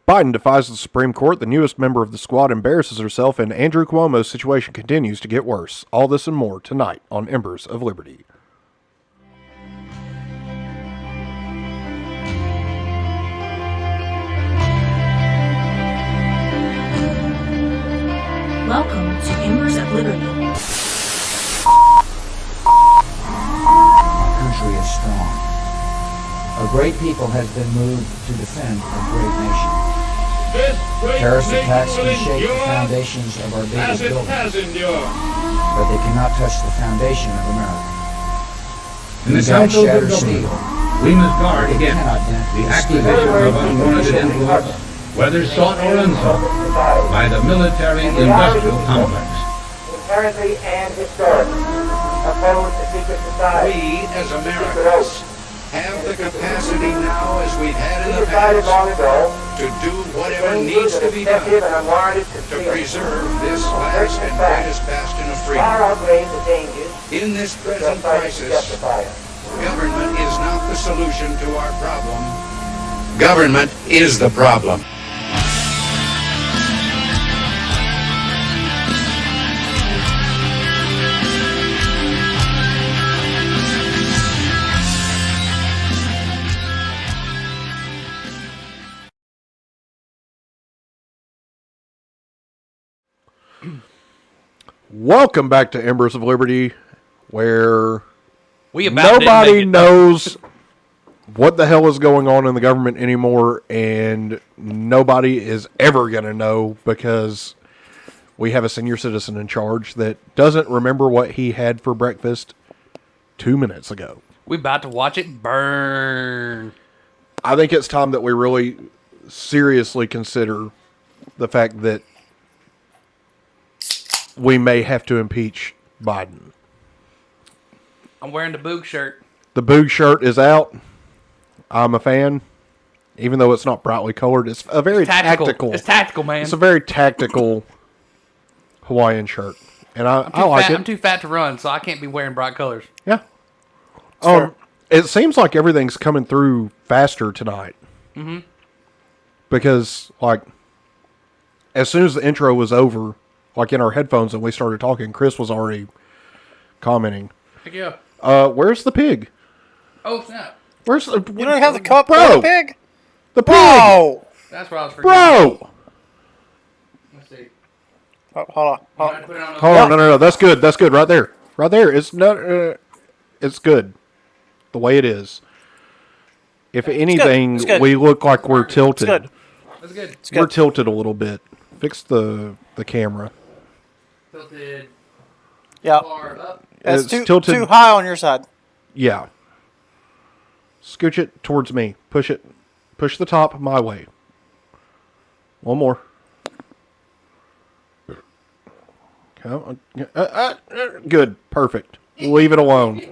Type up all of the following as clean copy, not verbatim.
Biden defies the Supreme Court. The newest member of the squad embarrasses herself, and Andrew Cuomo's situation continues to get worse. All this and more tonight on Embers of Liberty. Welcome to Embers of Liberty. Our country is strong. A great people has been moved to defend a great nation. Terrorist attacks can shake the foundations of our biggest buildings, but they cannot touch the foundation of America. In the cycles of steel, we must guard against the acquisition of unwarranted influence, whether sought or unsought, by the military-industrial complex. Inherently and historically oppose the secret society. We, as Americans, have the capacity now, as we've had in the past, to do whatever needs to be done to preserve this last and greatest bastion of freedom. In this present crisis, government is not the solution to our problem. Government is the problem. Welcome back to Embers of Liberty, where we about nobody knows what the hell is going on in the government anymore, and nobody is ever going to know because we have a senior citizen in charge that doesn't remember what he had for breakfast 2 minutes ago. We about to watch it burn. I think it's time that we really seriously consider the fact that we may have to impeach Biden. I'm wearing the Boog shirt. The Boog shirt is out. I'm a fan. Even though it's not brightly colored, it's a very tactical. It's tactical, man. It's a very tactical Hawaiian shirt. And I like it. I'm too fat to run, so I can't be wearing bright colors. Yeah. It seems like everything's coming through faster tonight. Mm-hmm. Because, like, as soon as the intro was over, like in our headphones and we started talking, Chris was already commenting. Heck yeah. Where's the pig? Oh, snap. Where's the... You don't have the cup for the pig? The pig! Bro! That's what I was forgetting. Bro! Let's see. Oh, hold on. Hold on, no. That's good. That's good. Right there. Right there. It's not... it's good. The way it is. If anything, It's good. we look like we're tilted. It's good. That's good. We're tilted a little bit. Fix the camera. Tilted Yeah. far up. It's It's tilted. too high on your side. Yeah. Scooch it towards me. Push it. Push the top my way. One more. Come on. Good. Perfect. Leave it alone.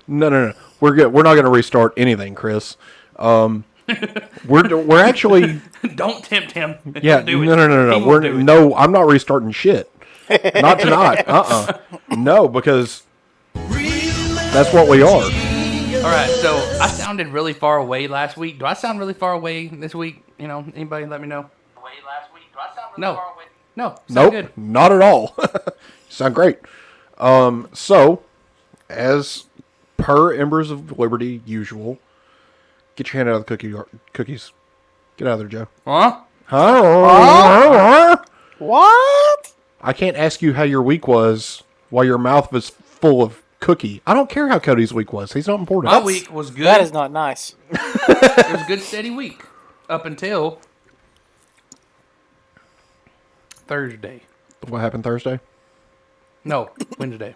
No. We're good. We're not going to restart anything, Chris. We're actually... Don't tempt him. Yeah, Don't do it. no. No, I'm not restarting shit. Not tonight. No, because that's what we are. All right, so I sounded really far away last week. Do I sound really far away this week? You know, anybody let me know? Away last week. Do I sound really No. far away? No, sound Nope, good. not at all. Sound great. So, as per Embers of Liberty usual, get your hand out of the cookies. Get out of there, Joe. Huh? What? I can't ask you how your week was while your mouth was full of cookie. I don't care how Cody's week was. He's not important. My week was good. That is not nice. It was a good, steady week up until Thursday. What happened Thursday? No, Wednesday.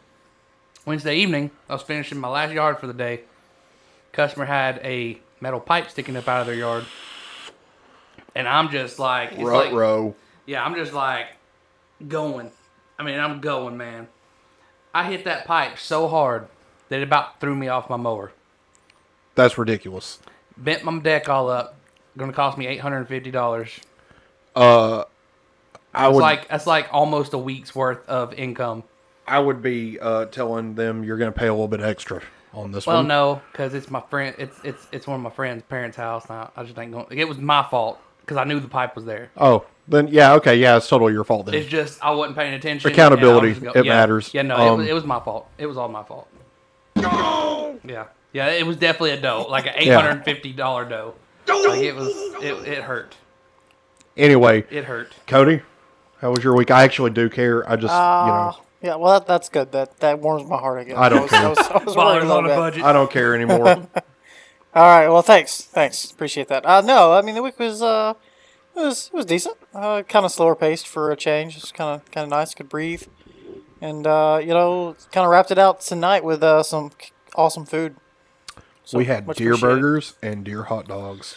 Wednesday evening, I was finishing my last yard for the day. Customer had a metal pipe sticking up out of their yard. And I'm just like... Row. Yeah, I'm just like going. I mean, I'm going, man. I hit that pipe so hard that it about threw me off my mower. That's ridiculous. Bent my deck all up. Going to cost me $850. That's like almost a week's worth of income. I would be telling them you're going to pay a little bit extra. on this Well, one. no, because it's my friend. It's one of my friend's parents' house. Now I just ain't going. It was my fault because I knew the pipe was there. Oh, then yeah, okay, yeah, it's totally your fault then. It's just I wasn't paying attention. Accountability, and I was just it matters. Yeah, no, it was my fault. It was all my fault. Yeah, it was definitely a dough, like an $850 dough. Like it hurt. Anyway, It hurt. Cody, how was your week? I actually do care. I just, Yeah, well, that's good. That warms my heart again. I don't care. I was worried a Fathers little on a bit. budget. I don't care anymore. All right. Well, thanks. Appreciate that. No, I mean the week was it was decent. Kind of slower paced for a change. It's kind of nice. Could breathe, and kind of wrapped it out tonight with some awesome food. So, We had much deer appreciated. burgers and deer hot dogs.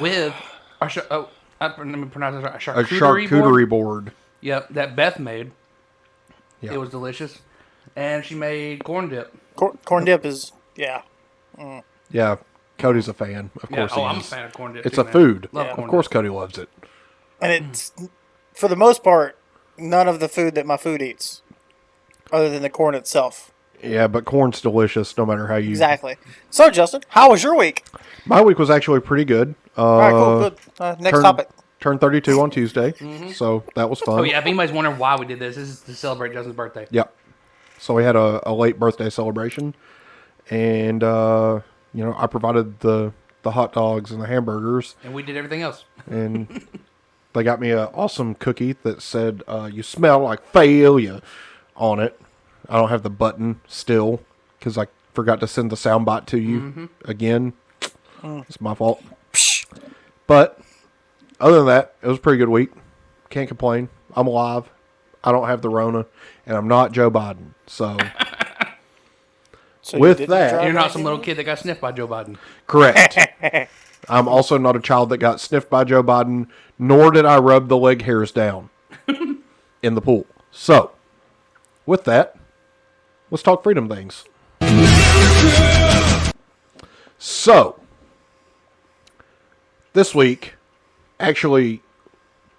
With let me pronounce this right. A charcuterie board. Yep, that Beth made. Yeah. It was delicious, and she made corn dip. Corn dip is Yeah, Cody's a fan. Of Yeah, course he I'm a is. fan of corn dip. It's too, a man. food. Love Yeah. corn Of course dip. Cody loves it. and it's for the most part none of the food that my food eats, other than the corn itself. Yeah, but corn's delicious no matter how you... Exactly. So, Justin, how was your week? My week was actually pretty good. All right, cool, good. Next topic. Turned 32 on Tuesday, so that was fun. Oh yeah, if anybody's wondering why we did this is to celebrate Justin's birthday. Yep. So we had a late birthday celebration, and I provided the hot dogs and the hamburgers, And we did everything else. and they got me an awesome cookie that said "You smell like failure" on it. I don't have the button still because I forgot to send the soundbite to you again. It's my fault. But other than that, it was a pretty good week. Can't complain. I'm alive. I don't have the Rona, and I'm not Joe Biden. So, So you with didn't that- drive You're not anything? some little kid that got sniffed by Joe Biden. correct. I'm also not a child that got sniffed by Joe Biden, nor did I rub the leg hairs down in the pool. So, with that, let's talk freedom things. So, this week, actually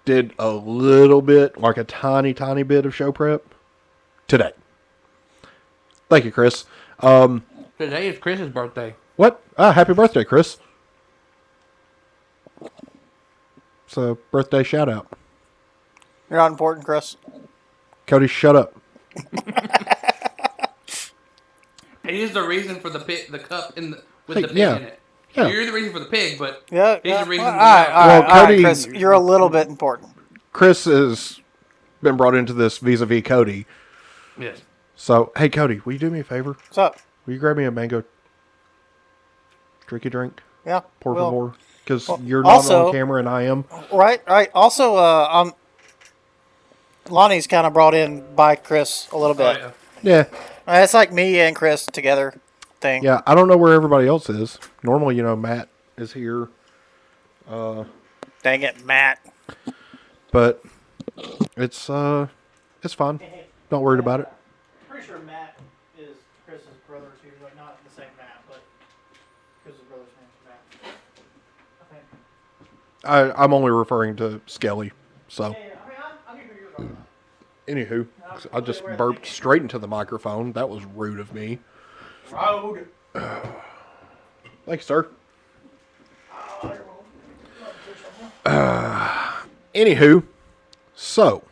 did a little bit, like a tiny bit of show prep today. Thank you, Chris. Today is Chris's birthday. What? Happy birthday, Chris. So, birthday shout out. You're not important, Chris. Cody, shut up. He is the reason for the cup with Hey, the pig yeah. in it. Yeah. You're the reason for the pig, but Yeah. he's the reason All for right, the all Well, right, all right, Cody- Chris. You're a little bit important. Chris has been brought into this vis-a-vis Cody. Yes. So, hey, Cody, will you do me a favor? What's up? Will you grab me a mango tricky drink? Yeah. Por well, favor. Because well, you're not also- on camera and I am. Right. Also, Lonnie's kind of brought in by Chris a little bit. Oh, yeah. Yeah. It's like me and Chris together thing. Yeah, I don't know where everybody else is. Normally, Matt is here. Dang it, Matt. But it's fine. Not worried about it. Pretty sure Matt is Chris's brother too, like not the same Matt, but Chris's brother's name is Matt. I think. I'm only referring to Skelly. So, I mean, I knew who you were talking about. anywho, I just burped straight into the microphone. That was rude of me. Road. Thank you, sir. Anywho, so.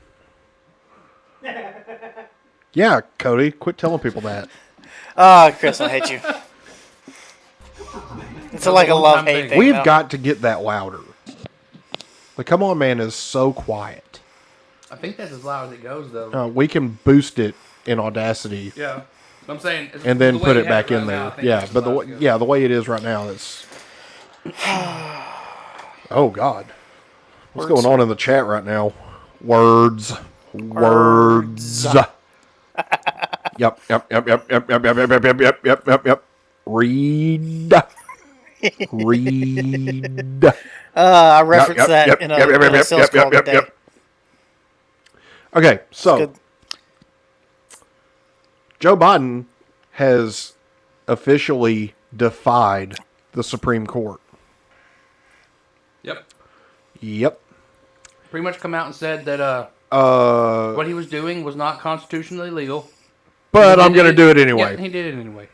Yeah, Cody, quit telling people that. Oh, Chris, I hate you. It's like a love-hate thing. We've now. got to get that louder. The Come On Man is so quiet. I think that's as loud as it goes, though. We can boost it in Audacity Yeah. I'm saying. and then the way put you it have back right in now, I there. think Yeah, that's but as loud as it goes. the way it is right now, it's. Oh God, what's going on in the chat right now? Words. Yep. Read. I referenced that in a sales call today. Okay, so Good. Joe Biden has officially defied the Supreme Court. Yep. Yep. Pretty much come out and said that what he was doing was not constitutionally legal. But He I'm did going to do it anyway. Yeah, he did it anyway.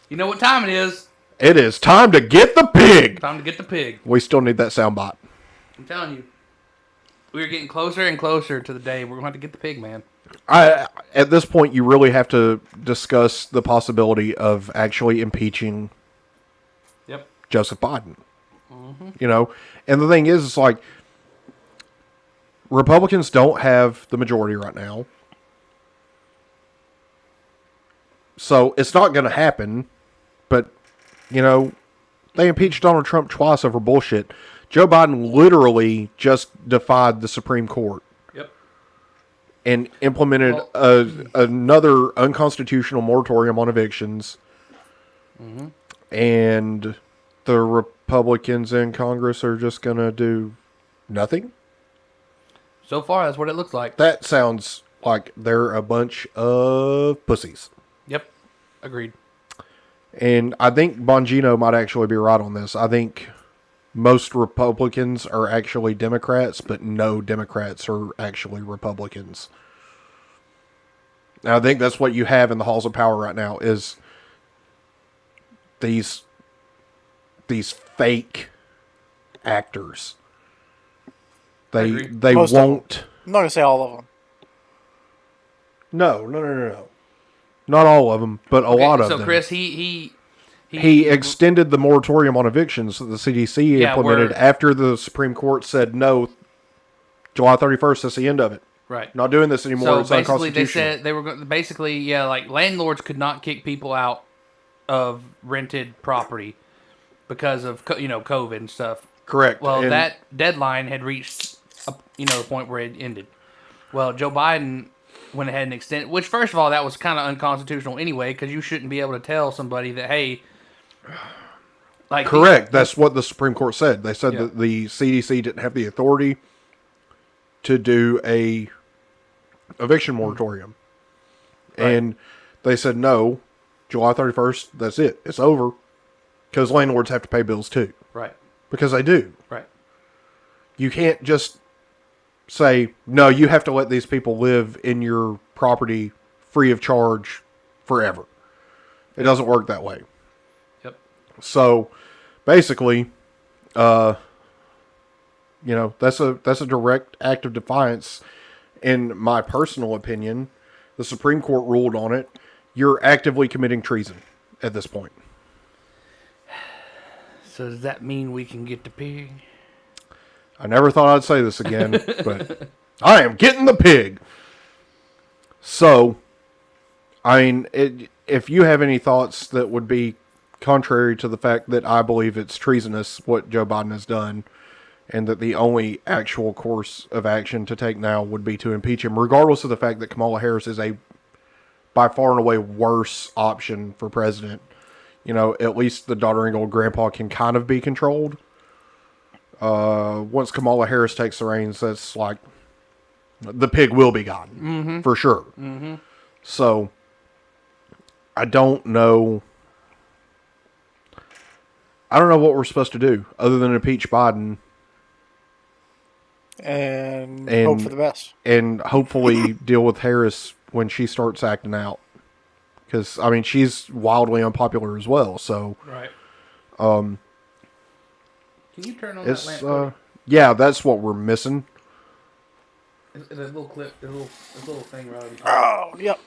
You know what time it is? It is time to get the pig. Time to get the pig. We still need that sound bite. I'm telling you. We're getting closer and closer to the day we're going to have to get the pig, man. At this point, you really have to discuss the possibility of actually impeaching Joseph Biden. You know, and the thing is, it's like Republicans don't have the majority right now, so it's not going to happen. But you know, they impeached Donald Trump twice over bullshit. Joe Biden literally just defied the Supreme Court. Yep. And implemented another unconstitutional moratorium on evictions. Mm-hmm. And the Republicans in Congress are just going to do nothing? So far, that's what it looks like. That sounds like they're a bunch of pussies. Yep. Agreed. And I think Bongino might actually be right on this. I think most Republicans are actually Democrats, but no Democrats are actually Republicans. And I think that's what you have in the halls of power right now is these fake actors. They Most won't. I'm not gonna say all of them. No. Not all of them, but a lot of them. So Chris, he extended the moratorium on evictions that the CDC implemented after the Supreme Court said no. July 31st, that's the end of it. Right. Not doing this anymore. So it's basically, they unconstitutional. said they were like landlords could not kick people out of rented property because of COVID and stuff. Correct. Well, And that deadline had reached the point where it ended. Well, Joe Biden went ahead and extended, which first of all that was kind of unconstitutional anyway because you shouldn't be able to tell somebody that hey. Like correct. That's what the Supreme Court said. They said that the CDC didn't have the authority to do a eviction moratorium. Right. And they said, no, July 31st, that's it. It's over. Because landlords have to pay bills too. Right. Because they do. Right. You can't just say, no, you have to let these people live in your property free of charge forever. It doesn't work that way. Yep. So, basically, that's a direct act of defiance. In my personal opinion, the Supreme Court ruled on it. You're actively committing treason at this point. So does that mean we can get the pig? I never thought I'd say this again, but I am getting the pig. So, I mean, if you have any thoughts that would be contrary to the fact that I believe it's treasonous what Joe Biden has done, and that the only actual course of action to take now would be to impeach him, regardless of the fact that Kamala Harris is a by far and away worse option for president. At least the doddering grandpa can kind of be controlled. Once Kamala Harris takes the reins, that's like the pig will be gone for sure. Mm-hmm. So I don't know what we're supposed to do other than impeach Biden and hope for the best, and hopefully deal with Harris when she starts acting out. Because, I mean, she's wildly unpopular as well, so... Right. Can you turn on that lamp? Yeah, that's what we're missing. The little clip, the little thing right over here. Oh, yep.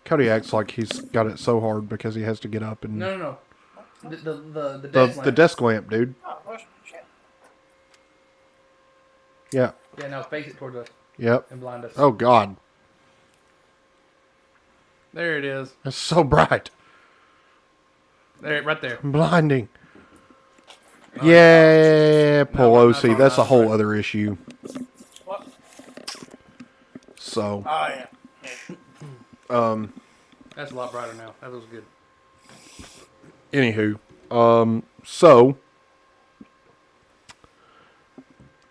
Cody acts like he's got it so hard because he has to get up and... No. The desk lamp. The desk lamp, dude. Oh, shit. Yeah. Yeah, now face it towards us. Yep. And blind us. Oh, God. There it is. It's so bright. There, right there. Blinding. Yeah, Pelosi. That's a whole other issue. What? So. Oh, yeah. That's a lot brighter now. That was good. Anywho. So.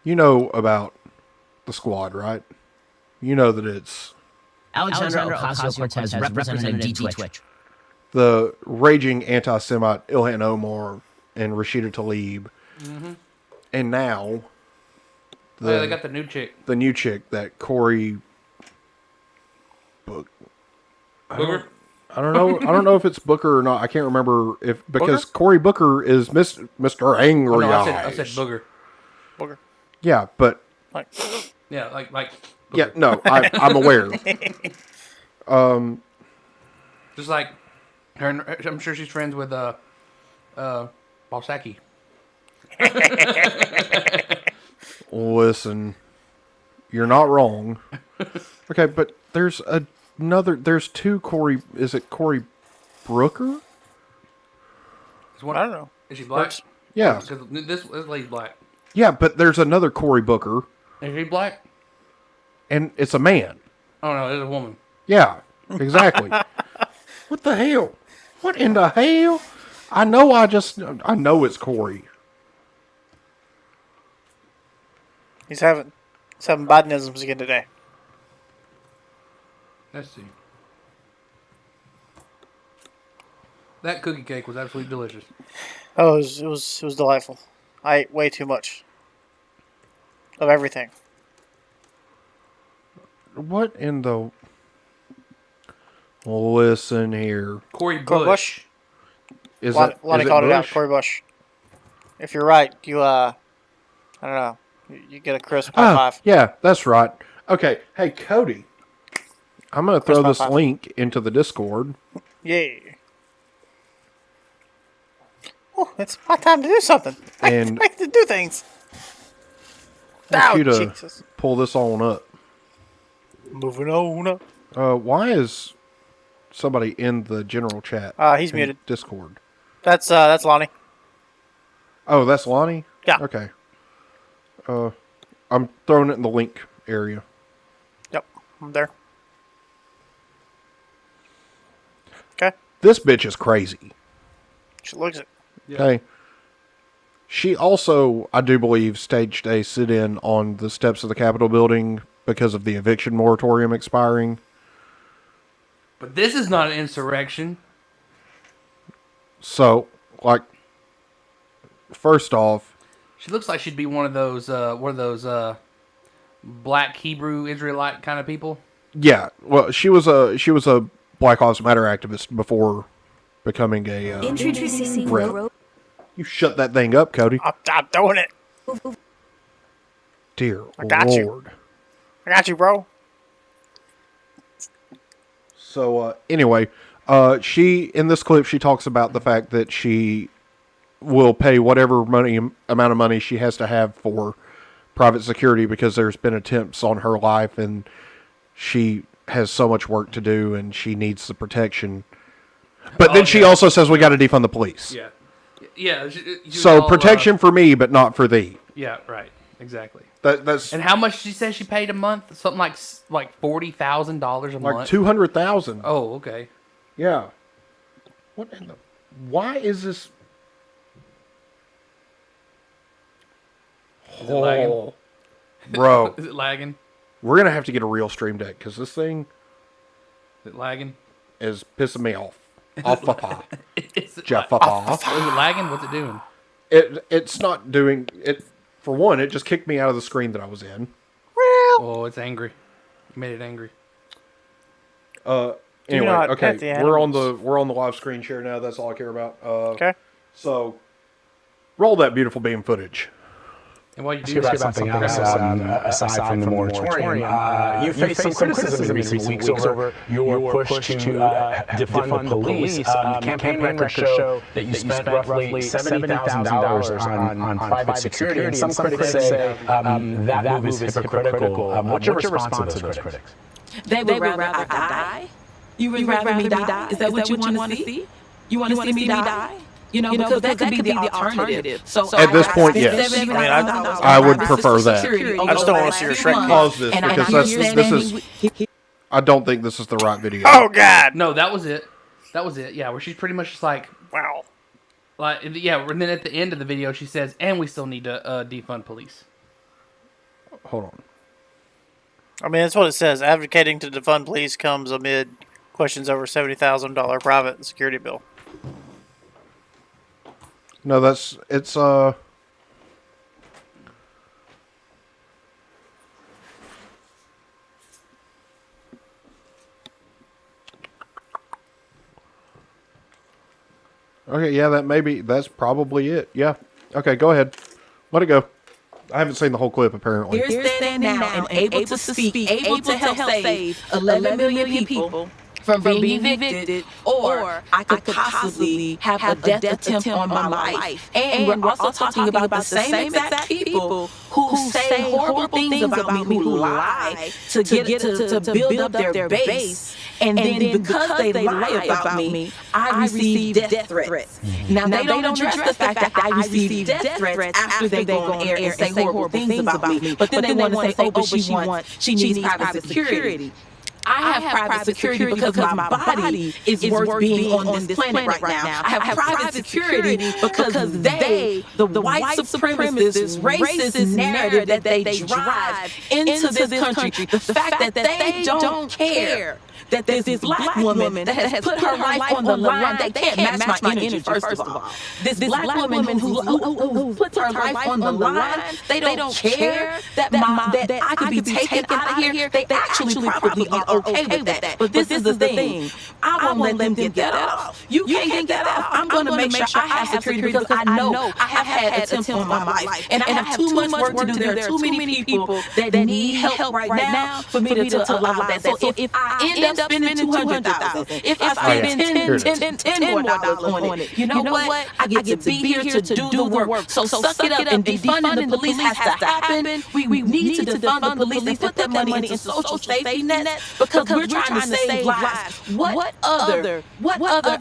You know about the squad, right? You know that it's Alexandra Ocasio-Cortez represented D-Twitch. the raging anti-Semite Ilhan Omar and Rashida Tlaib. Mm-hmm. And now... they got the new chick. The new chick, that Cory... Booger? I don't know. I don't know if it's Booker or not. I can't remember if because Booker? Cory Booker is Mr. Angry Oh, no, I Eyes. said booger. Booger. Yeah, but Like, Yeah, like. yeah, Booger. no, I'm aware. Just like her. I'm sure she's friends with Balsaki. Listen, you're not wrong. Okay, but there's another. There's two Cory. Is it Cory Brooker? Is one, I don't know. Is she black? Yeah, Because this lady's black. yeah, but there's another Cory Booker, Is she black? and it's a man. Oh no, it's a woman. Yeah, exactly. What the hell? What in the hell? I know it's Cory. He's having Bidenisms again today. Let's see. That cookie cake was absolutely delicious. Oh, it was delightful. I ate way too much of everything. What in the... Listen here. Cory Cory Bush. Bush. Is Lonnie it called it out. Bush? Cory Bush. If you're right, you I don't know. You get a crisp high five. Yeah, that's right. Okay, hey, Cody. I'm going to throw high this five. link into the Discord. Yay. Oh, it's my time to do something. And- I get to do things. I want Oh, you to Jesus. pull this on up. Moving on up. Why is somebody in the general chat? He's in muted. Discord. That's Lonnie. Oh, that's Lonnie? Yeah. Okay. I'm throwing it in the link area. Yep, I'm there. Okay. This bitch is crazy. She looks it. Okay. She also, I do believe, staged a sit-in on the steps of the Capitol building because of the eviction moratorium expiring. But this is not an insurrection. So, like, first off, She looks like she'd be one of those black Hebrew Israelite kind of people. yeah, well, she was a Black Lives Matter activist before becoming a. Introducing Rep. You shut that thing up, Cody. I'm doing it. Dear got you. Lord. I got you, bro. So anyway, she in this clip she talks about the fact that she will pay whatever amount of money she has to have for private security because there's been attempts on her life and she has so much work to do and she needs the protection. But then she also says we got to defund the police. Yeah. Yeah. So protection for me, but not for thee. Yeah. Right. Exactly. That's And how much did she say she paid a month? Something like $40,000 a month. like 200,000. Oh, okay. Yeah. What in the? Why is this? Is it lagging? Bro, Is it lagging? we're gonna have to get a real stream deck because this thing Is it lagging? is pissing me off. Off. Is it, Jeff. is it lagging? What's it doing? It's not doing it. For one, it just kicked me out of the screen that I was in. Oh, it's angry. You made it angry. Anyway, not okay, pet the we're on animals. the live screen share now. That's all I care about. Okay. So roll that beautiful beam footage. And while you do About that, something else aside from the moratorium. You faced some criticism in recent weeks over your push to defund the police. Campaign records show that you spent roughly $70,000 on private security, and some critics say that move is hypocritical. What's your response to those critics? They would rather I die? You would rather me die? Is that what you want to see? You want to see me die? You know, because that could be the alternative. So At this point, yes. I would prefer that. I just don't want to see your Shrek. Pause this because this is. I don't think this is the right video. Oh God! no, that was it. That was it. Yeah, where she's pretty much just like, Wow. yeah. And then at the end of the video, she says, "And we still need to defund police." Hold on. I mean, that's what it says. Advocating to defund police comes amid questions over $70,000 private security bill. No, it's Okay, yeah, that's probably it. Yeah. Okay, go ahead. Let it go. I haven't seen the whole clip, apparently. You're standing now and able to speak, able to help save 11 million people from being evicted, or I could possibly have a death attempt on my life. And we're also talking about the same exact people who say horrible things about me, who lie to build up their base. And then because they lie about me, I receive death threats. Now, they don't address the fact that I receive death threats after they go on air and say horrible things about me. But then they want to say, oh, but she needs private security. I have private security because my body is worth being on this planet right now. I have private security because they, the white supremacist, racist narrative that they drive into this country, the fact that they don't care that there's this black woman that has put her life on the line. They can't match my energy, first of all. This black woman who puts her life on the line, they don't care that I could be taken out of here. They actually probably are okay with that. But this is the thing. I won't let them get that off. You can't get that off. I'm going to make sure I have security because I know I have had attempts on my life. And I have too much work to do. There are too many people that need help right now for me to allow that. So if I end up spending $200,000, if I spend $10 more on it, you know what? I get to be here to do the work. So suck it up, and defunding the police has to happen. We need to defund the police and put that money into social safety nets because we're trying to save lives. What other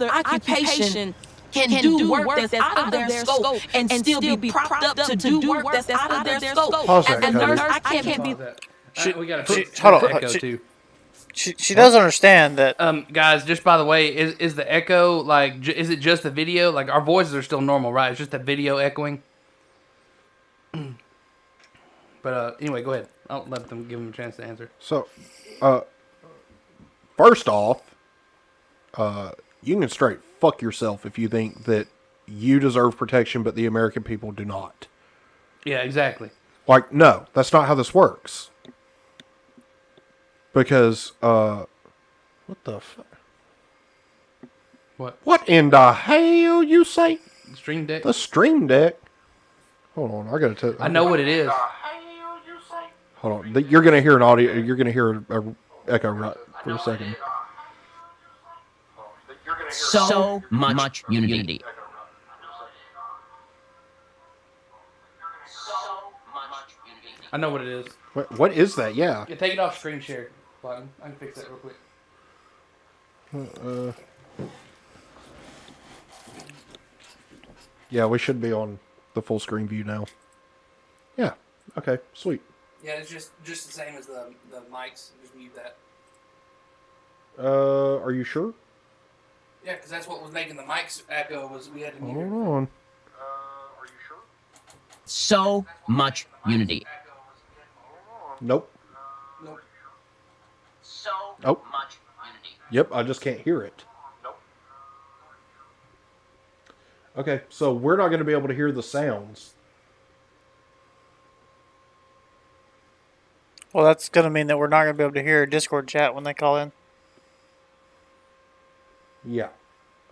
occupation can do work that's out of their scope and still be propped up to do work that's out of their scope? As a nurse, I can't be. We got to hold on. echo too. She does understand that. Guys, just by the way, is the echo like? Is it just the video? Like our voices are still normal, right? It's just the video echoing. But anyway, go ahead. I'll let them give them a chance to answer. So, first off, you can straight fuck yourself if you think that you deserve protection, but the American people do not. Yeah, exactly. Like, no, that's not how this works. Because, what the fuck? What in the hell you say? The Stream Deck? The Stream Deck? Hold on, I gotta tell. I know what it is. Hold on, you're gonna hear an audio. You're gonna hear a echo right for a second. So much unity. I know what it is. What is that? Yeah. Yeah, take it off screen share button. I can fix that real quick. Yeah, we should be on the full screen view now. Yeah. Okay. Sweet. Yeah, it's just the same as the mics. Just mute that. Are you sure? Yeah, because that's what was making the mics echo. Was we had to mute. Hold on. Are you sure? So much unity. Nope. Nope. So much unity. Yep, I just can't hear it. Nope. Okay, so we're not going to be able to hear the sounds. Well, that's going to mean that we're not going to be able to hear Discord chat when they call in. Yeah.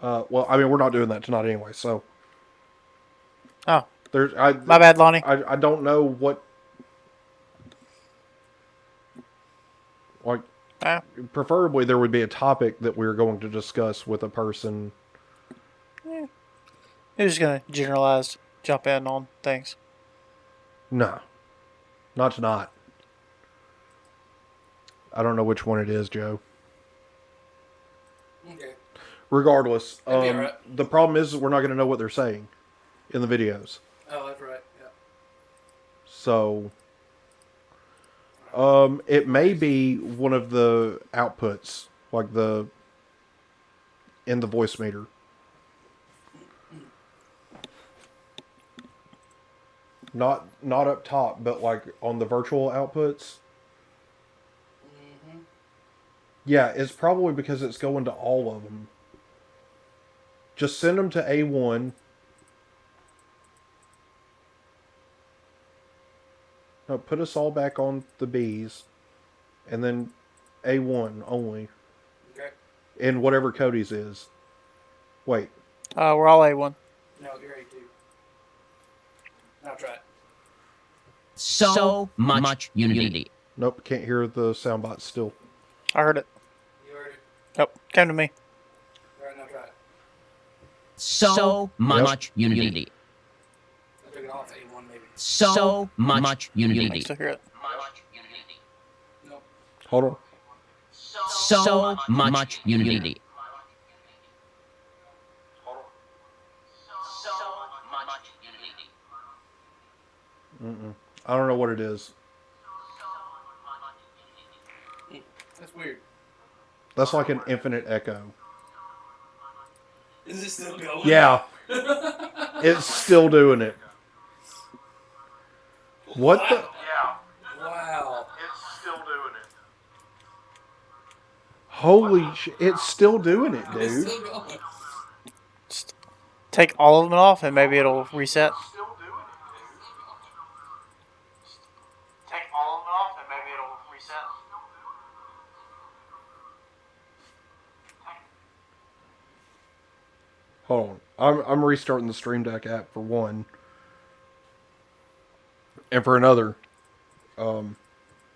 Well, I mean, we're not doing that tonight anyway, so. Oh. My bad, Lonnie. I don't know what. Like, preferably there would be a topic that we're going to discuss with a person. Yeah. You're just going to generalize, jump in on things. No. Not tonight. I don't know which one it is, Joe. Okay. Regardless, right. the problem is we're not going to know what they're saying in the videos. Oh, that's right. Yeah. So, it may be one of the outputs, like in the voice meter. Not up top, but like on the virtual outputs. Mm-hmm. Yeah, it's probably because it's going to all of them. Just send them to A1. No, put us all back on the Bs. And then A1 only. Okay. And whatever Cody's is. Wait. We're all A1. No, you're A2. Now try it. So much unity. Nope, can't hear the sound bots still. I heard it. You heard it. Nope, came to me. All right, now try it. So much unity. I took it off A1 maybe. So much I unity. still hear it. Nope. Hold on. So much unity. I don't know what it is. That's weird. That's like an infinite echo. Is it still going? Yeah. It's still doing it. What the? Wow. It's still doing it. Holy shit. It's still doing it, It's dude. still going. Take all of them off and maybe it'll reset. Take all of them off and maybe it'll reset. Hold on. I'm restarting the Stream Deck app for one. And for another.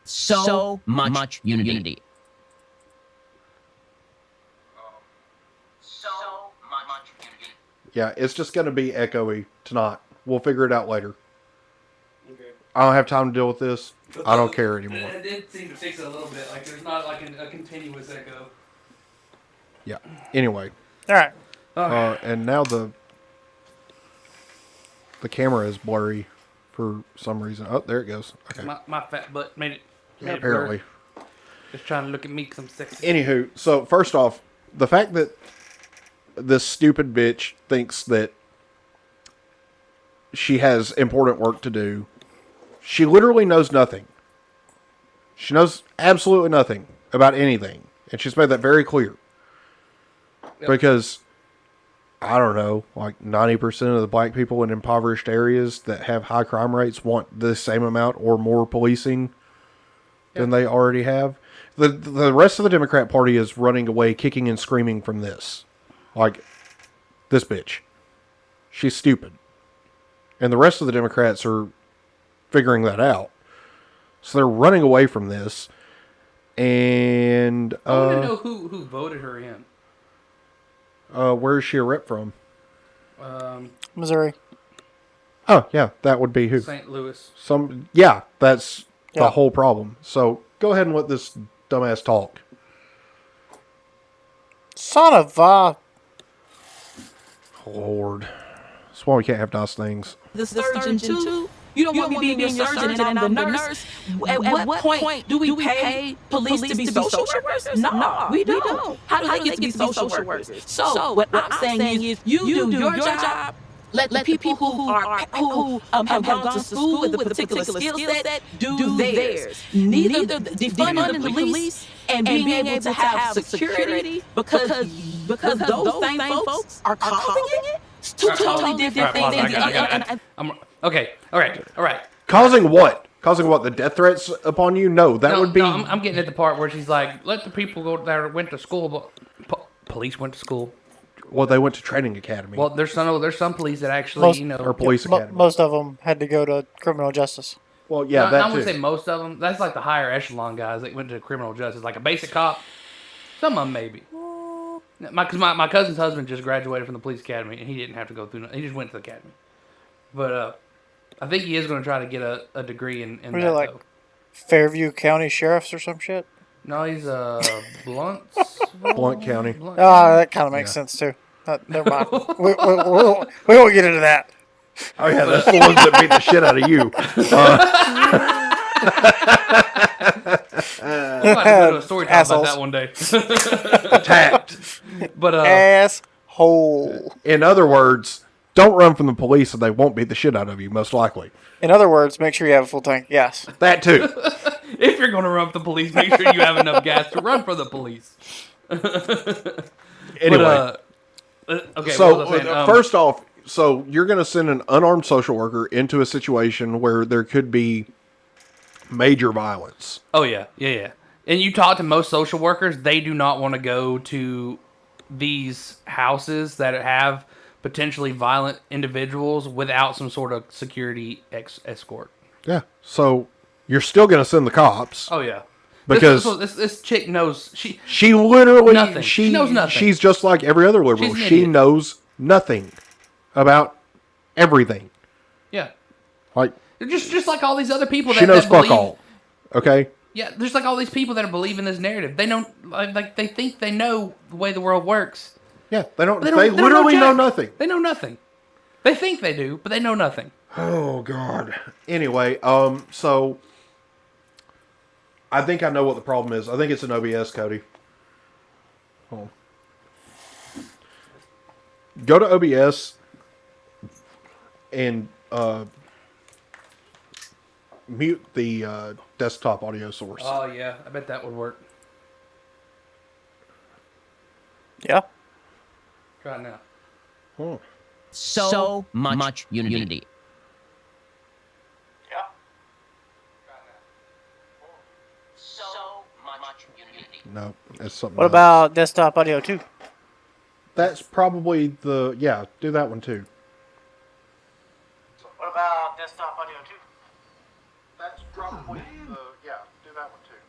So much unity. Yeah, it's just going to be echoey tonight. We'll figure it out later. Okay. I don't have time to deal with this. I don't care anymore. It did seem to fix it a little bit. Like there's not like a continuous echo. Yeah. Anyway. All right. And now the camera is blurry for some reason. Oh, there it goes. Okay. My fat butt made it. Yeah, apparently. Blur. Just trying to look at me because I'm sexy. Anywho, so first off, the fact that this stupid bitch thinks that she has important work to do, she literally knows nothing. She knows absolutely nothing about anything. And she's made that very clear. Yep. Because, I don't know, like 90% of the black people in impoverished areas that have high crime rates want the same amount or more policing than they already have. The rest of the Democrat Party is running away, kicking and screaming from this. Like, this bitch. She's stupid. And the rest of the Democrats are figuring that out. So they're running away from this. And I want to know who voted her in. Where is she a rep from? Missouri. Oh, yeah, that would be who? St. Louis. Yeah, that's the whole problem. So go ahead and let this dumbass talk. Son of a... Lord. That's why we can't have nice things. The surgeon too. You don't want me being your surgeon and I'm the nurse. At what point do we pay police to be social workers? No, we don't. How do they get to be social workers? So what I'm saying is, you do your job. Let the people who have gone to school with a particular skill set do theirs. Neither defunding the police and being able to have security because those same folks are causing it. It's two totally different things. Okay. All right. Causing what? Causing what? The death threats upon you? No, that would be... No, I'm getting at the part where she's like, let the people go that went to school. But police went to school. Well, they went to training academy. Well, there's some police that actually, or police academy. Most of them had to go to criminal justice. Well, yeah, I wouldn't say most of them. That's like the higher echelon guys that went to criminal justice. Like a basic cop, some of them maybe. My cousin's husband just graduated from the police academy, and he didn't have to go through. He just went to the academy. But I think he is going to try to get a degree in that. Like Fairview County Sheriffs or some shit? No, he's Blunt County. That kind of makes sense too. Never mind. we won't get into that. Oh yeah, that's the ones that beat the shit out of you. I'm about to go to a story time about that one day. Attacked. But asshole. In other words, don't run from the police, and they won't beat the shit out of you, most likely. In other words, make sure you have a full tank. Yes. That too. If you're going to run from the police, make sure you have enough gas to run for the police. Anyway. Okay. So first off, so you're going to send an unarmed social worker into a situation where there could be major violence. Oh yeah. And you talk to most social workers, they do not want to go to these houses that have potentially violent individuals without some sort of security escort. Yeah. So you're still going to send the cops. Oh yeah, Because this chick knows she literally nothing. She knows nothing. She's just like every other liberal. She's an She idiot. knows nothing about everything. Yeah, Like just like all these other people she knows that fuck believe, all. Okay. Yeah, there's like all these people that believe in this narrative. They know, like they think they know the way the world works. Yeah, they don't. They They literally know jack. nothing. They know nothing. They think they do, but they know nothing. Oh God. Anyway, so I think I know what the problem is. I think it's an OBS, Cody. Hold on. Go to OBS and mute the desktop audio source. Oh yeah, I bet that would work. Yeah. Try it now. Oh. So much unity. No, that's something. What else. about desktop audio 2? That's probably the do that one too. What about desktop audio 2? That's probably do that one too.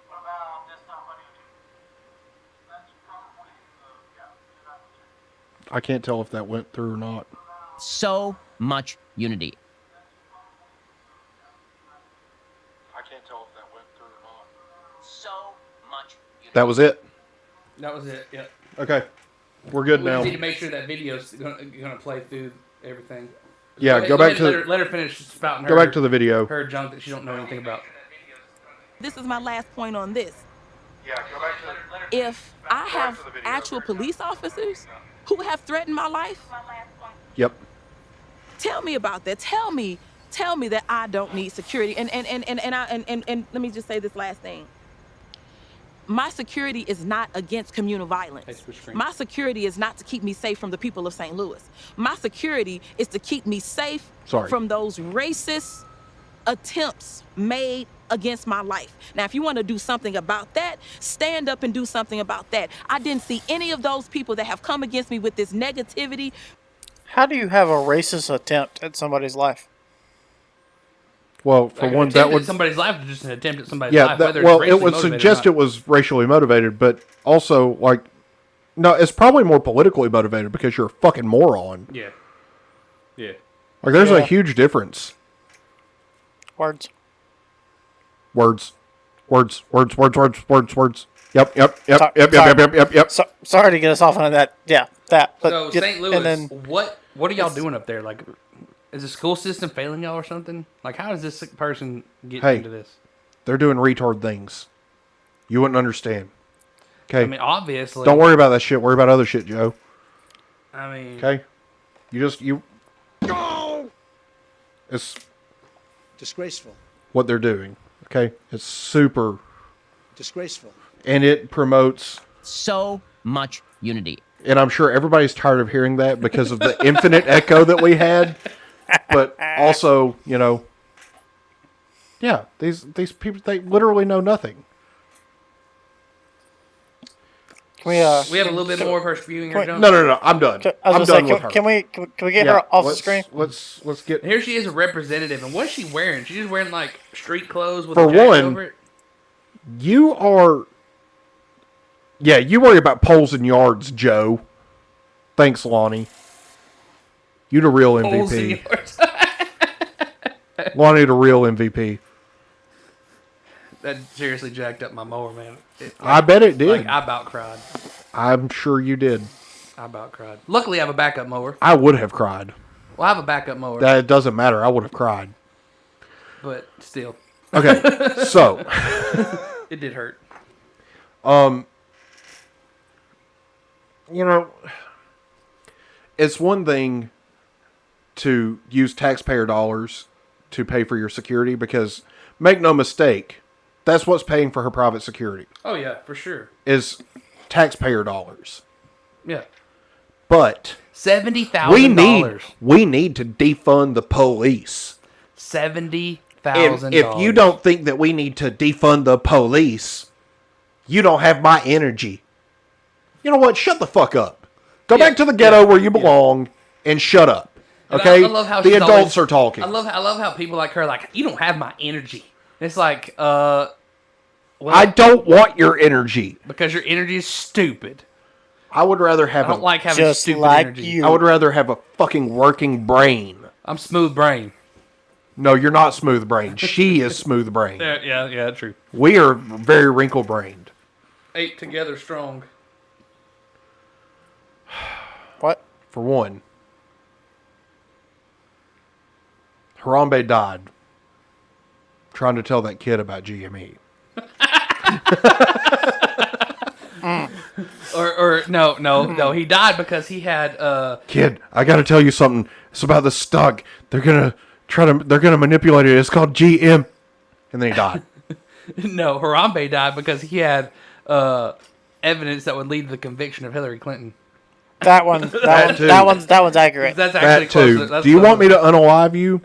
What about desktop audio 2? That's probably do that one too. I can't tell if that went through or not. So much unity. I can't tell if that went through or not. So much unity. That was it. That was it. Yep. Okay, we're good We now. just need to make sure that video's gonna play through everything. Yeah, go back to let her finish spouting go back to the video. her junk that she don't know anything about. This is my last point on this. Yeah, go back to If I have actual police officers who have threatened my life, Yep. tell me about that. Tell me that I don't need security. And let me just say this last thing. My security is not against communal violence. My security is not to keep me safe from the people of St. Louis. My security is to keep me safe from those racist attempts made against my life. Now, if you want to do something about that, stand up and do something about that. I didn't see any of those people that have come against me with this negativity. How do you have a racist attempt at somebody's life? Well, for one, that would somebody's life is just an attempt at somebody's life. That, well, it would suggest it was racially motivated, but also like, no, it's probably more politically motivated because you're a fucking moron. Yeah. Yeah. Like, there's a huge difference. Words. Words. Yep. Sorry to get us off on that. Yeah, that. But So St. Louis, what are y'all doing up there? Like, is the school system failing y'all or something? Like, how does this person get into this? They're doing retard things. You wouldn't understand. Okay. I mean, obviously. Don't worry about that shit. Worry about other shit, Joe. I mean. Okay. It's disgraceful. What they're doing. Okay. It's super disgraceful. And it promotes so much unity. And I'm sure everybody's tired of hearing that because of the infinite echo that we had. But also, yeah, these people, they literally know nothing. Can we have a little bit more of her spewing her junk? No, I'm done. I'm done with her. Can we get her off the screen? Let's get. Here she is, a representative, and what's she wearing? She's just wearing like street clothes with For a jacket one, over it. You are. Yeah, you worry about poles and yards, Joe. Thanks, Lonnie. You the real MVP. Lonnie the real MVP. That seriously jacked up my mower, man. I bet it did. Like, I about cried. I'm sure you did. I about cried. Luckily, I have a backup mower. I would have cried. Well, I have a backup mower. That doesn't matter. I would have cried. But still. Okay, so. It did hurt. It's one thing to use taxpayer dollars to pay for your security because, make no mistake, that's what's paying for her private security. Oh, yeah, for sure. Is taxpayer dollars. Yeah. But $70,000. We need to defund the police. $70,000. If you don't think that we need to defund the police, you don't have my energy. You know what? Shut the fuck up. Go back to the ghetto where you belong and shut up. Okay? I love how the she's adults always, are talking. I love how people like her like, you don't have my energy. And it's like, well, I don't want your energy. Because your energy is stupid. I would rather have I don't like having just stupid like energy. you. I would rather have a fucking working brain. I'm smooth brain. No, you're not smooth brain. She is smooth brain. Yeah, true. We are very wrinkle brained. 8 together strong. What? For one, Harambe died trying to tell that kid about GME. Or no. He died because he had Kid, I got to tell you something. It's about the stock. They're gonna manipulate it. It's called GM, and then he died. no. Harambe died because he had evidence that would lead to the conviction of Hillary Clinton. That one's accurate. That's actually That too. close. That's Do you close. want me to unalive you?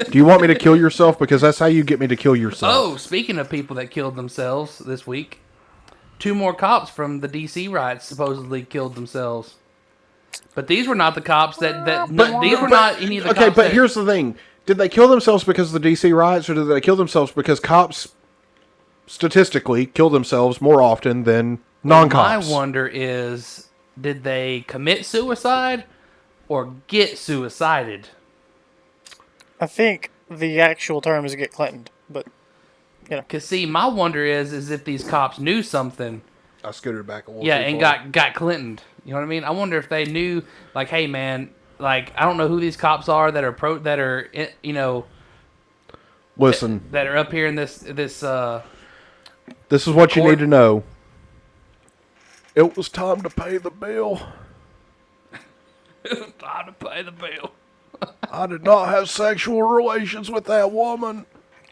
Do you want me to kill yourself? Because that's how you get me to kill yourself. Oh, speaking of people that killed themselves this week, 2 more cops from the D.C. riots supposedly killed themselves. But these were not the cops these were not any of the cops. Okay, but here's the thing. Did they kill themselves because of the D.C. riots, or did they kill themselves because cops statistically kill themselves more often than non-cops? My wonder is, did they commit suicide or get suicided? I think the actual term is get Clintoned, but you know. Because see, my wonder is if these cops knew something. I scooted back a little. Yeah, too and far. got Clintoned. You know what I mean? I wonder if they knew, like, hey man, like I don't know who these cops are that are Listen, that are up here in this. this is what you court. need to know. It was time to pay the bill. It was time to pay the bill. I did not have sexual relations with that woman.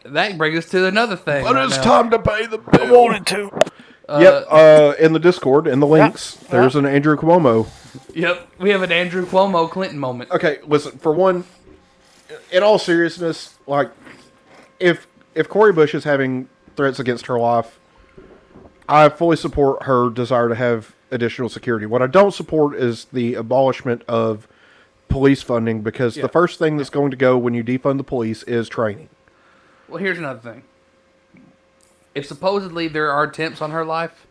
That brings us to another thing. But right it's now. time to pay the bill. I wanted to. In the Discord, in the links, there's an Andrew Cuomo. Yep, we have an Andrew Cuomo Clinton moment. Okay, listen, for one, in all seriousness, like, if Cori Bush is having threats against her life, I fully support her desire to have additional security. What I don't support is the abolishment of police funding, because the first thing that's going to go when you defund the police is training. Well, here's another thing. If supposedly there are attempts on her life,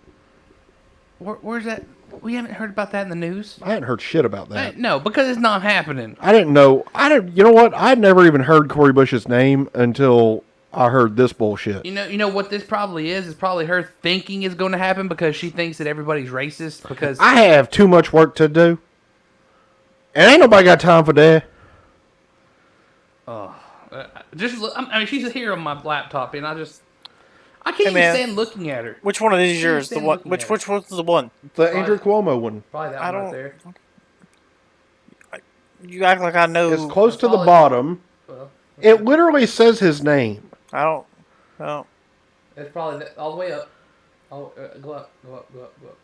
where's that? We haven't heard about that in the news. I hadn't heard shit about that. No, because it's not happening. I didn't know. You know what? I'd never even heard Cori Bush's name until I heard this bullshit. You know what this probably is? It's probably her thinking is going to happen because she thinks that everybody's racist. Because I have too much work to do, and ain't nobody got time for that. just look, I mean, she's here on my laptop, and I can't even stand looking at her. Which one of these is Can't yours? The stand one? looking Which at which one's the one? The Andrew Cuomo one. Probably that I one don't- right there. You act like I know. It's close to the all it- bottom. Well, It literally says his name. I don't. No. it's probably all the way up. Oh, go up.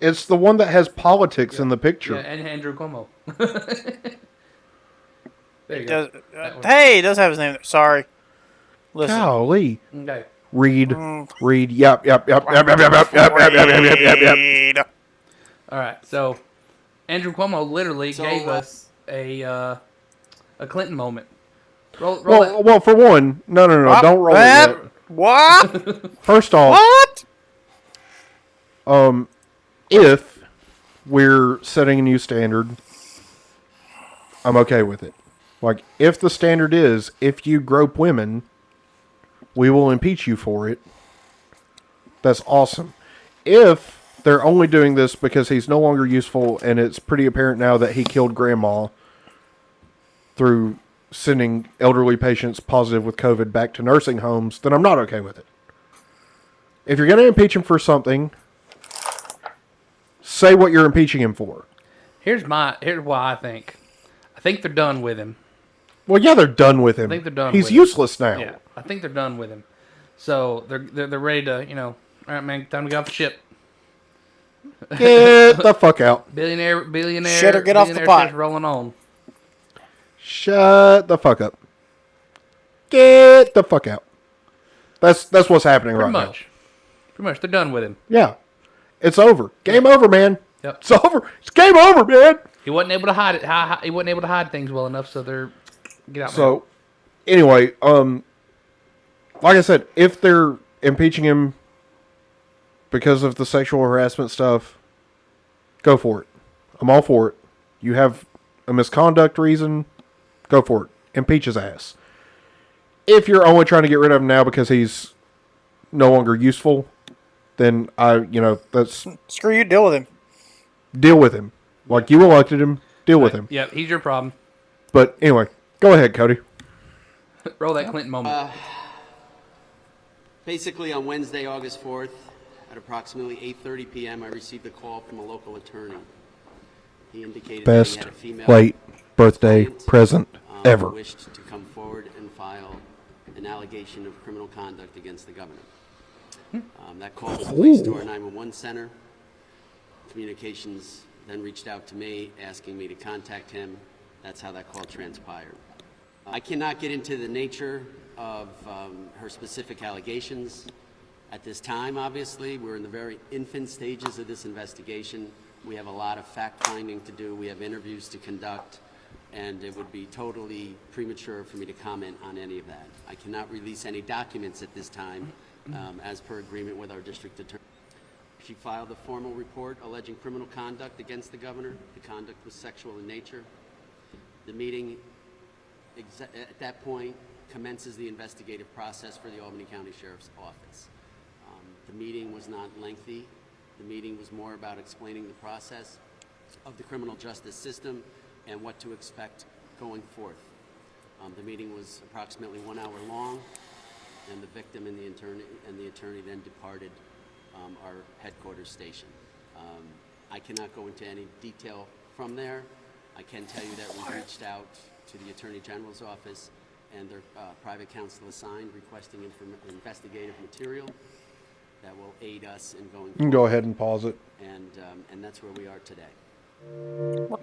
It's the one that has politics in the picture. Yeah, and Andrew Cuomo. There you Does, go. That one. hey, it does have his name. Sorry. Listen. Golly. Okay. Read. Mm. Read. Yep. Read. All right. So, Andrew Cuomo literally gave us a Clinton moment. Roll Well, for one, no, don't roll it yet. What? First off, What? if we're setting a new standard, I'm okay with it. Like, if the standard is, if you grope women, we will impeach you for it, that's awesome. If they're only doing this because he's no longer useful, and it's pretty apparent now that he killed grandma through sending elderly patients positive with COVID back to nursing homes, then I'm not okay with it. If you're going to impeach him for something, say what you're impeaching him for. Here's why I think. I think they're done with him. Well, yeah, they're done with him. I think they're done. He's with him. useless now. Yeah, I think they're done with him. So they're ready to, all right, man, time to get off the ship. Get the fuck out. Billionaire. Shut or get off the billionaire pot. ship's rolling on. Shut the fuck up. Get the fuck out. That's what's happening Pretty right much. Pretty much, they're done with him. now. Yeah. It's over. Game over, man. Yep. It's over. It's game over, man. He wasn't able to hide it. He wasn't able to hide things well enough, so they're get out. So, anyway, like I said, if they're impeaching him because of the sexual harassment stuff, go for it. I'm all for it. You have a misconduct reason, go for it. Impeach his ass. If you're only trying to get rid of him now because he's no longer useful, then that's Screw you, deal with him. deal with him. Like you elected him, deal with him. Yep, he's your problem. But anyway, go ahead, Cody. Roll that Clinton moment. Basically, on Wednesday, August 4th, at approximately 8:30 p.m., I received a call from a local attorney. He indicated that he Best had a female late birthday client, present who ever. wished to come forward and file an allegation of criminal conduct against the governor. That call was placed to our 911 center. Communications then reached out to me, asking me to contact him. That's how that call transpired. I cannot get into the nature of her specific allegations at this time, obviously. We're in the very infant stages of this investigation. We have a lot of fact-finding to do. We have interviews to conduct, and it would be totally premature for me to comment on any of that. I cannot release any documents at this time, as per agreement with our district attorney. She filed a formal report alleging criminal conduct against the governor. The conduct was sexual in nature. The meeting, at that point, commences the investigative process for the Albany County Sheriff's Office. The meeting was not lengthy. The meeting was more about explaining the process of the criminal justice system and what to expect going forth. The meeting was approximately 1 hour long, and the victim and the attorney then departed our headquarters station. I cannot go into any detail from there. I can tell you that we reached out to the Attorney General's office and their private counsel assigned, requesting investigative material that will aid us in going forward. You can go ahead and pause it. And that's where we are today. Well,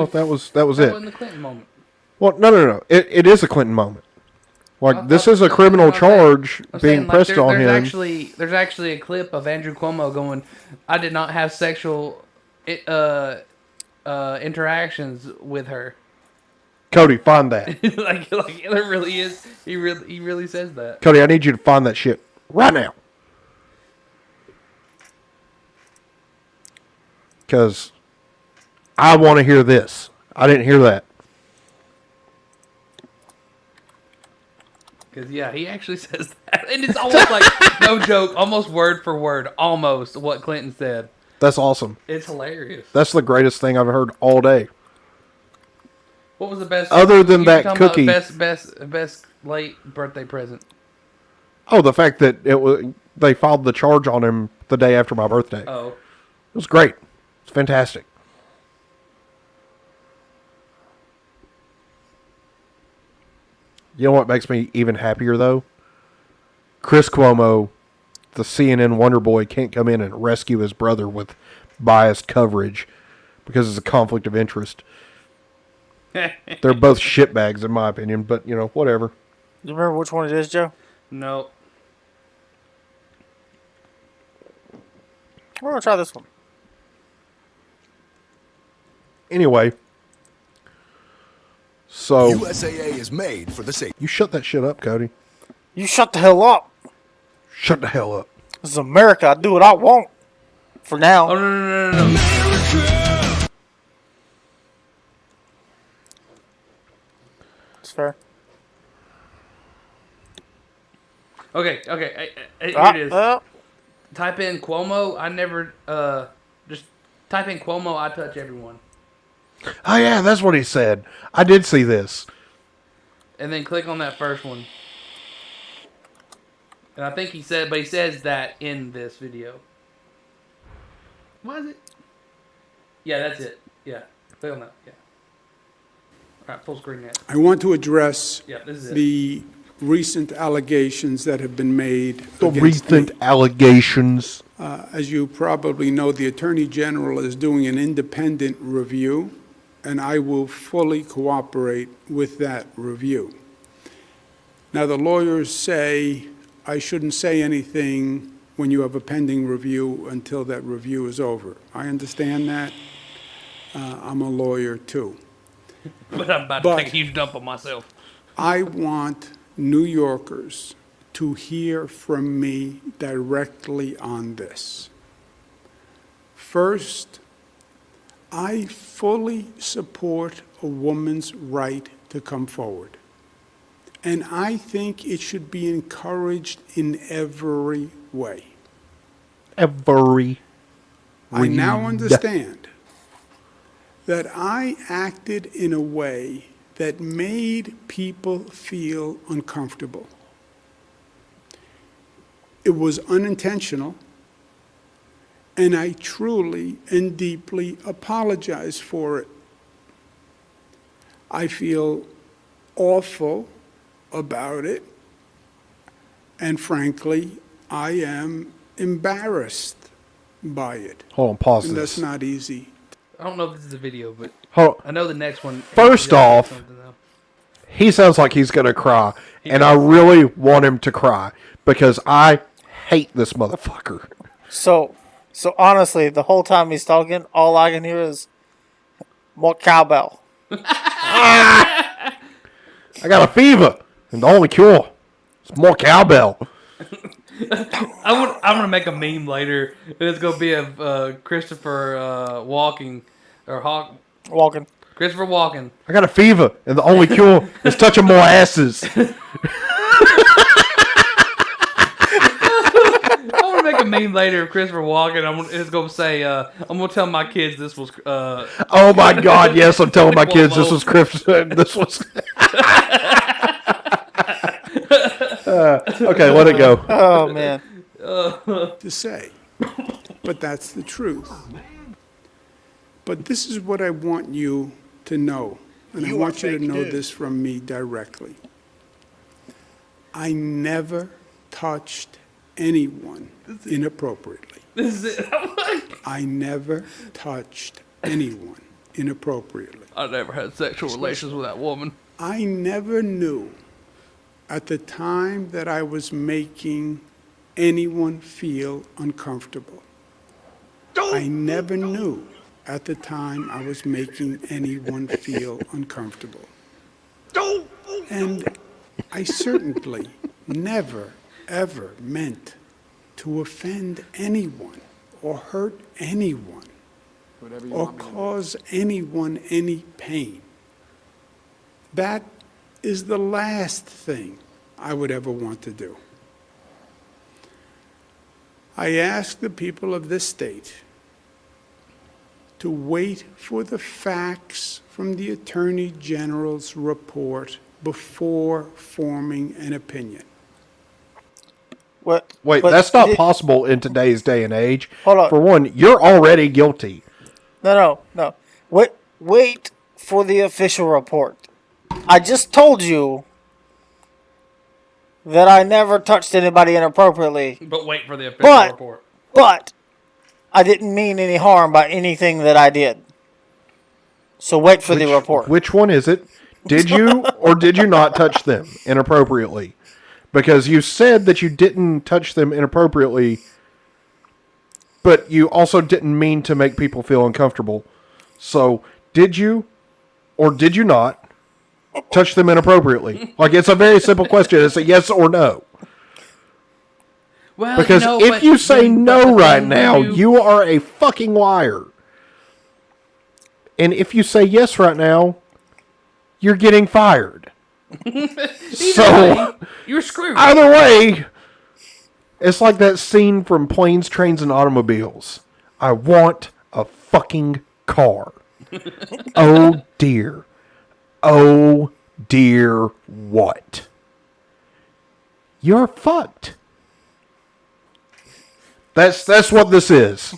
that was it. That wasn't the Clinton moment. Well, no. It is a Clinton moment. Like, this is a criminal charge being pressed on him. There's actually a clip of Andrew Cuomo going, "I did not have sexual interactions with her." Cody, find that. like there really is. He really says that. Cody, I need you to find that shit right now. Because I want to hear this. I didn't hear that. Because, yeah, he actually says that. And it's almost like, no joke, almost word for word, almost what Clinton said. That's awesome. It's hilarious. That's the greatest thing I've heard all day. What was the best? Other than that cookie. Best late birthday present. Oh, the fact that they filed the charge on him the day after my birthday. Oh. It was great. It's fantastic. You know what makes me even happier, though? Chris Cuomo, the CNN Wonder Boy, can't come in and rescue his brother with biased coverage because it's a conflict of interest. They're both shitbags, in my opinion, but, whatever. You remember which one it is, Joe? No. We're going to try this one. Anyway. So, USAA is made for the safety. You shut that shit up, Cody. You shut the hell up. Shut the hell up. This is America. I do what I want. For now. Oh, no. It's fair. Okay. Here it is. Type in Cuomo. Just type in Cuomo, I touch everyone. Oh, yeah, that's what he said. I did see this. And then click on that first one. And I think he says that in this video. Was it? Yeah, that's it. Yeah. Click on that. Yeah. All right, full screen that. I want to address this is the recent allegations that have been made. Allegations. As you probably know, the Attorney General is doing an independent review, and I will fully cooperate with that review. Now, the lawyers say I shouldn't say anything when you have a pending review until that review is over. I understand that. I'm a lawyer too. But I'm about to take a huge dump on myself. I want New Yorkers to hear from me directly on this. First, I fully support a woman's right to come forward. And I think it should be encouraged in every way. I now understand that I acted in a way that made people feel uncomfortable. It was unintentional, and I truly and deeply apologize for it. I feel awful about it, and frankly, I am embarrassed by it. Hold on, pause and this. That's not easy. I don't know if this is a video, but Hold on. I know the next one. First off, he sounds like he's going to cry, and I really want him to cry because I hate this motherfucker. So honestly, the whole time he's talking, all I can hear is more cowbell. I got a fever, and the only cure is more cowbell. I'm gonna make a meme later. It's gonna be of Christopher Walking or Hawk Walken. Christopher Walken. I got a fever, and the only cure is touching more asses. I'm gonna make a meme later of Christopher Walken. It's gonna say, "I'm gonna tell my kids this was." Oh my God! Yes, I'm telling my kids this was Christopher. This was. Okay, let it go. Oh man. To say, but that's the truth. But this is what I want you to know, and I want you to know this from me directly. I never touched anyone inappropriately. This is it. I never touched anyone inappropriately. I never had sexual relations with that woman. I never knew at the time that I was making anyone feel uncomfortable. I never knew at the time I was making anyone feel uncomfortable. And I certainly never, ever meant to offend anyone or hurt anyone or cause anyone any pain. That is the last thing I would ever want to do. I ask the people of this state to wait for the facts from the Attorney General's report before forming an opinion. What? Wait, that's not possible in today's day and age. Hold on. For one, you're already guilty. No. Wait for the official report. I just told you that I never touched anybody inappropriately. But wait for the official report. But I didn't mean any harm by anything that I did. So wait for the report. Which one is it? Did you or did you not touch them inappropriately? Because you said that you didn't touch them inappropriately, but you also didn't mean to make people feel uncomfortable. So, did you or did you not touch them inappropriately? Like, it's a very simple question. It's a yes or no. Well, because if you say no right now, you are a fucking liar. And if you say yes right now, you're getting fired. So you're screwed. Either way, it's like that scene from Planes, Trains, and Automobiles. I want a fucking car. Oh dear. Oh dear what? You're fucked. That's what this is.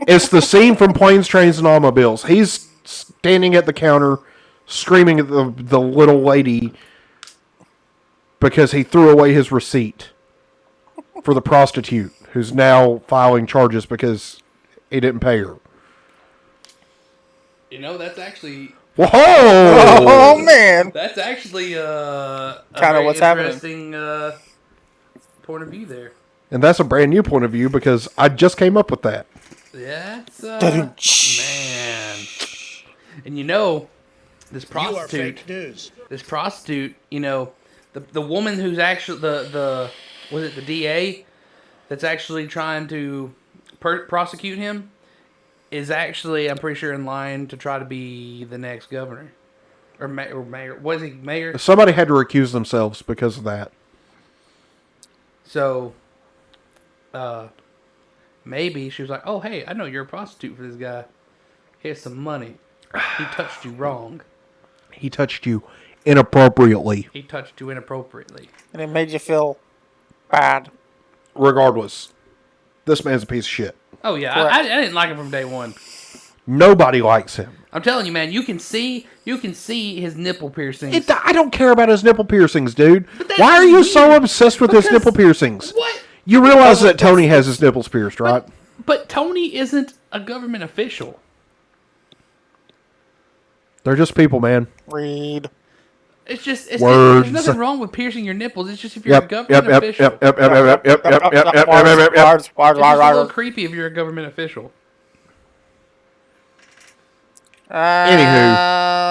It's the scene from Planes, Trains, and Automobiles. He's standing at the counter screaming at the little lady because he threw away his receipt for the prostitute who's now filing charges because he didn't pay her. You know, that's actually... Whoa! Oh, man! That's actually kind of what's happening. Interesting point of view there. And that's a brand new point of view because I just came up with that. That's man. And you know, this prostitute. This prostitute. You know, the woman who's actually the was it the DA that's actually trying to prosecute him is actually, I'm pretty sure, in line to try to be the next governor or mayor. Was he mayor? Somebody had to recuse themselves because of that. So, maybe she was like, "Oh, hey, I know you're a prostitute for this guy. Here's some money. He touched you wrong. He touched you inappropriately. He touched you inappropriately. And it made you feel bad. Regardless, this man's a piece of shit. Oh, yeah. I didn't like him from day one. Nobody likes him. I'm telling you, man, you can see his nipple piercings. I don't care about his nipple piercings, dude. Why are you so obsessed with his nipple piercings? What? You realize that Tony has his nipples pierced, right? But Tony isn't a government official. They're just people, man. Read. It's just Words. there's nothing wrong with piercing your nipples. It's just if you're a government official. Yep. It's just a little creepy if you're a government official. Anywho,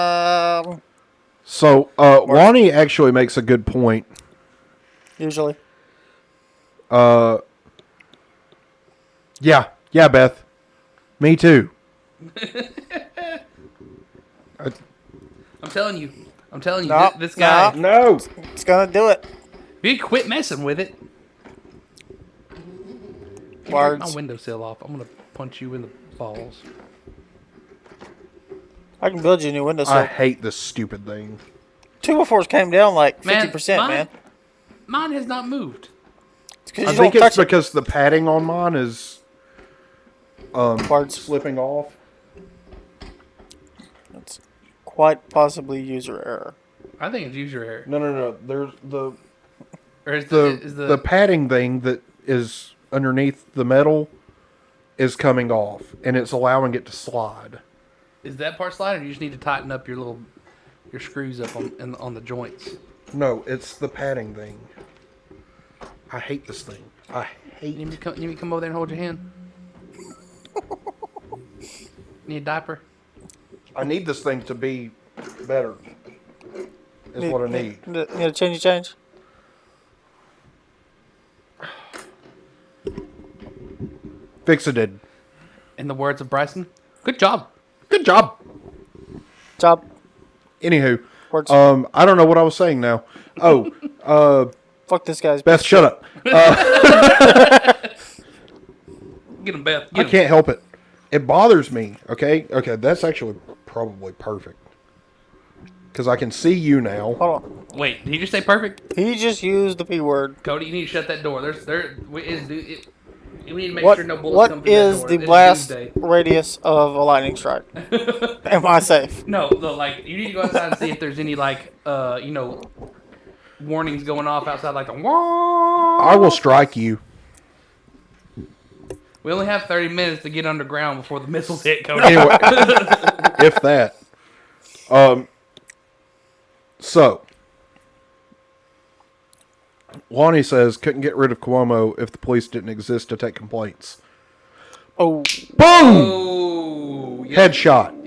so Lonnie actually makes a good point. Usually. Yeah, Beth. Me too. I'm telling you, Nope, this guy. No. It's gonna do it. You quit messing with it. Words. My windowsill off. I'm gonna punch you in the balls. I can build you a new windowsill. I hate this stupid thing. 2x4s came down like 50%, man. Mine has not moved. I think it's because the padding on mine is slipping off. It's quite possibly user error. I think it's user error. No. There's the the padding thing that is underneath the metal is coming off, and it's allowing it to slide. Is that part sliding, or you just need to tighten up your screws up on the joints? No, it's the padding thing. I hate this thing. I hate. You need to come over there and hold your hand. Need a diaper? I need this thing to be better. Is what I need. Need a change? Fix it. In the words of Bryson, good job. Good job. Anywho, Words. I don't know what I was saying now. Oh, fuck this guy's. Beth, shut up. Get him, Beth. I can't help it. It bothers me. Okay, that's actually probably perfect because I can see you now. Hold on. Wait, did he just say perfect? He just used the P word. Cody, you need to shut that door. We need to make What, sure no bullets come what through that is door. the It's blast Tuesday. radius of a lightning strike? Am I safe? No, like you need to go outside and see if there's any warnings going off outside, like the. I will strike you. We only have 30 minutes to get underground before the missiles hit, Cody. Anyway, if that. So, Lonnie says couldn't get rid of Cuomo if the police didn't exist to take complaints. Oh. Boom! Oh, yep. Headshot.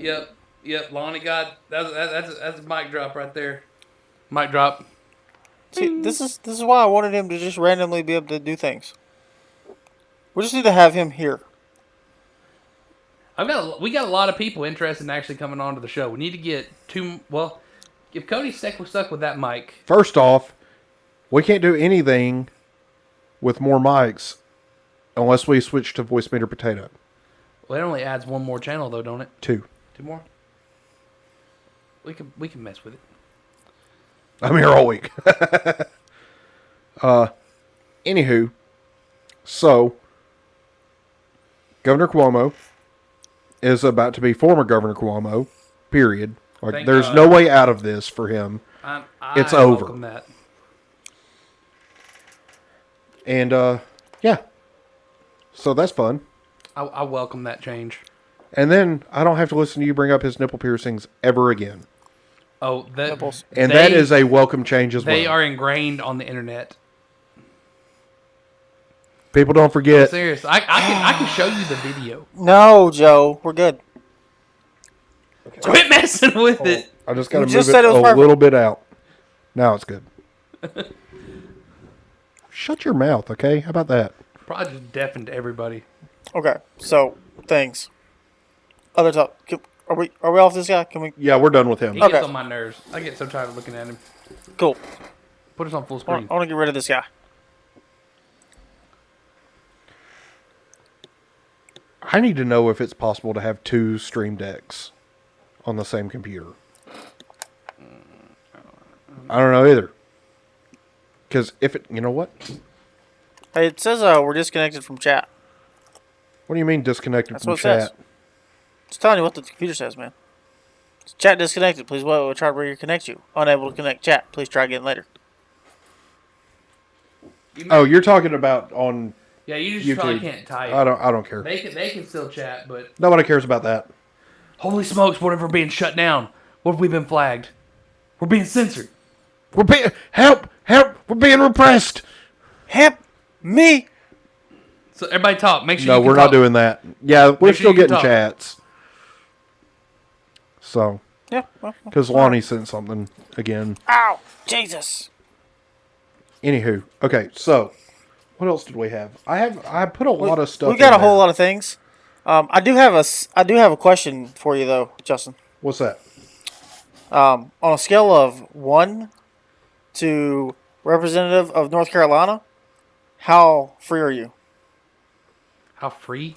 Yep. Lonnie got that's a mic drop right there. Mic drop. See, this is why I wanted him to just randomly be able to do things. We just need to have him here. We got a lot of people interested in actually coming on to the show. We need to get if Cody's stuck with that mic. First off, we can't do anything with more mics unless we switch to voice meter potato. Well, it only adds one more channel though, don't it? Two more. We can mess with it. I'm here all week. Anywho, so Governor Cuomo is about to be former Governor Cuomo. Period. Like, Thank there's God. no way out of this for him. It's over. Welcome that. And yeah, so that's fun. I welcome that change. And then I don't have to listen to you bring up his nipple piercings ever again. Oh, that is a welcome change as well. They are ingrained on the internet. People don't forget. Serious. I can show you the video. No, Joe, we're good. Quit messing with it. I just got to You move just it said it a was perfect. little bit out. Now it's good. Shut your mouth, okay? How about that? Probably just deafened everybody. Okay, so things. Other top. Are we off this guy? Can we? Yeah, we're done with him. He gets on my nerves. I get so tired of looking at him. Cool. Put us on full I screen. want to get rid of this guy. I need to know if it's possible to have 2 Stream Decks on the same computer. I don't know either. Because if it, you know what? Hey, it says we're disconnected from chat. What do you mean disconnected That's from what it chat? says. It's telling you what the computer says, man. Chat disconnected. Please wait. We'll try to reconnect you. Unable to connect chat. Please try again later. Oh, you're talking about on Yeah, you just YouTube. probably can't type. I don't care. They can still chat, but Nobody cares about that. holy smokes! What if we're being shut down? What if we've been flagged? We're being censored. We're being help. We're being repressed. Help me. So everybody talk. Make sure. No, you can we're talk. not doing that. Yeah, we're Make sure still you can getting talk. chats. So, Yeah. Well, because Lonnie sent something again. ow, Jesus. Anywho, okay. So, what else did we have? I put a lot of stuff. We got in a whole there. lot of things. I do have a question for you though, Justin. What's that? On a scale of 1 to representative of North Carolina, how free are you? How free?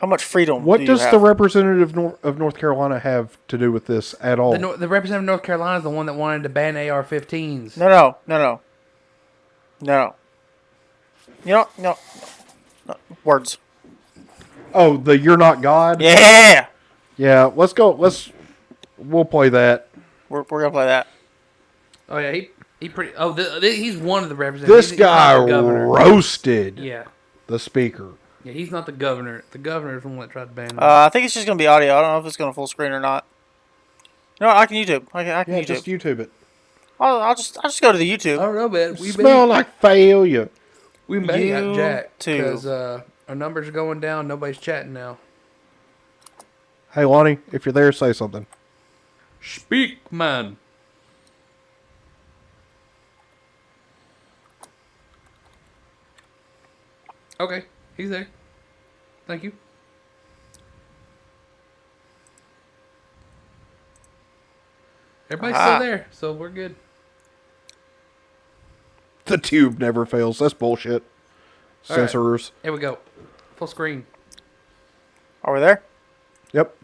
How much freedom? What do you does have? the representative of North Carolina have to do with this at all? The representative of North Carolina is the one that wanted to ban AR-15s. No. No. Words. Oh, the "You're Not God." Yeah. Yeah. Let's go. We'll play that. We're gonna play that. Oh yeah, he pretty. Oh, he's one of the representatives. This He's not guy the governor. roasted. Yeah. The speaker. Yeah, he's not the governor. The governor is the one that tried to ban him. I think it's just gonna be audio. I don't know if it's gonna full screen or not. No, I can YouTube. I can Yeah, YouTube. just YouTube it. I'll just go to the YouTube. I don't know, man. Smell like failure. We may got Jack too. because our numbers are going down. Nobody's chatting now. Hey, Lonnie, if you're there, say something. Speak, man. Okay, he's there. Thank you. Everybody's still there, so we're good. The tube never fails. That's bullshit. All right. Censorers. Here we go. Full screen. Are we there? Yep.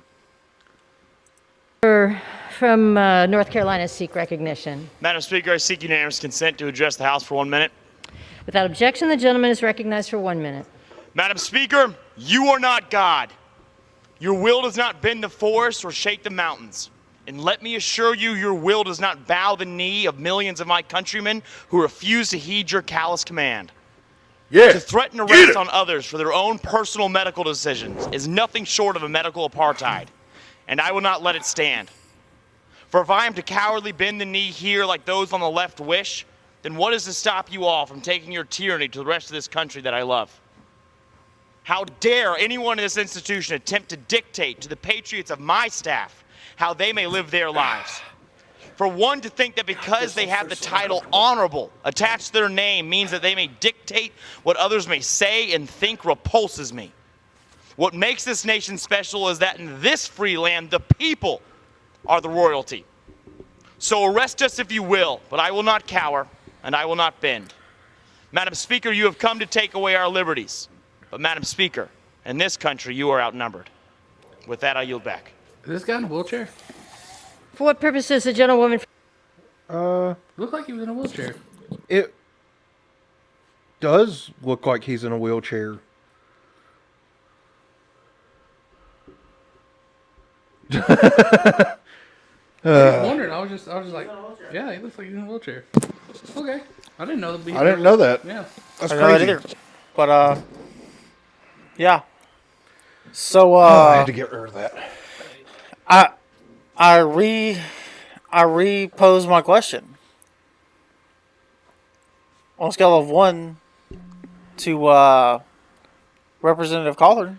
From North Carolina seek recognition. Madam Speaker, I seek unanimous consent to address the House for 1 minute. Without objection, the gentleman is recognized for 1 minute. Madam Speaker, you are not God. Your will does not bend the forest or shake the mountains. And let me assure you, your will does not bow the knee of millions of my countrymen who refuse to heed your callous command. Yeah. To threaten arrest on others for their own personal medical decisions is nothing short of a medical apartheid, and I will not let it stand. For if I am to cowardly bend the knee here like those on the left wish, then what is to stop you all from taking your tyranny to the rest of this country that I love? How dare anyone in this institution attempt to dictate to the patriots of my staff how they may live their lives? For one to think that because they have the title honorable attached to their name means that they may dictate what others may say and think repulses me. What makes this nation special is that in this free land, the people are the royalty. So arrest us if you will, but I will not cower and I will not bend. Madam Speaker, you have come to take away our liberties. But Madam Speaker, in this country, you are outnumbered. With that, I yield back. Is this guy in a wheelchair? For what purpose does the gentlewoman... Looked like he was in a wheelchair. It does look like he's in a wheelchair. I was wondering. I was just like, yeah, he looks like he's in a wheelchair. Okay, I didn't know that. I didn't know that. Yeah, that's I didn't know that crazy. either. But yeah. So I had to get rid of that. I repose my question. On a scale of 1 to Representative Collar,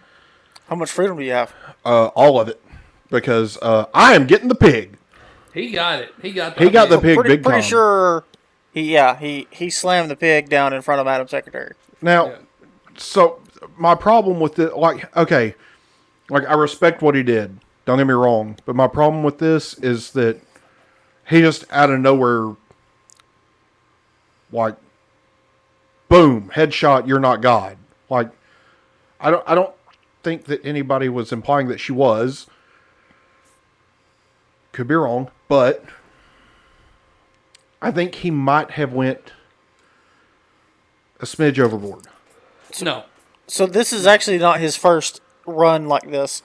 how much freedom do you have? All of it, because I am getting the pig. He got it. He got the pig pretty, big pretty time. sure he slammed the pig down in front of Madam Secretary. Now, so my problem with it, okay, I respect what he did. Don't get me wrong, but my problem with this is that he just out of nowhere, boom, headshot. You're not God. I don't think that anybody was implying that she was. Could be wrong, but I think he might have went a smidge overboard. No. So this is actually not his first run like this.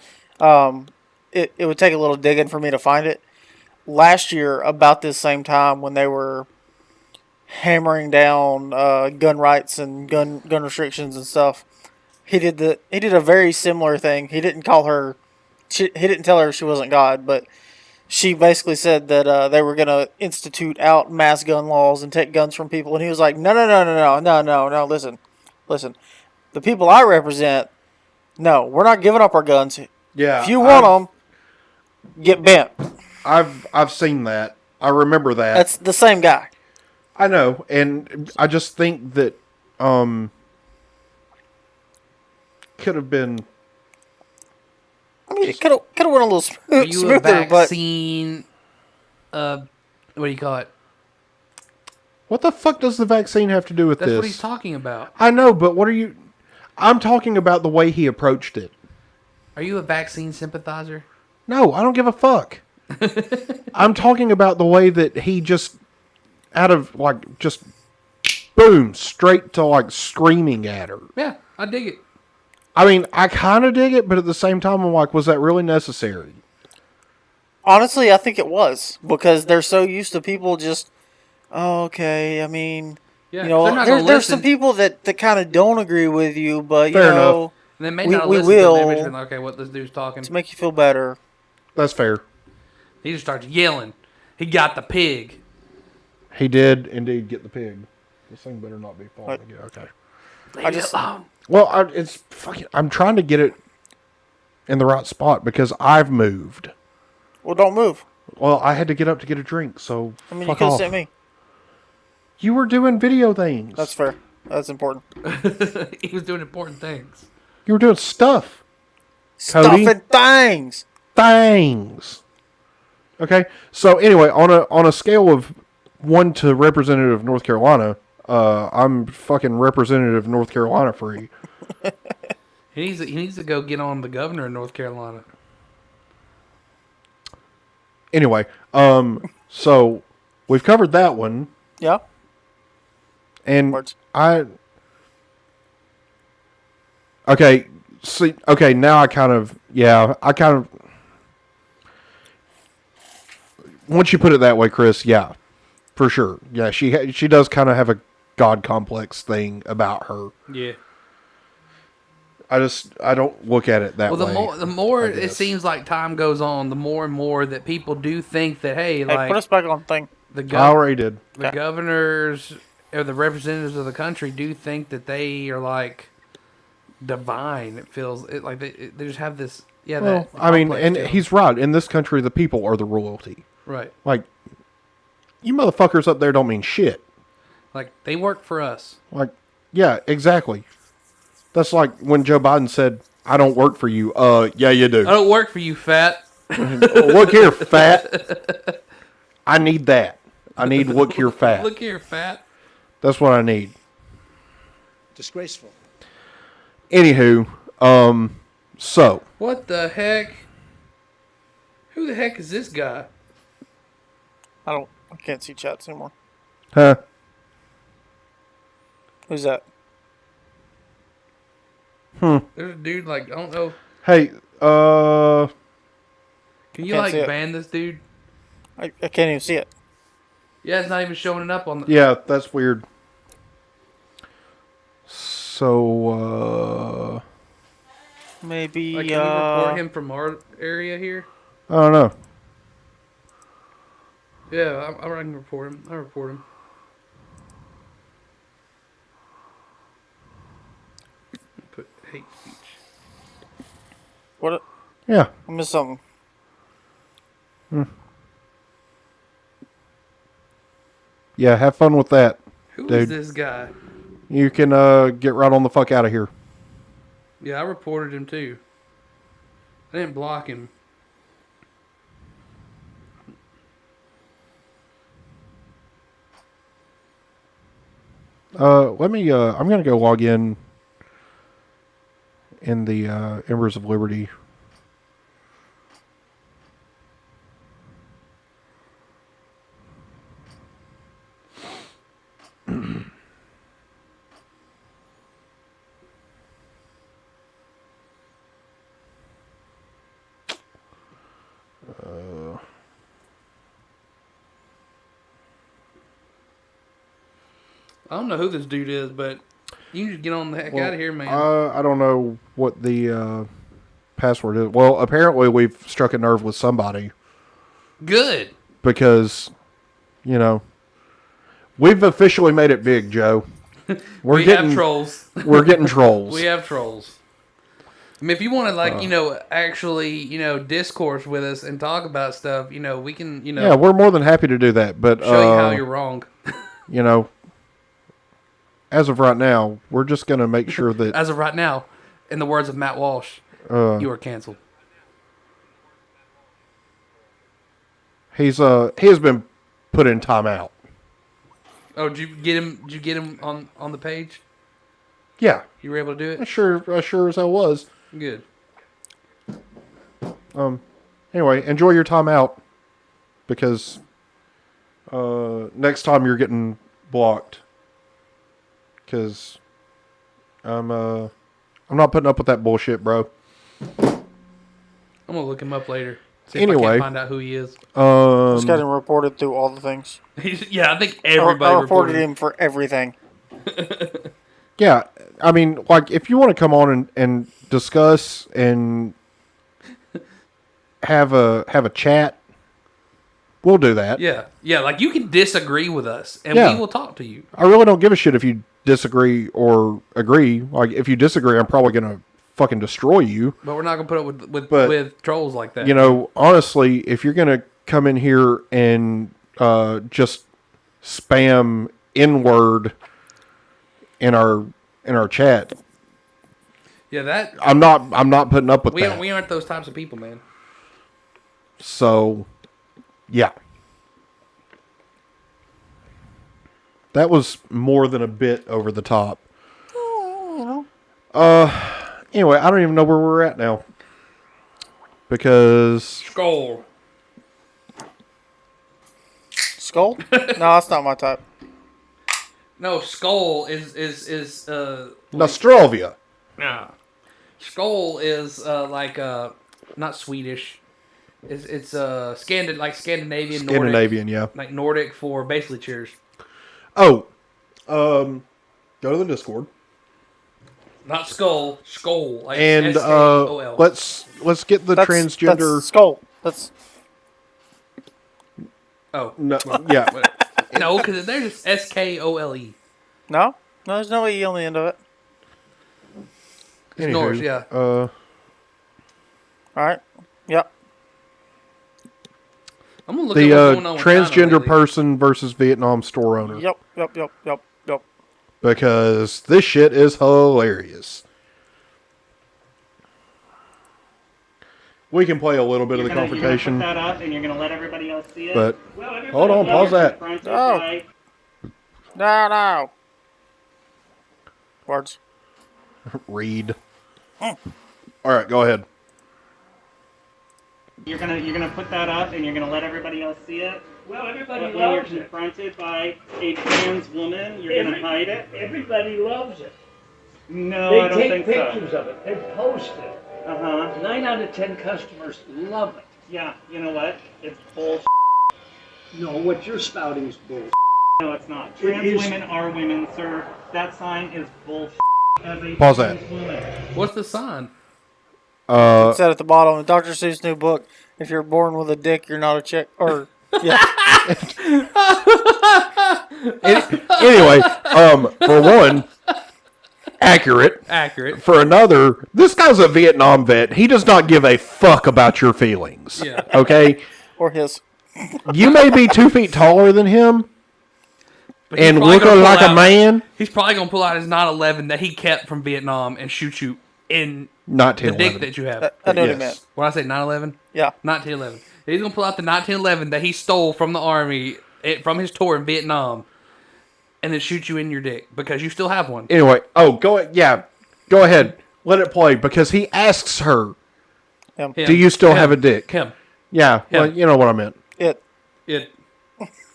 It would take a little digging for me to find it. Last year, about this same time, when they were hammering down gun rights and gun restrictions and stuff, he did a very similar thing. He didn't call her. He didn't tell her she wasn't God, but she basically said that they were going to institute out mass gun laws and take guns from people. And he was like, no, listen. The people I represent, no, we're not giving up our guns. Yeah, if you want them, get bent. I've seen that. I remember that. That's the same guy. I know, and I just think that could have been. I mean, it could have went a little Are you smoother, a vaccine? What do you call it? What the fuck does the vaccine have to do with That's this? what he's talking about. I know, but what are you? I'm talking about the way he approached it. Are you a vaccine sympathizer? No, I don't give a fuck. I'm talking about the way that he just, out of just boom, straight to screaming at her. Yeah, I dig it. I mean, I kind of dig it, but at the same time, I'm like, was that really necessary? Honestly, I think it was, because they're so used to people just, oh, okay, I mean, Yeah, you know, they're not gonna there's some listen. people that kind of don't agree with you, but, Fair you know, enough. And they may we not listen will, to them. They may just be like, okay, what this dude's talking. to make you feel better. That's fair. He just starts yelling. He got the pig. He did indeed get the pig. This thing better not be falling again. Okay. I just, Well, it's fucking. I'm trying to get it in the right spot because I've moved. well, don't move. Well, I had to get up to get a drink, so I mean, you fuck could have off. sent me. You were doing video things. That's fair. That's important. He was doing important things. You were doing stuff. Stuff Cody. and things. Things. Okay. So anyway, on a scale of 1 to Representative of North Carolina, I'm fucking Representative North Carolina free. He needs to go get on the governor of North Carolina. Anyway, so we've covered that one. Yeah. And okay, see, okay, now I kind of once you put it that way, Chris, yeah, for sure. Yeah, she does kind of have a God complex thing about her. Yeah. I don't look at it that way. Well, the more it seems like time goes on, the more and more that people do think that, hey, Hey, put us back on thing. I already did. The governors or the representatives of the country do think that they are like divine. It feels like they just have this. Yeah, Well, that I mean, complex and to them. he's right. In this country, the people are the royalty. Right. Like, you motherfuckers up there don't mean shit. Like, they work for us. Like, yeah, exactly. That's like when Joe Biden said, "I don't work for you." Yeah, you do. I don't work for you, fat. Look here, fat. I need that. I need look here, fat. Look here, fat. That's what I need. Disgraceful. Anywho, so What the heck? Who the heck is this guy? I can't see chats anymore. huh? Who's that? There's a dude like I don't know. Hey, Can you Can't like see it. ban this dude? I can't even see it. Yeah, it's not even showing it up on the. yeah, that's weird. So, Maybe. Like, can we report him from our area here? I don't know. Yeah, I can report him. I report him. Hate speech. What? Yeah. I missed something. Yeah, have fun with that, Who dude. is this guy? You can get right on the fuck out of here. Yeah, I reported him too. I didn't block him. Let me. I'm gonna go log in the Embers of Liberty. I don't know who this dude is, but you can just get on the heck out of here, man. I don't know what the password is. Well, apparently we've struck a nerve with somebody. Good. Because, we've officially made it big, Joe. We have trolls. We're getting trolls. We have trolls. I mean, if you want to, actually, discourse with us and talk about stuff, we can, Yeah, we're more than happy to do that. But show you how you're wrong. As of right now, we're just going to make sure that... As of right now, in the words of Matt Walsh, you are canceled. He has been put in timeout. Oh, did you get him on the page? Yeah. You were able to do it? I sure as hell was. Good. Anyway, enjoy your time out. Because next time you're getting blocked. Because I'm not putting up with that bullshit, bro. I'm gonna look him up later. See Anyway, if I can find out who he is. Just got him reported through all the things. Yeah, I think everybody I reported him for everything. Yeah, I mean, like, if you want to come on and discuss and have a chat, we'll do that. Yeah, like you can disagree with us, and Yeah. we will talk to you. I really don't give a shit if you disagree or agree. Like, if you disagree, I'm probably gonna fucking destroy you. But we're not gonna put up with trolls like that. Honestly, if you're gonna come in here and just spam N-word in our chat, Yeah, that I'm not putting up with that. We aren't those types of people, man. So, yeah. That was more than a bit over the top. Anyway, I don't even know where we're at now. Because... Skull. Skull? No, that's not my type. No, skull is Nostrovia. Yeah. Skull is not Swedish. It's Scandinavian. Scandinavian, Nordic, yeah. Like Nordic for basically cheers. Oh, go to the Discord. Not skull, skull. Like And S-K-O-L. let's get the transgender That's skull. That's Oh no, yeah. No, because they're just S-K-O-L-E. no, there's no E on the end of it. It's Norse, yeah. All right. Yep. I'm gonna look The at what's going on with China transgender lately. person versus Vietnam store owner. Yep. Because this shit is hilarious. We can play a little bit of the confrontation. You're gonna put that up and you're gonna let everybody else see it. But Well, everybody hold on, pause that. confronted Oh. by- No. Words. Read. All right, go ahead. You're gonna put that up and you're gonna let everybody else see it. Well, everybody When loves you're it. confronted by a trans woman, you're gonna hide it. Everybody loves it. No, They I don't take think pictures so. of it. They post it. 9 out of 10 customers love it. Yeah, you know what? It's bull. No, what you're spouting is bull. No, it's not. It Trans is- women are women, sir. That sign is bull. As a Pause that. trans woman. What's the sign? It said at the bottom of Dr. Seuss' new book, if you're born with a dick, you're not a chick. Or, yeah. Anyway, for one, Accurate. Accurate. For another, this guy's a Vietnam vet. He does not give a fuck about your feelings. Yeah. Okay? Or his. You may be 2 feet taller than him But he's and probably looking gonna pull like a out- man. He's probably going to pull out his 911 that he kept from Vietnam and shoot you in the 1911. dick that you have. I know what he meant. When I say 911? Yeah. 1911. He's going to pull out the 1911 that he stole from the army, from his tour in Vietnam, and then shoot you in your dick because you still have one. Anyway, go ahead. Let it play because he asks her, Him. do you still have a dick? Him. Yeah, well, you know what I meant. It.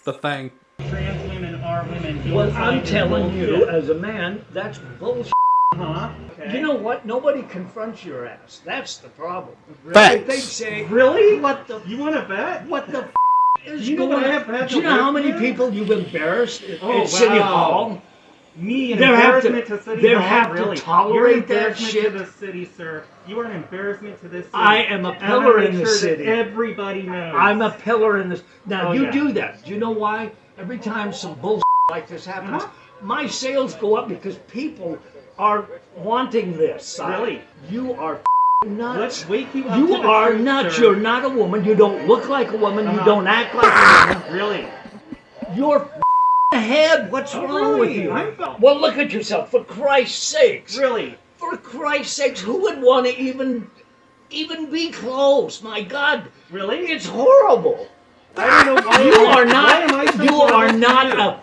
The thing. Trans women are women. Well, I'm telling you, as a man, that's bullshit. Huh? Okay. You know what? Nobody confronts your ass. That's the problem. Facts. They say, Really? What the? You want to bet? What the? Is You know going what I on? have had Do you to know how live many through? people you've embarrassed at Oh, City wow. Hall? Me, an There have to- embarrassment to City there Hall? have to Really? tolerate You're an that embarrassment shit? to the city, sir. You are an embarrassment to this city. I am a And I pillar make in the sure that city. everybody knows. I'm a pillar in this. Now Oh, you yeah. do that. Do you know why? Every time some bullshit like this happens, my sales go up because people are wanting this. Really? You are nuts. Let's wake you up You to the are truth, nuts. sir. You're not a woman. You don't look like a woman. You Uh-huh. don't act like a woman. Really? You're ahead. What's Oh, wrong with really? you? I'm- Well, look at yourself. For Christ's sakes. Really? For Christ's sakes, who would want to even be close? My God. Really? It's horrible. I don't know why. You are Why am I not. so You horrible are to not you? a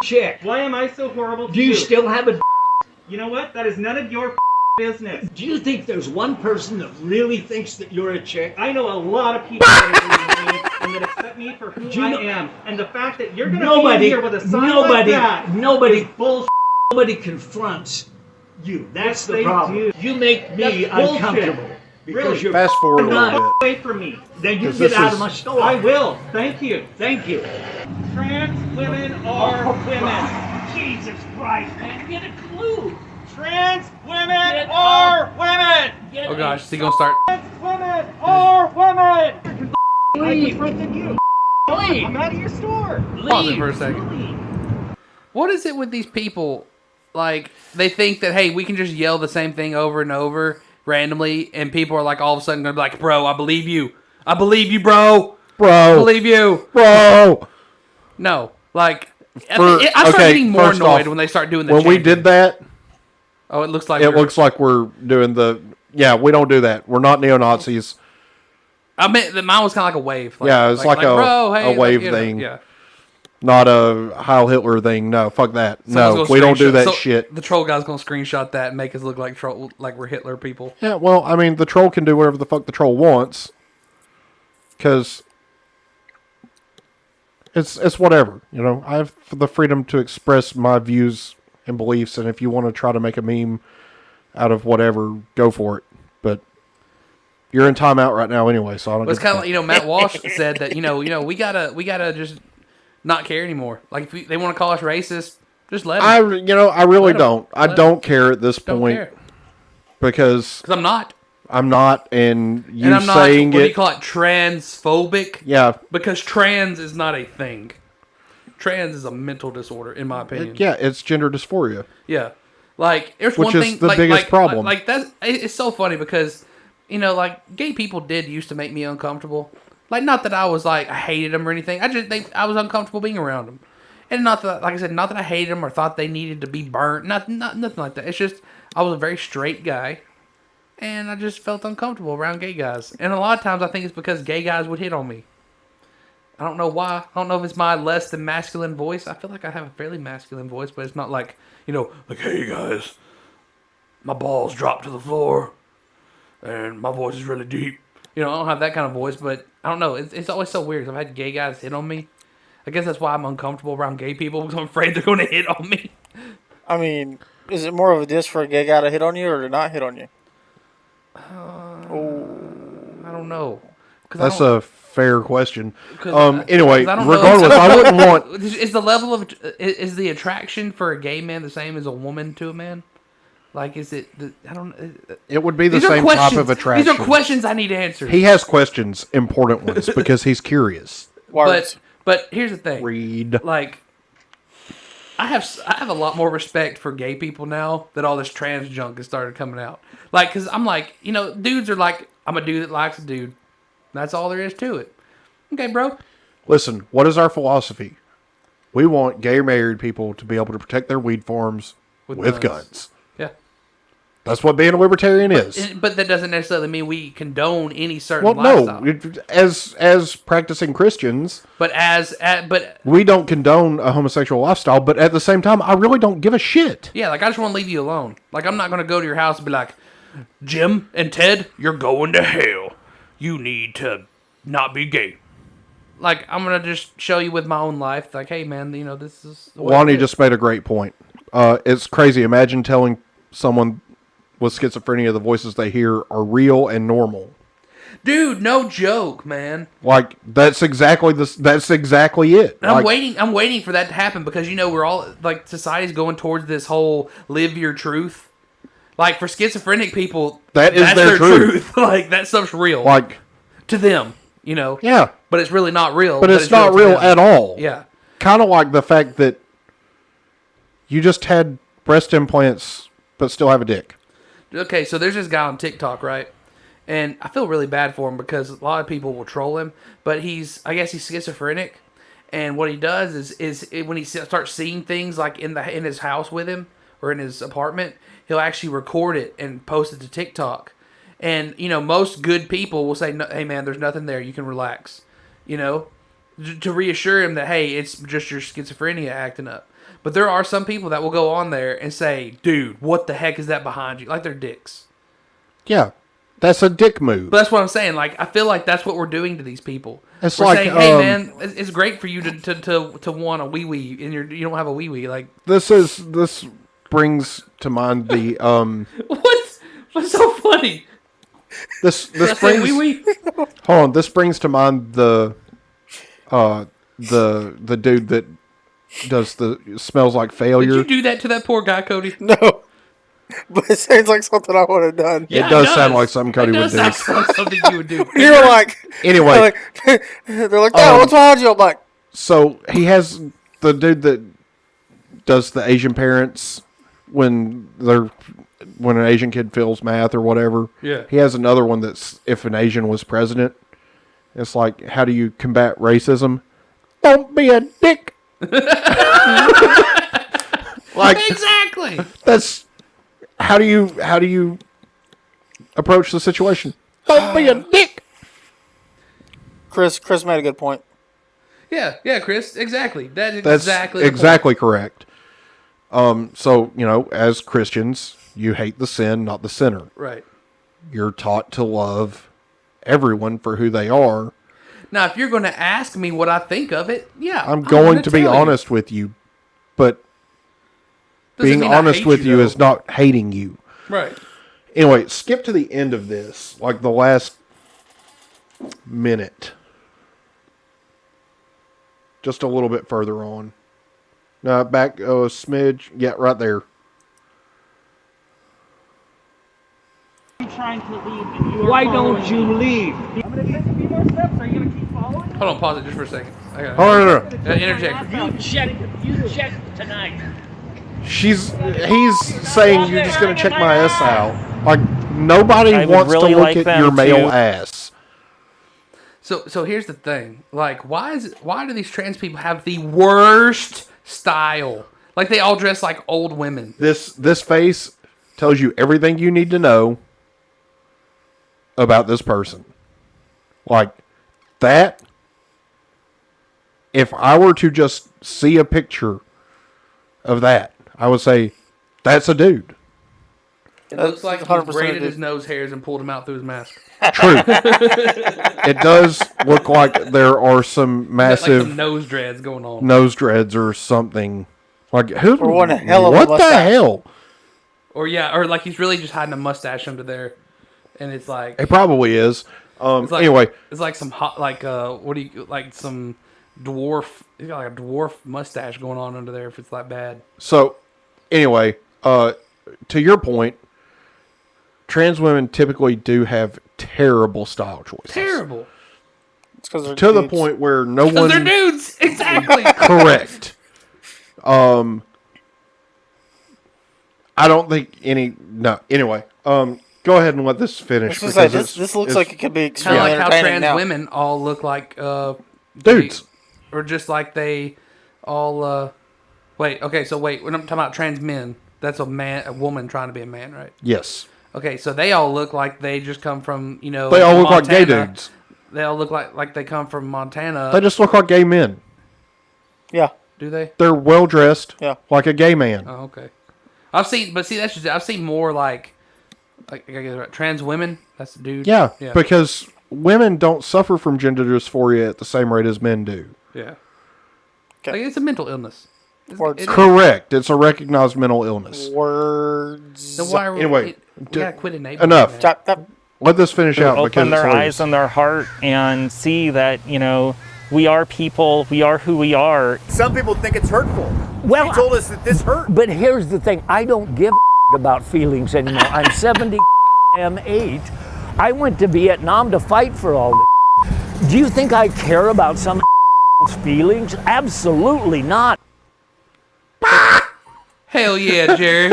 chick. Why am I so horrible to Do you still have a? You know what? That is none of your business. Do you think there's one person that really thinks that you're a chick? I know a lot of people that agree with me and that accept me for who Do you I know- am. And the fact that you're going to be Nobody, here with a sign like that nobody, is bullshit. nobody confronts you. That's Yes, the they problem. do. You make me That's bullshit. uncomfortable because Really? you're Fast forward a little nuts. bit. Away from me. Then you 'Cause get this out is- of my store. I will. Thank you. Thank you. Trans women are women. Jesus Christ, man, get a clue. Trans women are women. Oh gosh, is he gonna start? Trans women are women. I Leave. confronted you. Leave. I'm out of your store. Pause it for a second. What is it with these people? Like, they think that, hey, we can just yell the same thing over and over randomly, and people are like, all of a sudden, gonna be like, bro, I believe you. I believe you, bro. Bro. I believe you. Bro. No. Like, I For- start okay, getting more first annoyed off, when they start doing the when we chanting. did that, Oh, it looks like it we're- looks like we're doing the. Yeah, we don't do that. We're not neo Nazis. I meant that mine was kind of like a wave. Yeah, it's like a- bro, hey, a wave you know, thing. yeah. Not a Heil Hitler thing. No, fuck that. Someone's No, gonna we don't do screenshot- that so shit. The troll guy's gonna screenshot that and make us look like troll, like we're Hitler people. Yeah, well, I mean, the troll can do whatever the fuck the troll wants. Because it's whatever, you know. I have the freedom to express my views and beliefs, and if you want to try to make a meme out of whatever, go for it. But you're in timeout right now anyway, so I don't. But it's give a kind of fuck. like, Matt Walsh said that we gotta just not care anymore. Like if they want to call us racist, just let them. I really Let 'em. don't. I Let don't care at this Don't point care. because I'm not. I'm not, and you And I'm not. saying What do it. you call it? Transphobic. Yeah. Because trans is not a thing. Trans is a mental disorder, in my opinion. Yeah, it's gender dysphoria. Yeah, like there's Which one is thing. the like, biggest like, problem. Like that's it's so funny because like gay people did used to make me uncomfortable. Like not that I was like I hated them or anything. I was uncomfortable being around them, and not that like I said, not that I hated them or thought they needed to be burnt. Nothing like that. It's just I was a very straight guy, and I just felt uncomfortable around gay guys. And a lot of times I think it's because gay guys would hit on me. I don't know why. I don't know if it's my less than masculine voice. I feel like I have a fairly masculine voice, but it's not like, like, hey guys, my balls drop to the floor and my voice is really deep. I don't have that kind of voice, but I don't know. It's always so weird 'cause I've had gay guys hit on me. I guess that's why I'm uncomfortable around gay people because I'm afraid they're going to hit on me. I mean, is it more of a diss for a gay guy to hit on you or to not hit on you? I don't know. That's a fair question. I Anyway, don't know. regardless, I wouldn't want. Is the level of is the attraction for a gay man the same as a woman to a man? Like, is it? I don't. It would be the These are same type questions. of attraction. These are questions I need answers. He has questions, important ones, because he's curious. But here's the thing. Read. Like, I have a lot more respect for gay people now that all this trans junk has started coming out. Like, because I'm like, dudes are like, I'm a dude that likes a dude. That's all there is to it. Okay, bro. Listen, what is our philosophy? We want gay married people to be able to protect their weed farms with guns. Yeah. That's what being a libertarian is. But that doesn't necessarily mean we condone any certain lifestyle. No. As practicing Christians, But we don't condone a homosexual lifestyle, but at the same time, I really don't give a shit. yeah, like I just want to leave you alone. Like I'm not going to go to your house and be like, Jim and Ted, you're going to hell. You need to not be gay. Like I'm going to just show you with my own life. Like, hey man, this is. Lonnie just made a great point. It's crazy. Imagine telling someone with schizophrenia the voices they hear are real and normal. Dude, no joke, man. Like that's exactly it. And I'm waiting for that to happen because we're all like society's going towards this whole live your truth. Like for schizophrenic people, that's their truth. Like that stuff's real. Like to them, Yeah. But it's really not real. But it's not real at all. Yeah. Kind of like the fact that you just had breast implants but still have a dick. Okay, so there's this guy on TikTok, right? And I feel really bad for him because a lot of people will troll him, but I guess he's schizophrenic, and what he does is when he starts seeing things like in his house with him or in his apartment, he'll actually record it and post it to TikTok. And most good people will say, no, "Hey man, there's nothing there. You can relax," to reassure him that hey, it's just your schizophrenia acting up. But there are some people that will go on there and say, dude, what the heck is that behind you? Like they're dicks. Yeah. That's a dick move. But that's what I'm saying. Like, I feel like that's what we're doing to these people. We're like, saying, hey, man, it's great for you to want a wee-wee, and you don't have a wee-wee. Like, this brings to mind the... What's so funny? This brings... wee-wee? Hold on. This brings to mind the dude that does the smells like failure. Did you do that to that poor guy, Cody? No. But it sounds like something I would have done. Yeah, it does sound like something Cody would do. It sounds like something you would do. You're like... Anyway. They're like, oh, what's behind you? I'm like... So, he has the dude that does the Asian parents when an Asian kid fails math or whatever. Yeah. He has another one that's if an Asian was president. It's like, how do you combat racism? Don't be a dick. Like exactly. That's how do you approach the situation? Don't be a dick. Chris made a good point. Yeah, Chris, exactly. That's exactly correct. So, as Christians, you hate the sin, not the sinner. Right. You're taught to love everyone for who they are. Now, if you're going to ask me what I think of it, yeah. I'm going to be honest with you, but being honest with you is not hating you. Right. Anyway, skip to the end of this, like the last minute. Just a little bit further on. Back a smidge. Yeah, right there. Trying to leave. Why don't you leave? I'm gonna take a few more steps. Are you gonna keep following? Hold on, pause it just for a second. No. Interject. You check tonight. He's saying you're just gonna check my ass out. Like nobody wants to look at your male ass. So here's the thing. Like, why do these trans people have the worst style? Like they all dress like old women. This face tells you everything you need to know about this person. Like that. If I were to just see a picture of that, I would say that's a dude. It looks like he braided his nose hairs and pulled them out through his mask. True. It does look like there are some massive like some nose dreads going on. Nose dreads or something. Like who? Or what the hell? What the hell? Or like he's really just hiding a mustache under there, and it's like it probably is. Anyway, it's like some hot, some dwarf. He's got like a dwarf mustache going on under there. If it's that bad. So, anyway, to your point, trans women typically do have terrible style choices. Terrible. It's because they're to dudes. The point where no one. They're dudes. Exactly. Correct. I don't think any. No. Anyway, go ahead and let this finish. This looks like it could be Kind extremely of like how entertaining trans now. women all look like dudes, or just like they all. Wait. Okay. So wait. When I'm talking about trans men, that's a woman trying to be a man, right? Yes. Okay. So they all look like they just come from They all look like gay dudes. They all look like they come from Montana. They just look like gay men. Yeah. Do they? They're well dressed. Yeah. Like a gay man. Oh, okay. I've seen more like I guess, right, trans women. That's the dude. Yeah, because women don't suffer from gender dysphoria at the same rate as men do. Yeah. Like, it's a mental illness. Correct. It's a recognized mental illness. Words. Then why are we, Anyway, we gotta quit enabling enough. that. Let this finish out. Open because their it's eyes and their heart and see that, we are people, we are who we are. Some people think it's hurtful. Well, he told us that this hurt. But here's the thing, I don't give about feelings anymore. I'm 70 8. I went to Vietnam to fight for all this. Do you think I care about some feelings? Absolutely not. Hell yeah, Jerry.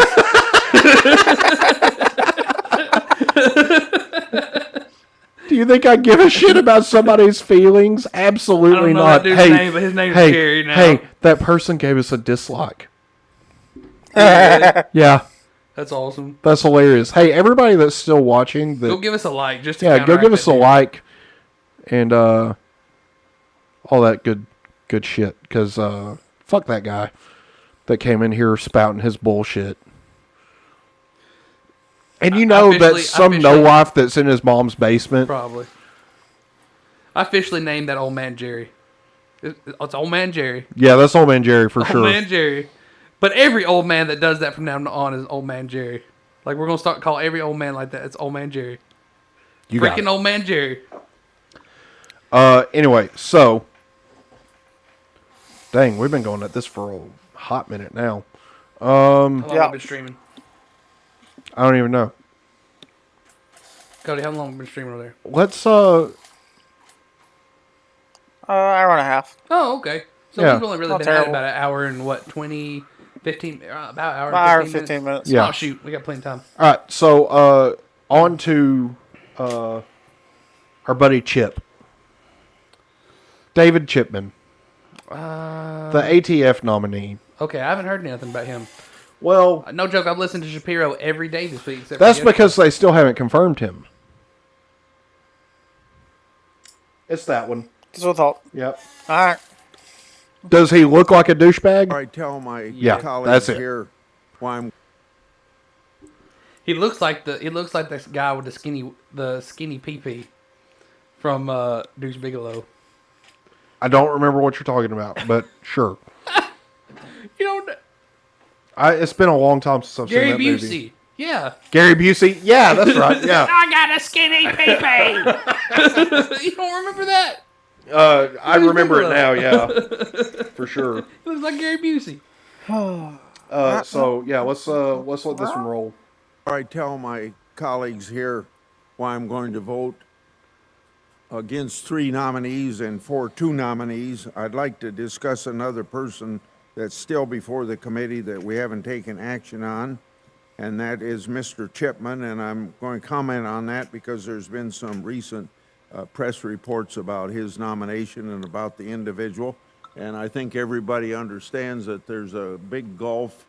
Do you think I give a shit about somebody's feelings? Absolutely I don't know not. that dude's name, but his name's Jerry now. Hey, that person gave us a dislike. Yeah. Yeah. That's awesome. That's hilarious. Hey, everybody that's still watching, Go give us a like just to go give counteract us that a dude. like and all that good shit. Because fuck that guy that came in here spouting his bullshit. And you know that's some no-wife that's in his mom's basement. Probably. I officially named that old man Jerry. It's old man Jerry. Yeah, that's old man Jerry for sure. Old man Jerry. But every old man that does that from now on is old man Jerry. Like, we're going to start call every old man like that. It's old man Jerry. You got Freaking old man Jerry. Anyway, so dang, we've been going at this for a hot minute now. How long have we been streaming? I don't even know. Cody, how long have we been streaming over there? Let's hour and a half. Oh, okay. So Yeah. we've only really Not been at terrible. about an hour and what, 20, 15, about an hour, About and 15 minutes. Yeah. Oh, shoot. We got plenty of time. all right. So on to our buddy Chip, David Chipman, the ATF nominee. Okay, I haven't heard anything about him. Well, No joke, I've listened to Shapiro every day this week. Except that's for because they still haven't confirmed him. It's that one. Just what I thought. Yep. All right. Does he look like a douchebag? I tell my colleagues that's it. here why I'm. He looks like this guy with the skinny pee from Deuce Bigelow. I don't remember what you're talking about, but sure. You don't. It's been a long time since I've Gary seen that Busey. movie. Yeah. Gary Busey. Yeah, that's right. Yeah. I got a skinny pee. You don't remember that? I remember it now. Yeah, for sure. It looks like Gary Busey. So yeah, let's let this one roll. I tell my colleagues here why I'm going to vote against 3 nominees and for 2 nominees. I'd like to discuss another person that's still before the committee that we haven't taken action on, and that is Mr. Chipman, and I'm going to comment on that because there's been some recent press reports about his nomination and about the individual, and I think everybody understands that there's a big gulf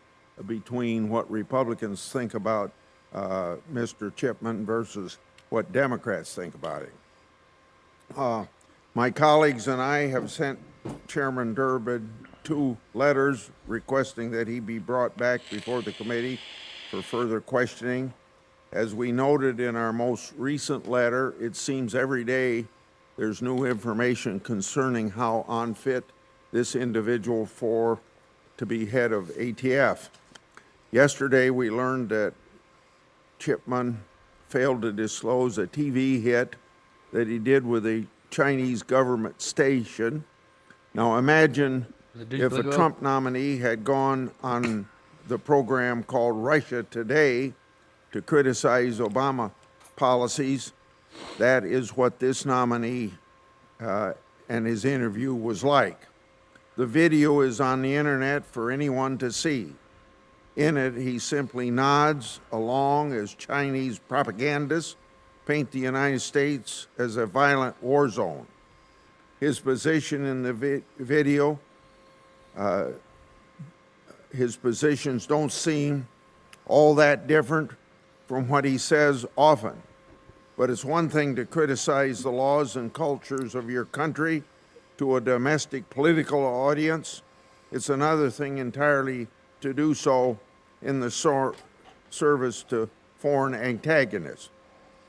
between what Republicans think about Mr. Chipman versus what Democrats think about him. My colleagues and I have sent Chairman Durbin 2 letters requesting that he be brought back before the committee for further questioning. As we noted in our most recent letter, it seems every day there's new information concerning how unfit this individual to be head of ATF. Yesterday we learned that Chipman failed to disclose a TV hit that he did with a Chinese government station. Now imagine if a Trump nominee had gone on the program called Russia Today to criticize Obama policies. That is what this nominee and his interview was like. The video is on the internet for anyone to see. In it, he simply nods along as Chinese propagandists paint the United States as a violent war zone. His position in the video, his positions don't seem all that different from what he says often. But it's one thing to criticize the laws and cultures of your country to a domestic political audience. It's another thing entirely to do so in the service to foreign antagonists.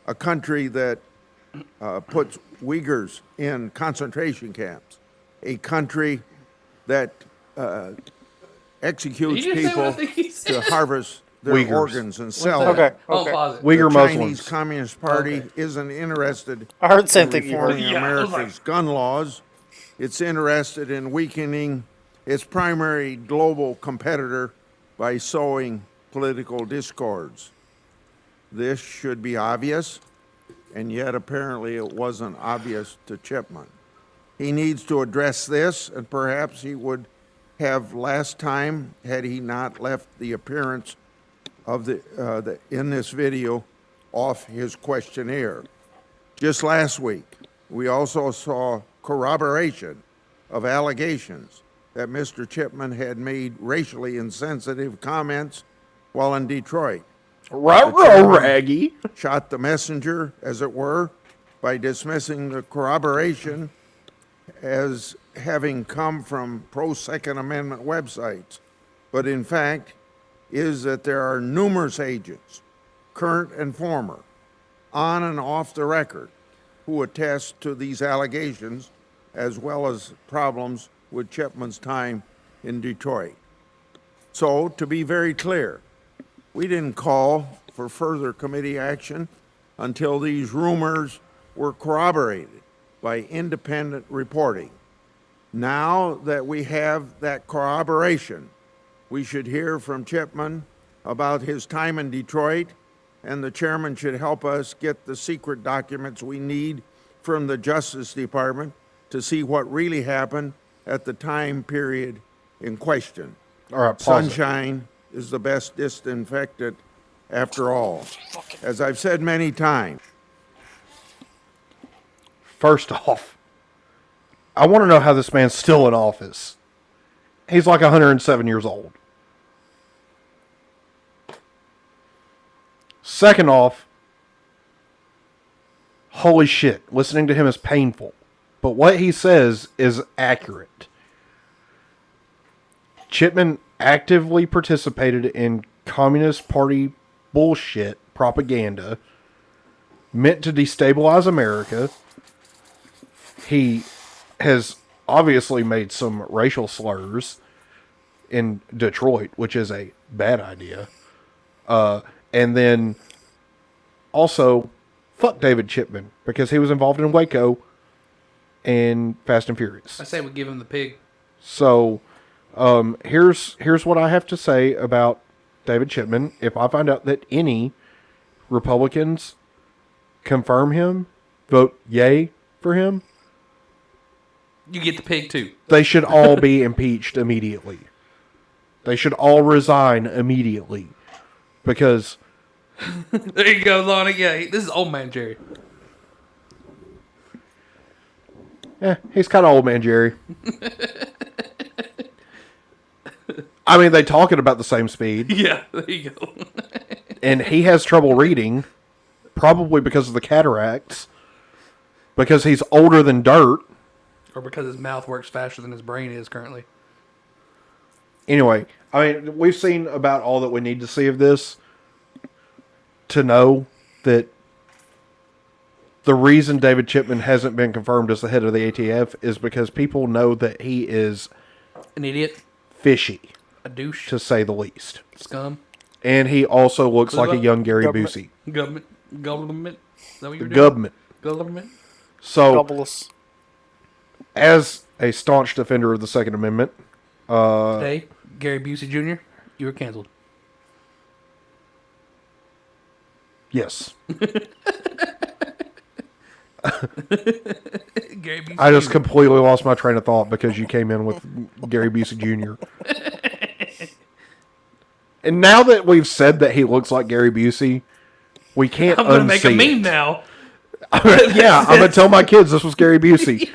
A country that puts Uyghurs in concentration camps, a country that executes people to harvest their Uyghurs. organs and sell them. Okay. Uyghur The Chinese Muslims. Communist Party isn't interested I heard the same in thing you heard. reforming America's gun laws. It's interested in weakening its primary global competitor by sowing political discords. This should be obvious, and yet apparently it wasn't obvious to Chipman. He needs to address this, and perhaps he would have last time had he not left the appearance of in this video off his questionnaire. Just last week, we also saw corroboration of allegations that Mr. Chipman had made racially insensitive comments while in Detroit. Raggy. Shot the messenger, as it were, by dismissing the corroboration as having come from pro-Second Amendment websites. But in fact, is that there are numerous agents, current and former, on and off the record, who attest to these allegations, as well as problems with Chipman's time in Detroit. So, to be very clear, we didn't call for further committee action until these rumors were corroborated by independent reporting. Now that we have that corroboration, we should hear from Chipman about his time in Detroit, and the chairman should help us get the secret documents we need from the Justice Department to see what really happened at the time period in question. All right, pause it. Sunshine is the best disinfectant after all. As I've said many times. First off, I want to know how this man's still in office. He's like 107 years old. Second off, holy shit, listening to him is painful. But what he says is accurate. Chipman actively participated in Communist Party bullshit propaganda meant to destabilize America. He has obviously made some racial slurs in Detroit, which is a bad idea. And then also, fuck David Chipman, because he was involved in Waco and Fast and Furious. I say we give him the pig. So, here's what I have to say about David Chipman. If I find out that any Republicans confirm him, vote yay for him, You get the pig too. they should all be impeached immediately. They should all resign immediately. Because There you go, Lonnie. Yeah, this is old man Jerry. he's kind of old man Jerry. I mean, they talk at about the same speed. Yeah, there you go. And he has trouble reading, probably because of the cataracts, because he's older than dirt. Or because his mouth works faster than his brain is currently. Anyway, I mean, we've seen about all that we need to see of this to know that the reason David Chipman hasn't been confirmed as the head of the ATF is because people know that he is an idiot, fishy, a douche, to say the least. Scum. And he also looks like a young Gary Busey. Government. Is that what you're doing? Government. Government. So, as a staunch defender of the Second Amendment, Today, Gary Busey Jr., you were canceled. Yes. Gary Busey I just Jr. completely lost my train of thought because you came in with Gary Busey Jr. And now that we've said that he looks like Gary Busey, we can't I'm gonna make a unsee meme it. now. Yeah, I'm gonna tell my kids this was Gary Busey.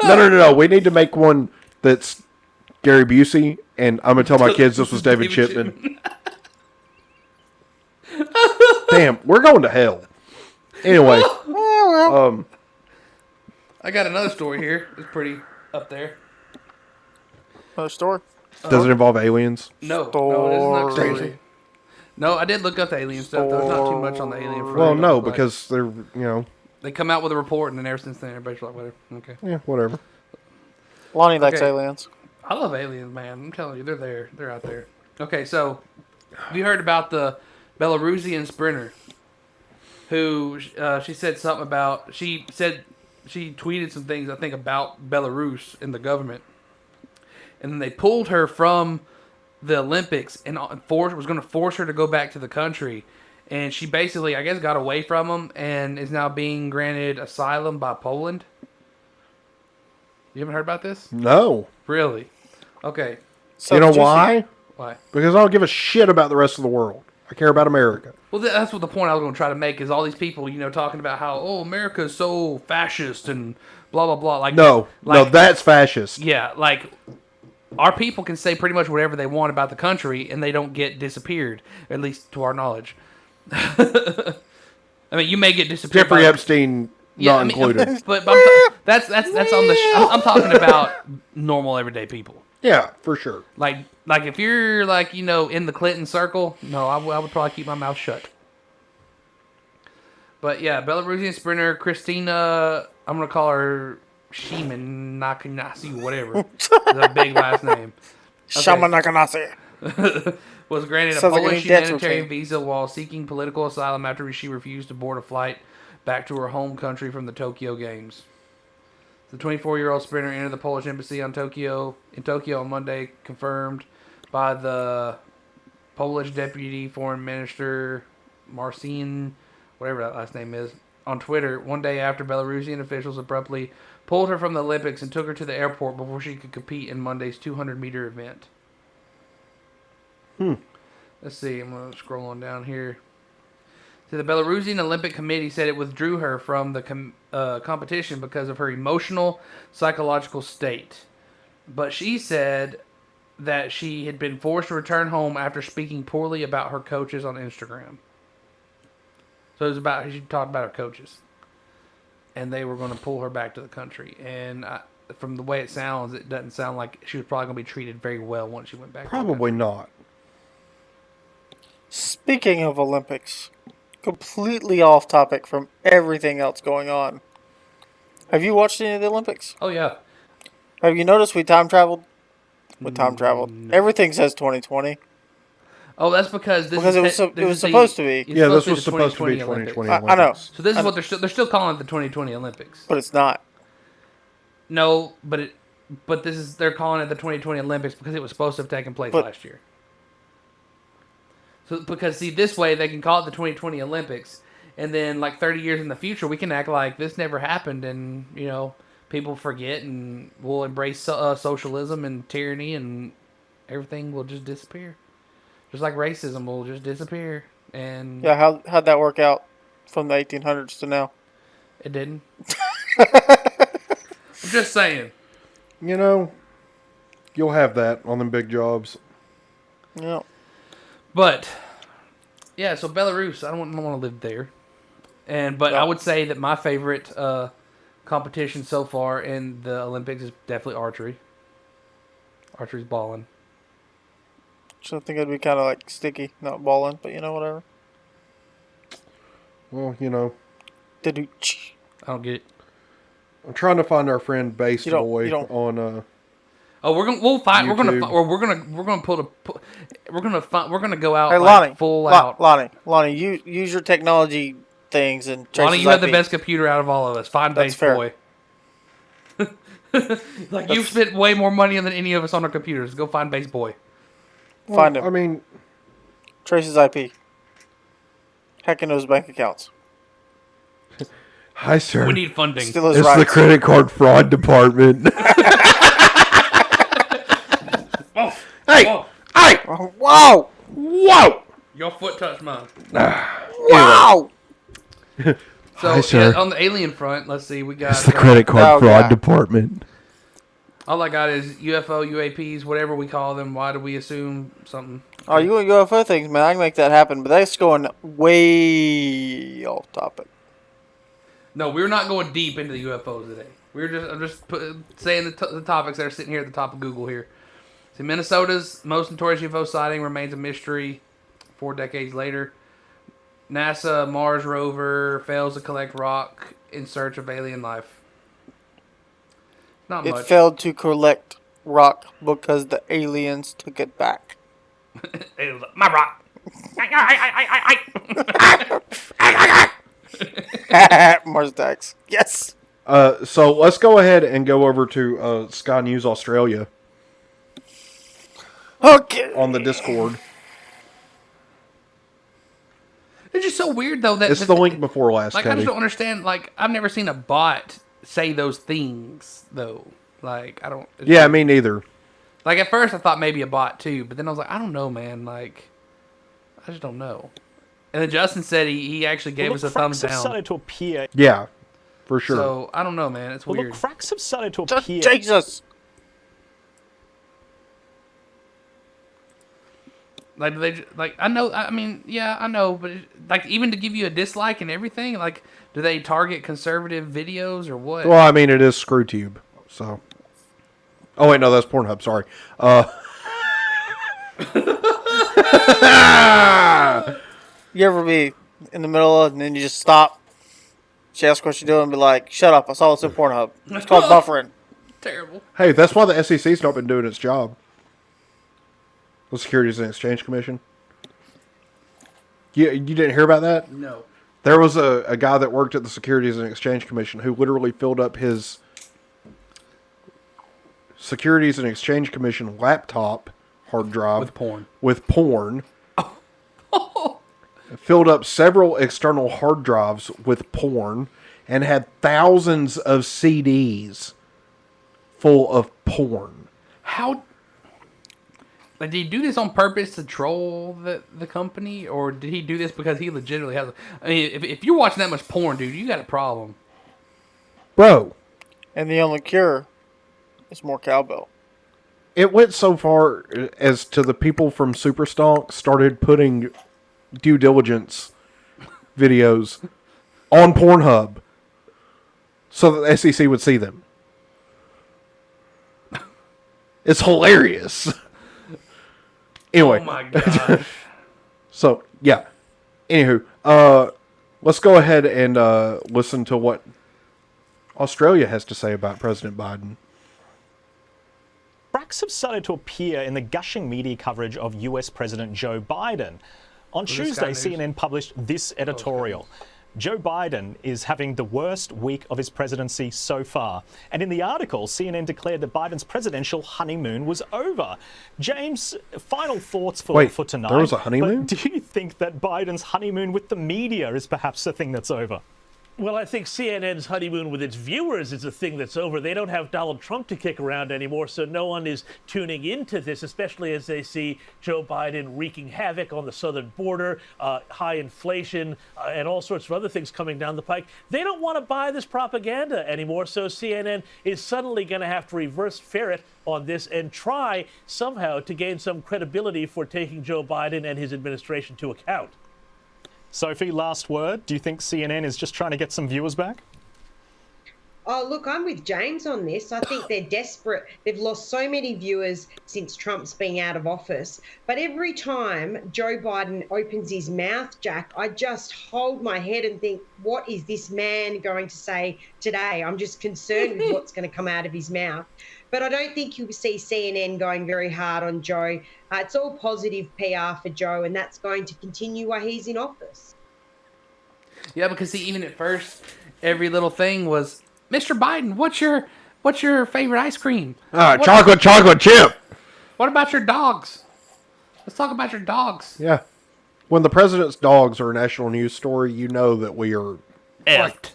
No. We need to make one that's Gary Busey, and I'm gonna tell my kids this was David Chipman. Damn, we're going to hell. Anyway, I got another story here. It's pretty up there. Another story? Does it involve aliens? No, it is not crazy. No, I did look up the alien stuff. There's not too much on the alien front. Well, no, Like, because they're. They come out with a report, and then ever since then, everybody's like, whatever. Okay. Yeah, whatever. Lonnie likes Okay. aliens. I love aliens, man. I'm telling you, they're there. They're out there. Okay, so have you heard about the Belarusian sprinter who she said something about? She tweeted some things, I think, about Belarus and the government. And then they pulled her from the Olympics and was going to force her to go back to the country. And she basically, I guess, got away from them and is now being granted asylum by Poland. You haven't heard about this? No. Really? Okay. You know why? Why? Because I don't give a shit about the rest of the world. I care about America. Well, that's what the point I was going to try to make is all these people, talking about how, America is so fascist and blah, blah, blah. No, that's fascist. Yeah, like, our people can say pretty much whatever they want about the country, and they don't get disappeared, at least to our knowledge. I mean, you may get disappeared. Jeffrey Epstein not included. But that's on the. I'm talking about normal everyday people. Yeah, for sure. Like if you're in the Clinton circle, no, I would probably keep my mouth shut. But yeah, Belarusian sprinter Kristina, I'm gonna call her Shiman Nakanasi, whatever. The big last name. Shaman Nakanasi. Was granted a Sounds like Polish any dance humanitarian routine. visa while seeking political asylum after she refused to board a flight back to her home country from the Tokyo Games. The 24-year-old sprinter entered the Polish embassy in Tokyo on Monday, confirmed by the Polish Deputy Foreign Minister Marcin, whatever that last name is, on Twitter one day after Belarusian officials abruptly pulled her from the Olympics and took her to the airport before she could compete in Monday's 200-meter event. Let's see. I'm going to scroll on down here. So the Belarusian Olympic Committee said it withdrew her from the competition because of her emotional, psychological state. But she said that she had been forced to return home after speaking poorly about her coaches on Instagram. So it was she talked about her coaches. And they were going to pull her back to the country. And from the way it sounds, it doesn't sound like she was probably going to be treated very well once she went back. Probably not. Speaking of Olympics, completely off topic from everything else going on. Have you watched any of the Olympics? Oh, yeah. Have you noticed we time traveled? We time traveled. Everything says 2020. Oh, that's because it was supposed to be. Yeah, this was supposed to be 2020 Olympics. I know. So this is what they're still calling it the 2020 Olympics. But it's not. No, but they're calling it the 2020 Olympics because it was supposed to have taken place last year. So because this way they can call it the 2020 Olympics, and then 30 years in the future we can act like this never happened, and people forget, and we'll embrace socialism and tyranny, and everything will just disappear, just like racism will just disappear. And yeah, how'd that work out from the 1800s to now? It didn't. I'm just saying. You'll have that on them big jobs. Yeah. But yeah, so Belarus, I don't want to live there. But I would say that my favorite competition so far in the Olympics is definitely archery. Archery's balling. So I think it'd be kind of sticky, not balling, but whatever. Well, I don't get it. I'm trying to find our friend Bass Boy on. Oh, we'll find. YouTube. We're gonna go out Hey, Lonnie, full out. Lonnie, you use your technology things and Lonnie, you have the best computer out of all of us. Find Bass Boy. You've spent way more money than any of us on our computers. Go find Bass Boy. Find him. I mean, trace his IP. Hacking those bank accounts. Hi, sir. We need funding. Still his It's rights. the credit card fraud department. Hey! Whoa. Hey! Wow! Whoa! Your foot touched mine. Wow! So Hi, sir. on the alien front, let's see. We got It's the credit card fraud department. all I got is UFO, UAPs, whatever we call them. Why do we assume something? Oh, you want UFO things, man? I can make that happen, but that's going way off topic. No, we're not going deep into the UFOs today. I'm just saying the topics that are sitting here at the top of Google here. See, Minnesota's most notorious UFO sighting remains a mystery 4 decades later. NASA Mars rover fails to collect rock in search of alien life. Not It much. failed to collect rock because the aliens took it back. It was like, my rock. Mars attacks. Yes. So let's go ahead and go over to Sky News Australia. Okay. On the Discord. It's just so weird though that It's the link before last. Like, I just don't understand. Like, I've never seen a bot say those things though. Like, I don't. Yeah, me neither. Like, at first I thought maybe a bot too, but then I was like, I don't know, man. Like, I just don't know. And then Justin said he actually gave us a thumbs Cracks have down. started to appear. Yeah, for sure. So I don't know, man. It's Well, weird. look, cracks have started to appear. Jesus. Like, do they like? I know. I mean, yeah, I know. But like, even to give you a dislike and everything, like, do they target conservative videos or what? Well, I mean, it is ScrewTube, so. Oh wait, no, that's Pornhub. Sorry. You ever be in the middle of it and then you just stop? She asks what you're doing and be like, shut up, I saw this in Pornhub. It's called buffering. Terrible. Hey, that's why the SEC's not been doing its job. The Securities and Exchange Commission. You didn't hear about that? No. There was a guy that worked at the Securities and Exchange Commission who literally filled up his Securities and Exchange Commission laptop hard drive with porn. Filled up several external hard drives with porn and had thousands of CDs full of porn. How? Like, did he do this on purpose to troll the company, or did he do this because he legitimately has? I mean, if you're watching that much porn, dude, you got a problem, bro. And the only cure is more cowbell. It went so far as to the people from Superstonk started putting due diligence videos on Pornhub so that the SEC would see them. It's hilarious. Anyway. Oh my gosh. So, yeah. Anywho, let's go ahead and listen to what Australia has to say about President Biden. Cracks have started to appear in the gushing media coverage of US President Joe Biden. On Tuesday, CNN published this editorial. Joe Biden is having the worst week of his presidency so far. And in the article, CNN declared that Biden's presidential honeymoon was over. James, final thoughts for tonight. There was a honeymoon? But do you think that Biden's honeymoon with the media is perhaps the thing that's over? Well, I think CNN's honeymoon with its viewers is a thing that's over. They don't have Donald Trump to kick around anymore, so no one is tuning into this, especially as they see Joe Biden wreaking havoc on the southern border, high inflation, and all sorts of other things coming down the pike. They don't want to buy this propaganda anymore, so CNN is suddenly going to have to reverse ferret on this and try somehow to gain some credibility for taking Joe Biden and his administration to account. Sophie, last word. Do you think CNN is just trying to get some viewers back? Oh, look, I'm with James on this. I think they're desperate. They've lost so many viewers since Trump's been out of office. But every time Joe Biden opens his mouth, Jack, I just hold my head and think, what is this man going to say today? I'm just concerned with what's going to come out of his mouth. But I don't think you'll see CNN going very hard on Joe. It's all positive PR for Joe, and that's going to continue while he's in office. Yeah, because see, even at first, every little thing was, Mr. Biden, what's your favorite ice cream? Chocolate chip. What about your dogs? Let's talk about your dogs. Yeah. When the president's dogs are a national news story, you know that we are Effed.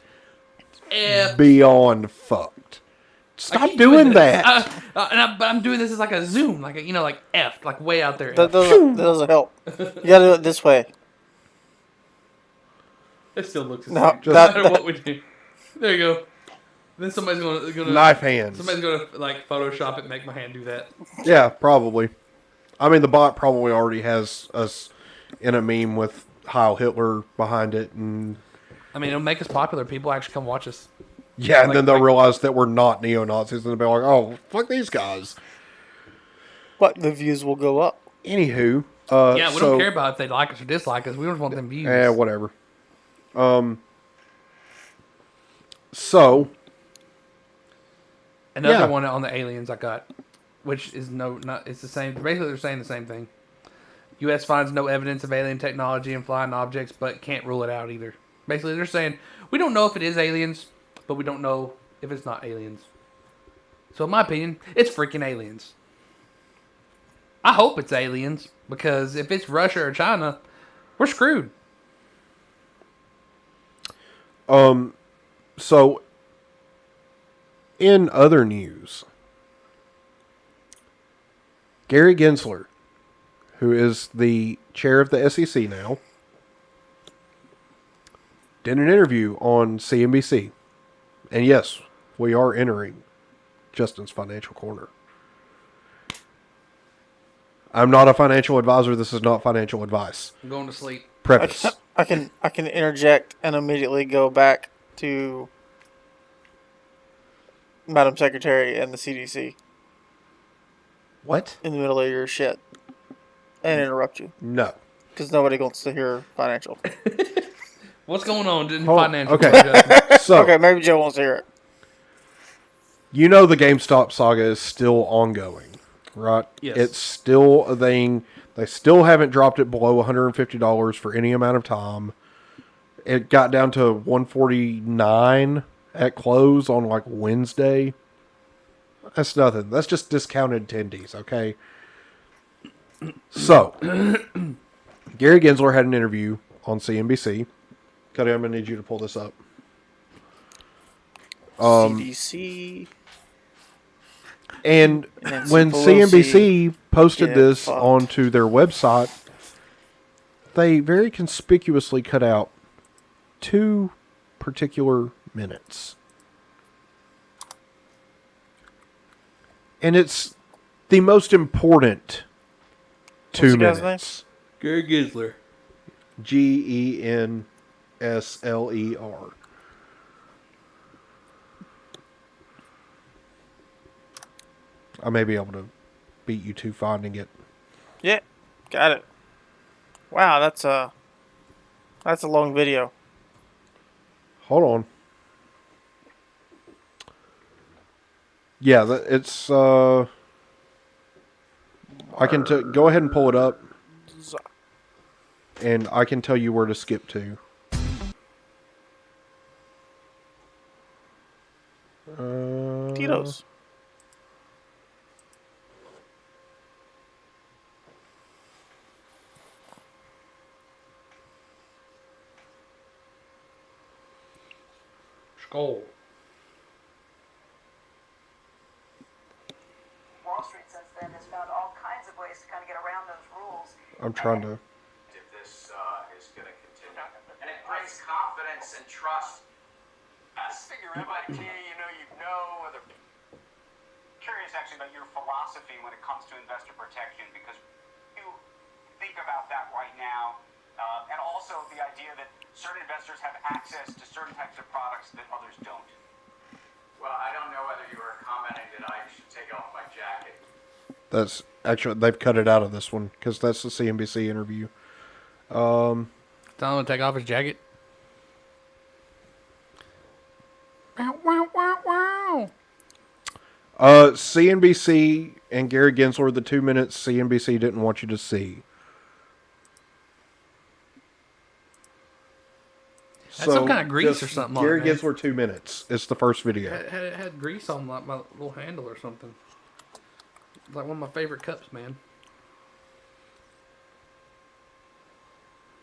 beyond fucked. Stop keep doing this. that. But I'm doing this as like a zoom, like like F, like way out there. That doesn't help. You gotta do it this way. It still looks the No, same. No matter what we do. There you go. Then somebody's gonna Knife hands. Somebody's gonna like Photoshop it, and make my hand do that. Yeah, probably. I mean, the bot probably already has us in a meme with Heil Hitler behind it, and I mean, it'll make us popular. People actually come watch us. yeah, and then they'll realize that we're not neo-Nazis, and they'll be like, "Oh, fuck these guys." But the views will go up. Anywho, yeah, we don't care about if they like us or dislike us. We just want them views. Yeah, whatever. So another one on the aliens I got, which is it's the same. Basically, they're saying the same thing. U.S. finds no evidence of alien technology and flying objects, but can't rule it out either. Basically, they're saying we don't know if it is aliens, but we don't know if it's not aliens. So, in my opinion, it's freaking aliens. I hope it's aliens, because if it's Russia or China, we're screwed. So, in other news, Gary Gensler, who is the chair of the SEC now, did an interview on CNBC. And yes, we are entering Justin's Financial Corner. I'm not a financial advisor. This is not financial advice. I'm going to sleep. Preface. I can interject and immediately go back to Madam Secretary and the CDC. What? In the middle of your shit. And interrupt you. No. Because nobody wants to hear financial. What's going on in financial? Okay. So, okay, maybe Joe wants to hear it. You know the GameStop saga is still ongoing, right? Yes. It's still a thing. They still haven't dropped it below $150 for any amount of time. It got down to $149 at close on like Wednesday. That's nothing. That's just discounted attendees, okay? So, Gary Gensler had an interview on CNBC. Cody, I'm going to need you to pull this up. CDC. And Nancy when Pelosi, CNBC posted get this fucked. onto their website, they very conspicuously cut out 2 particular minutes. And it's the most important 2 What's the guy's minutes. Gary Gensler. Gensler. I may be able to beat you to finding it. Yeah, got it. Wow, that's a long video. Hold on. Yeah, it's I can go ahead and pull it up, and I can tell you where to skip to. Tito's. Skull. Wall Street since then has found all kinds of ways to kind of get around those rules. I'm trying to. If this is going to continue. And it brings confidence and trust. I figure MIT, you know, whether... Curious actually about your philosophy when it comes to investor protection, because you think about that right now, and also the idea that certain investors have access to certain types of products that others don't. Well, I don't know whether you were commenting that I should take off my jacket. That's actually, they've cut it out of this one because that's the CNBC interview. Tell him to take off his jacket. Wow, wow, wow, wow. CNBC and Gary Gensler, the 2 minutes CNBC didn't want you to see. Had some kind of grease or something on Gary it, man. Gensler 2 minutes. It's the first video. It had grease on like my little handle or something. It's like one of my favorite cups, man.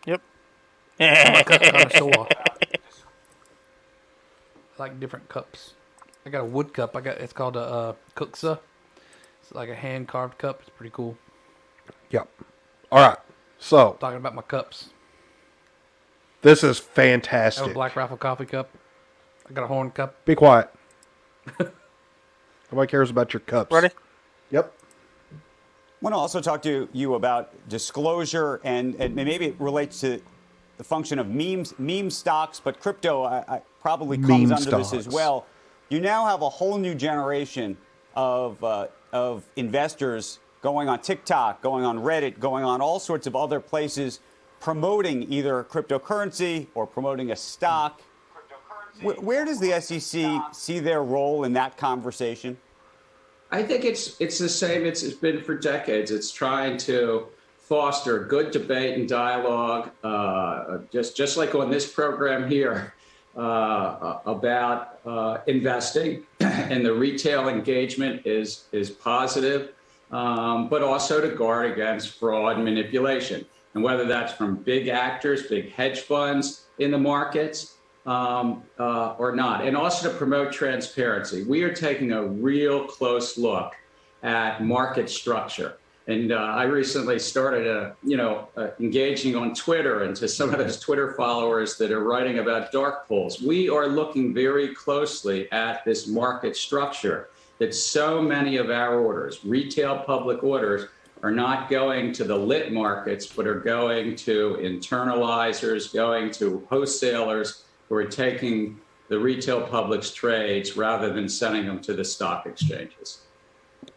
Yep. My cup's kind of sore. like different cups. I got a wood cup. It's called a Cooksa. It's like a hand carved cup. It's pretty cool. Yep. All right. So Talking about my cups. this is I have fantastic. a Black Rifle coffee cup. I got a horn cup. Be quiet. Nobody cares about your cups. Ready? Yep. I want to also talk to you about disclosure, and maybe it relates to the function of meme stocks, but crypto I probably comes Meme under this as stocks. well. You now have a whole new generation of investors going on TikTok, going on Reddit, going on all sorts of other places, promoting either cryptocurrency or promoting a stock. Where does the SEC see their role in that conversation? I think it's the same it's been for decades. It's trying to foster good debate and dialogue, just like on this program here, about investing, and the retail engagement is positive, but also to guard against fraud and manipulation. And whether that's from big actors, big hedge funds in the markets, or not, and also to promote transparency. We are taking a real close look at market structure. And I recently started, engaging on Twitter, and to some of those Twitter followers that are writing about dark pools. We are looking very closely at this market structure that so many of our orders, retail public orders, are not going to the lit markets, but are going to internalizers, going to wholesalers who are taking the retail public's trades rather than sending them to the stock exchanges.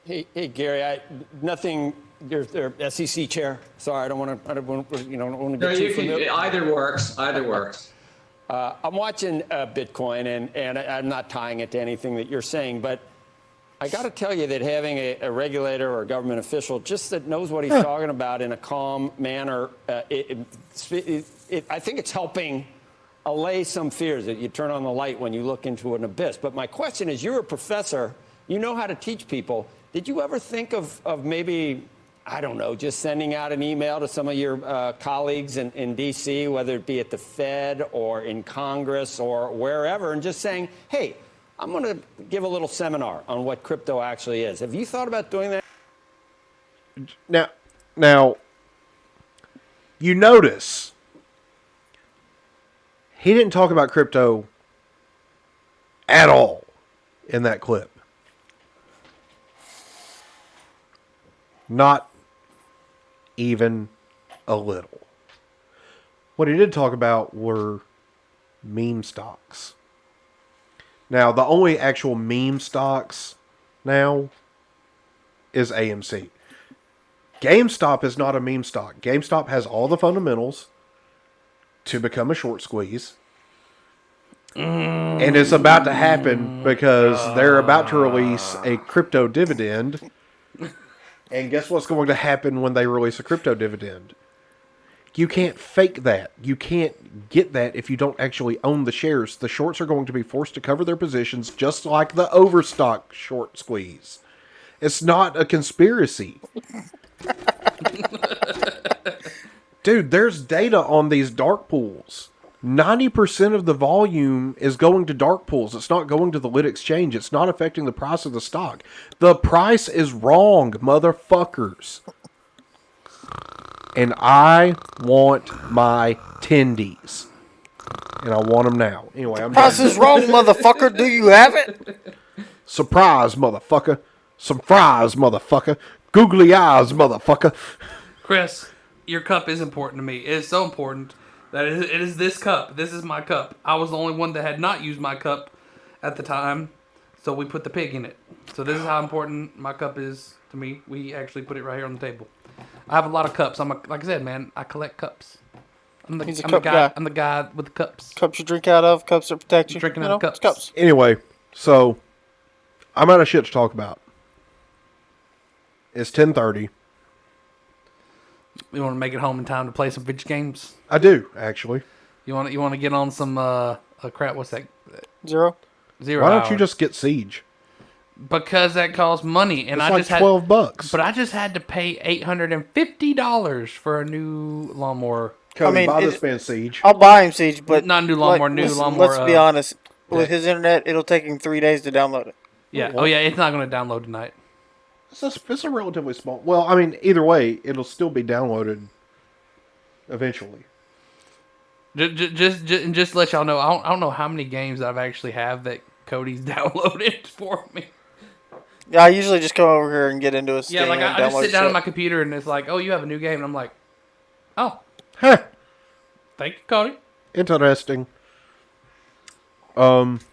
Hey, Gary, nothing. Your SEC chair. Sorry, I don't want to get too familiar. Either works. Either works. I'm watching Bitcoin, and I'm not tying it to anything that you're saying, but I got to tell you that having a regulator or a government official just that knows what he's talking about in a calm manner, I think it's helping allay some fears that you turn on the light when you look into an abyss. But my question is, you're a professor, you know how to teach people. Did you ever think of maybe, I don't know, just sending out an email to some of your colleagues in D.C., whether it be at the Fed or in Congress or wherever, and just saying, hey, I'm going to give a little seminar on what crypto actually is. Have you thought about doing that? Now, you notice he didn't talk about crypto at all in that clip. Not even a little. What he did talk about were meme stocks. Now, the only actual meme stocks now is AMC. GameStop is not a meme stock. GameStop has all the fundamentals to become a short squeeze. And it's about to happen because they're about to release a crypto dividend. And guess what's going to happen when they release a crypto dividend? You can't fake that. You can't get that if you don't actually own the shares. The shorts are going to be forced to cover their positions just like the overstock short squeeze. It's not a conspiracy. Dude, there's data on these dark pools. 90% of the volume is going to dark pools. It's not going to the lit exchange. It's not affecting the price of the stock. The price is wrong, motherfuckers. And I want my tendies. And I want them now. Anyway, I'm Price is wrong, motherfucker. Do you have it? Surprise, motherfucker. Some fries, motherfucker. Googly eyes, motherfucker. Chris, your cup is important to me. It is so important that it is this cup. This is my cup. I was the only one that had not used my cup at the time, so we put the pig in it. So this is how important my cup is to me. We actually put it right here on the table. I have a lot of cups. Like I said, man, I collect cups. He's a cup guy. I'm the guy with the cups. Cups you drink out of, cups that protect you. Drinking out of cups. Cups. Anyway, so I'm out of shit to talk about. It's 10:30. You want to make it home in time to play some video games? I do, actually. You want to get on some crap? What's that? Zero. Why don't you just get Siege? Because that costs money, and It's I like just had $12. But I just had to pay $850 for a new lawnmower. Cody, buy this man Siege. I'll buy him Siege, but not new lawnmower, new lawnmower. Let's be honest. with his internet, it'll take him 3 days to download it. Yeah. Oh, yeah. It's not going to download tonight. It's a relatively small. Well, I mean, either way, it'll still be downloaded eventually. Just to let y'all know, I don't know how many games I've actually have that Cody's downloaded for me. Yeah, I usually just come over here and get into a Steam. Yeah, like and I just download sit down shit. on my computer and it's like, oh, you have a new game, and I'm like, oh, Huh. Thank you, Cody. Interesting.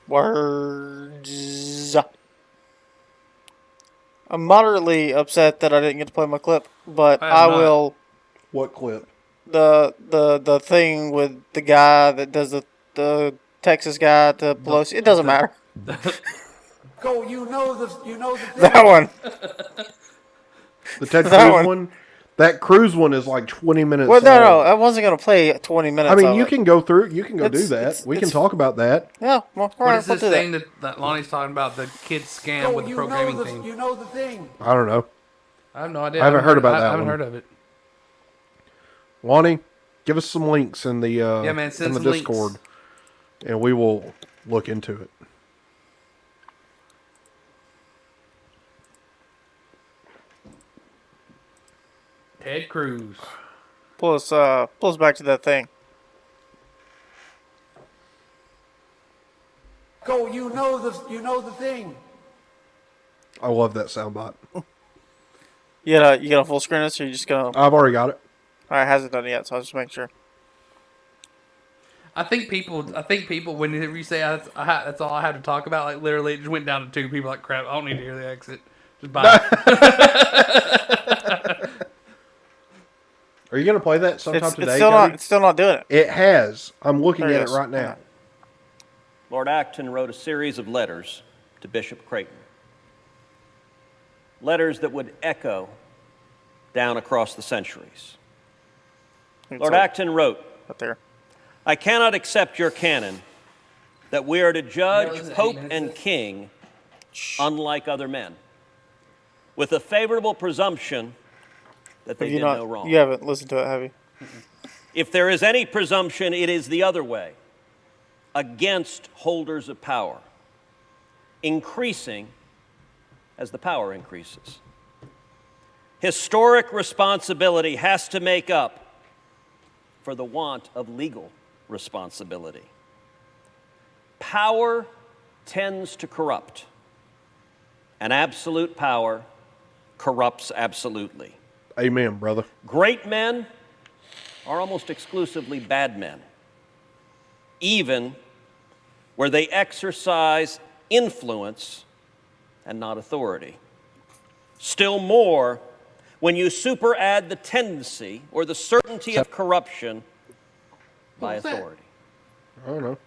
Words. I'm moderately upset that I didn't get to play my clip, but I am I not. will. What clip? The thing with the guy that does the Texas guy to Pelosi. It doesn't matter. Go, you know the thing. That one. The Ted That Cruz one. one. That Cruise one is like 20 minutes Well, long. no, I wasn't gonna play 20 minutes. I mean, of you it. can go through. You can go do It's- that. it's- We can it's- talk about that. Yeah, well, What alright, is we'll this do thing that Lonnie's talking about? The kids scam Go, with the you programming know the, team. You know the thing. I don't know. I have no idea. I haven't heard about that I haven't one. heard of it. Lonnie, give us some links in the Yeah, man, send in the some links. Discord, and we will look into it. Ted Cruz. Pull us back to that thing. Go, you know the thing. I love that soundbite. You got a full screen of this, or you just gonna? I've already got it. Alright, it hasn't done it yet, so I'll just make sure. I think people, whenever you say that's all I had to talk about, like literally, it just went down to 2 people. Like, crap, I don't need to hear the exit. Just bye. Are you going to play that sometime It's today? still Cody? it's still not doing it. It has. I'm looking There it at it is. right now. Lord Acton wrote a series of letters to Bishop Creighton. Letters that would echo down across the centuries. Lord Acton wrote, up there. I cannot accept your canon that we are to judge isn't it 8 Pope minutes and in? King unlike other men, with a favorable presumption that they Have you did not? no wrong. You haven't listened to it, have you? If there is any presumption, it is the other way, against holders of power, increasing as the power increases. Historic responsibility has to make up for the want of legal responsibility. Power tends to corrupt, and absolute power corrupts absolutely. Amen, brother. Great men are almost exclusively bad men, even where they exercise influence and not authority. Still more, when you superadd the tendency or the certainty of corruption by authority. I don't know.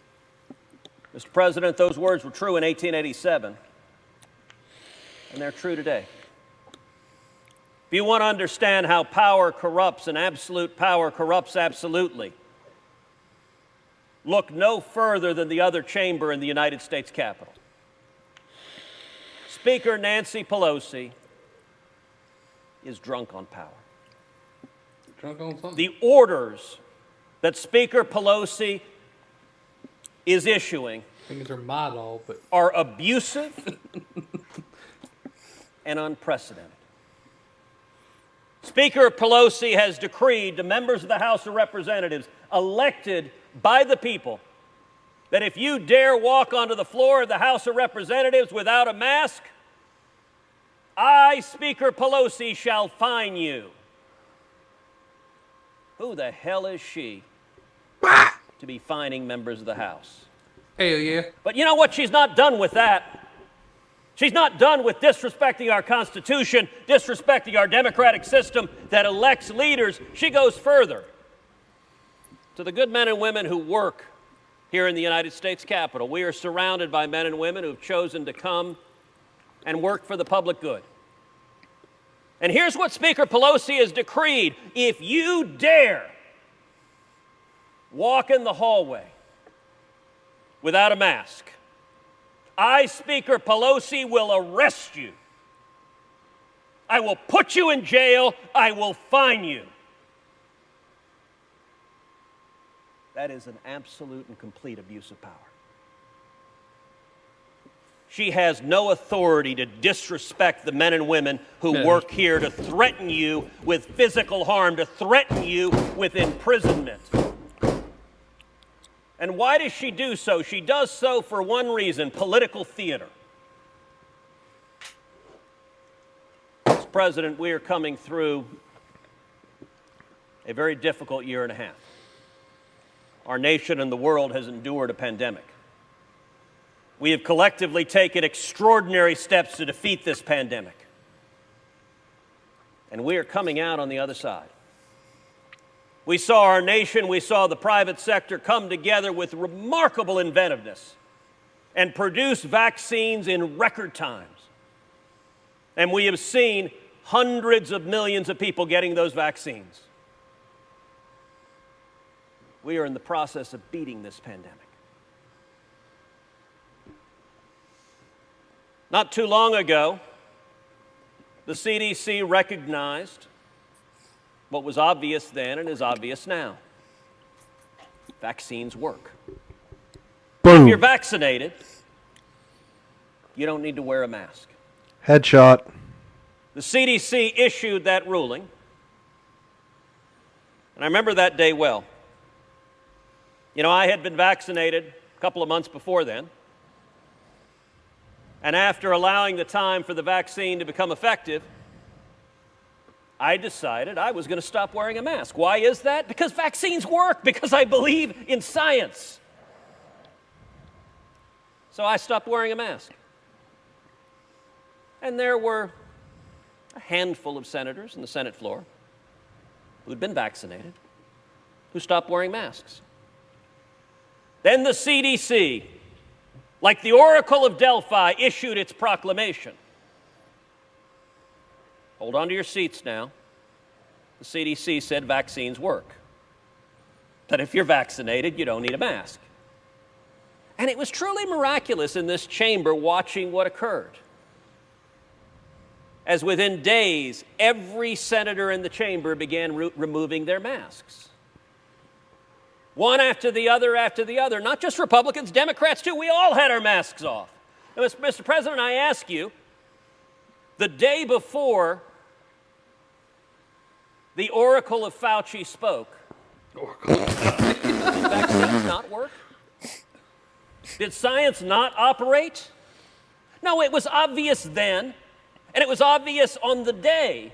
Mr. President, those words were true in 1887, and they're true today. If you want to understand how power corrupts and absolute power corrupts absolutely, look no further than the other chamber in the United States Capitol. Speaker Nancy Pelosi is drunk on power. Drunk on something. The orders that Speaker Pelosi is issuing I think it's her model, but are abusive and unprecedented. Speaker Pelosi has decreed to members of the House of Representatives elected by the people that if you dare walk onto the floor of the House of Representatives without a mask, I, Speaker Pelosi, shall fine you. Who the hell is she to be fining members of the House? hell yeah. But you know what? She's not done with that. She's not done with disrespecting our Constitution, disrespecting our democratic system that elects leaders. She goes further. To the good men and women who work here in the United States Capitol, we are surrounded by men and women who have chosen to come and work for the public good. And here's what Speaker Pelosi has decreed. If you dare walk in the hallway without a mask, I, Speaker Pelosi, will arrest you. I will put you in jail. I will fine you. That is an absolute and complete abuse of power. She has no authority to disrespect the men and women who work here, to threaten you with physical harm, to threaten you with imprisonment. And why does she do so? She does so for one reason: political theater. Mr. President, we are coming through a very difficult year and a half. Our nation and the world has endured a pandemic. We have collectively taken extraordinary steps to defeat this pandemic. And we are coming out on the other side. We saw our nation, we saw the private sector come together with remarkable inventiveness and produce vaccines in record times. And we have seen hundreds of millions of people getting those vaccines. We are in the process of beating this pandemic. Not too long ago, the CDC recognized what was obvious then and is obvious now. Vaccines work. Boom. If you're vaccinated, you don't need to wear a mask. Headshot. The CDC issued that ruling, and I remember that day well. You know, I had been vaccinated a couple of months before then. And after allowing the time for the vaccine to become effective, I decided I was going to stop wearing a mask. Why is that? Because vaccines work, because I believe in science. So I stopped wearing a mask. And there were a handful of senators on the Senate floor who'd been vaccinated who stopped wearing masks. Then the CDC, like the Oracle of Delphi, issued its proclamation. Hold on to your seats now. The CDC said vaccines work. That if you're vaccinated, you don't need a mask. And it was truly miraculous in this chamber watching what occurred. As within days, every senator in the chamber began removing their masks. One after the other, not just Republicans, Democrats too. We all had our masks off. And Mr. President, I ask you, the day before the Oracle of Fauci spoke, did vaccines not work? Did science not operate? No, it was obvious then, and it was obvious on the day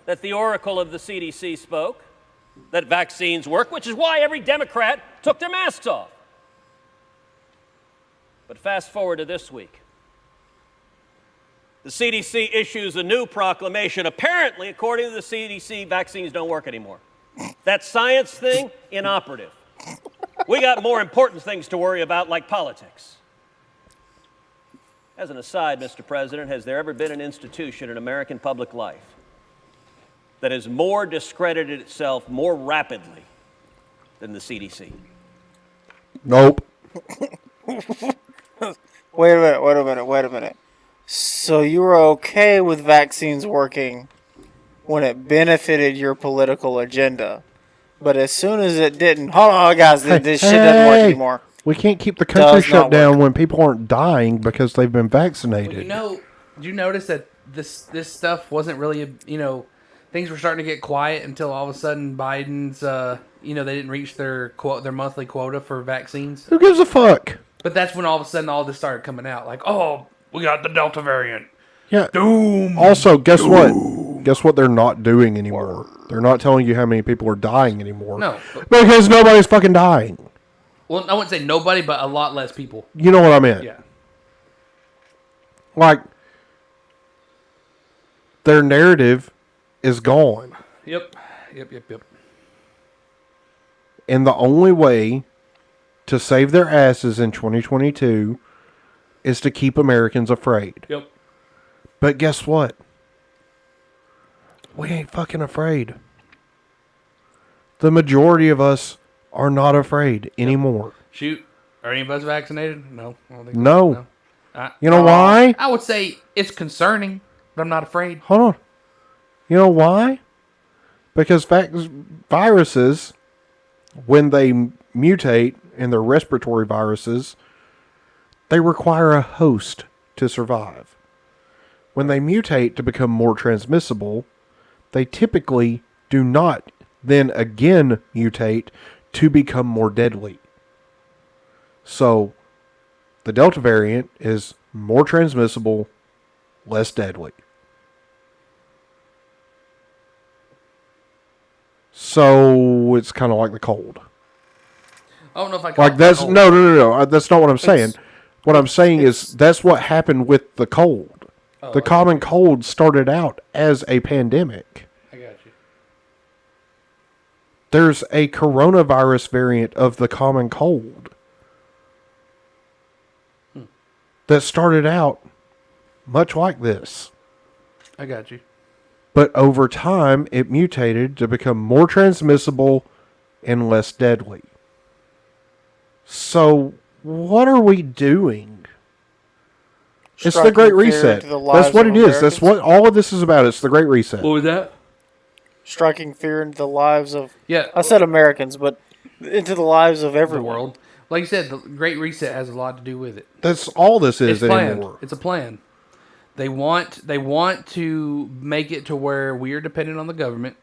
that the Oracle of the CDC spoke, that vaccines work, which is why every Democrat took their masks off. But fast forward to this week. The CDC issues a new proclamation. Apparently, according to the CDC, vaccines don't work anymore. That science thing, inoperative. We got more important things to worry about, like politics. As an aside, Mr. President, has there ever been an institution in American public life that has more discredited itself more rapidly than the CDC? Nope. Wait a minute. So you were okay with vaccines working when it benefited your political agenda, but as soon as it didn't, hold on, guys, this shit doesn't work anymore. We can't keep the country shut down when people aren't dying because they've been vaccinated. Well, did you notice that this stuff wasn't really, things were starting to get quiet until all of a sudden Biden's, they didn't reach their monthly quota for vaccines. Who gives a fuck? But that's when all of a sudden all this started coming out. Like, oh, we got the Delta variant. Yeah. Doom. Also, guess what? Guess what they're not doing anymore? They're not telling you how many people are dying anymore. No. Because nobody's fucking dying. Well, I wouldn't say nobody, but a lot less people. You know what I meant? Yeah. Like, their narrative is gone. Yep. And the only way to save their asses in 2022 is to keep Americans afraid. Yep. But guess what? We ain't fucking afraid. The majority of us are not afraid anymore. Shoot. Are any of us vaccinated? No. I don't think so. No. No. You know why? I would say it's concerning, but I'm not afraid. Hold on. You know why? Because viruses, when they mutate and they're respiratory viruses, they require a host to survive. When they mutate to become more transmissible, they typically do not then again mutate to become more deadly. So, the Delta variant is more transmissible, less deadly. So, it's kind of like the cold. I don't know if I call Like it that's cold. no. That's not what I'm saying. What I'm saying is that's what happened with the cold. Oh, The common cold started out as a pandemic. I got you. There's a coronavirus variant of the common cold that started out much like this. I got you. But over time, it mutated to become more transmissible and less deadly. So, what are we doing? It's the Great Reset. That's what it is. That's what all of this is about. It's the Great Reset. What was that? Striking fear into the lives of... Yeah. I said Americans, but into the lives of everyone. The world. Like you said, the Great Reset has a lot to do with it. That's all this is It's planned. anymore. It's a plan. They want to make it to where we are dependent on the government,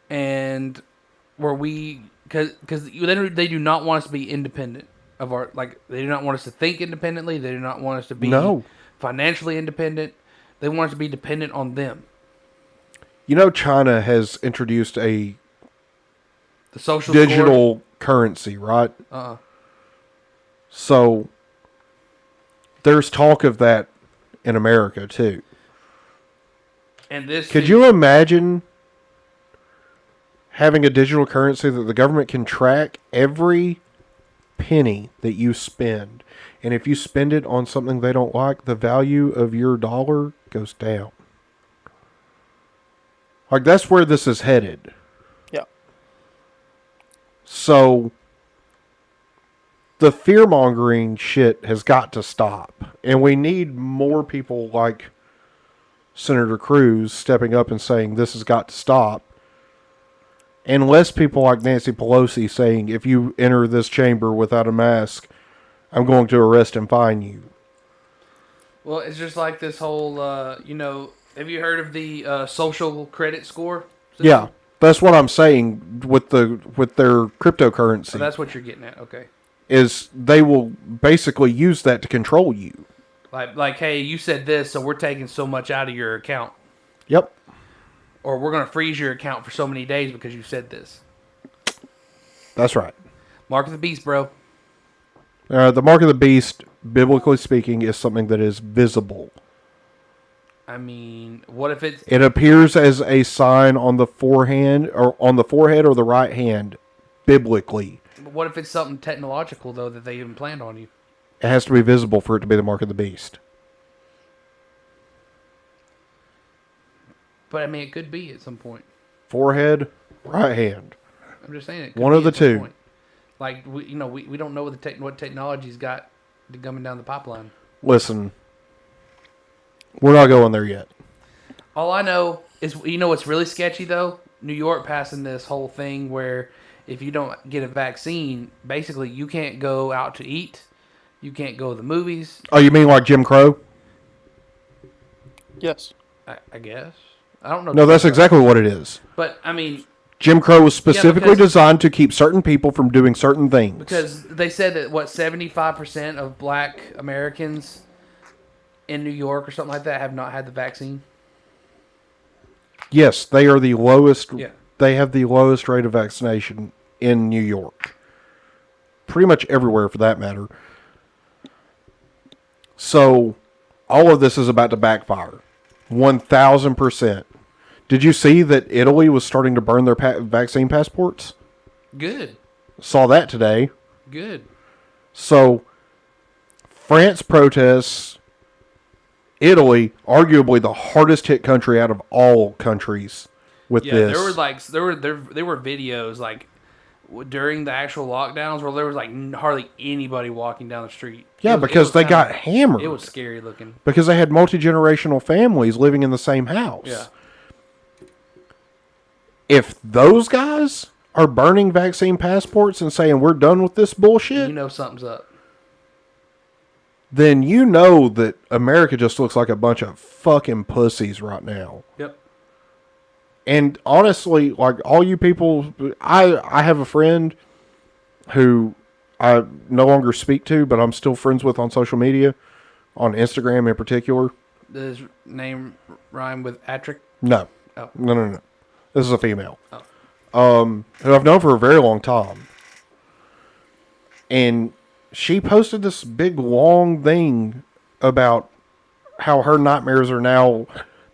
and where we because they do not want us to be independent of our they do not want us to think independently. They do not want us to be financially independent. They want us to be dependent on them. You know, China has introduced the social digital currency, right? So there's talk of that in America too. And this could you imagine having a digital currency that the government can track every penny that you spend, and if you spend it on something they don't like, the value of your dollar goes down. Like, that's where this is headed. Yeah. So the fear-mongering shit has got to stop. And we need more people like Senator Cruz stepping up and saying this has got to stop. And less people like Nancy Pelosi saying, if you enter this chamber without a mask, I'm going to arrest and fine you. Well, it's just like this whole, have you heard of the social credit score system? Yeah, that's what I'm saying with their cryptocurrency. So that's what you're getting at, okay. Is they will basically use that to control you. Like, hey, you said this, so we're taking so much out of your account. Yep. Or we're going to freeze your account for so many days because you said this. That's right. Mark of the beast, bro. The mark of the beast, biblically speaking, is something that is visible. I mean, what if it's... It appears as a sign on the forehead or the right hand, biblically. What if it's something technological, though, that they implant on you? It has to be visible for it to be the mark of the beast. But, I mean, it could be at some point. Forehead, right hand. I'm just saying it could one be of the at some two. point. Like, we don't know what technology's got coming down the pipeline. Listen, we're not going there yet. All I know is, what's really sketchy, though? New York passing this whole thing where if you don't get a vaccine, basically you can't go out to eat. You can't go to the movies. Oh, you mean like Jim Crow? Yes. I guess. I don't know. No, that's exactly what it is. But, I mean... Jim Crow was specifically designed to keep certain people from doing certain things. Because they said that, 75% of black Americans in New York or something like that have not had the vaccine? Yes, they are the lowest. Yeah. They have the lowest rate of vaccination in New York. Pretty much everywhere, for that matter. So, all of this is about to backfire. 1,000%. Did you see that Italy was starting to burn their vaccine passports? Good. Saw that today. Good. So, France protests. Italy, arguably the hardest hit country out of all countries with this. There were videos during the actual lockdowns where there was hardly anybody walking down the street. Yeah, because they got hammered. It was scary looking. Because they had multi-generational families living in the same house. Yeah. If those guys are burning vaccine passports and saying we're done with this bullshit, you know something's up. then you know that America just looks like a bunch of fucking pussies right now. Yep. And honestly, like all you people, I have a friend who I no longer speak to, but I'm still friends with on social media, on Instagram in particular. Does his name rhyme with Atrick? No. Oh. No. This is a female. Oh. Who I've known for a very long time. And she posted this big long thing about how her nightmares are now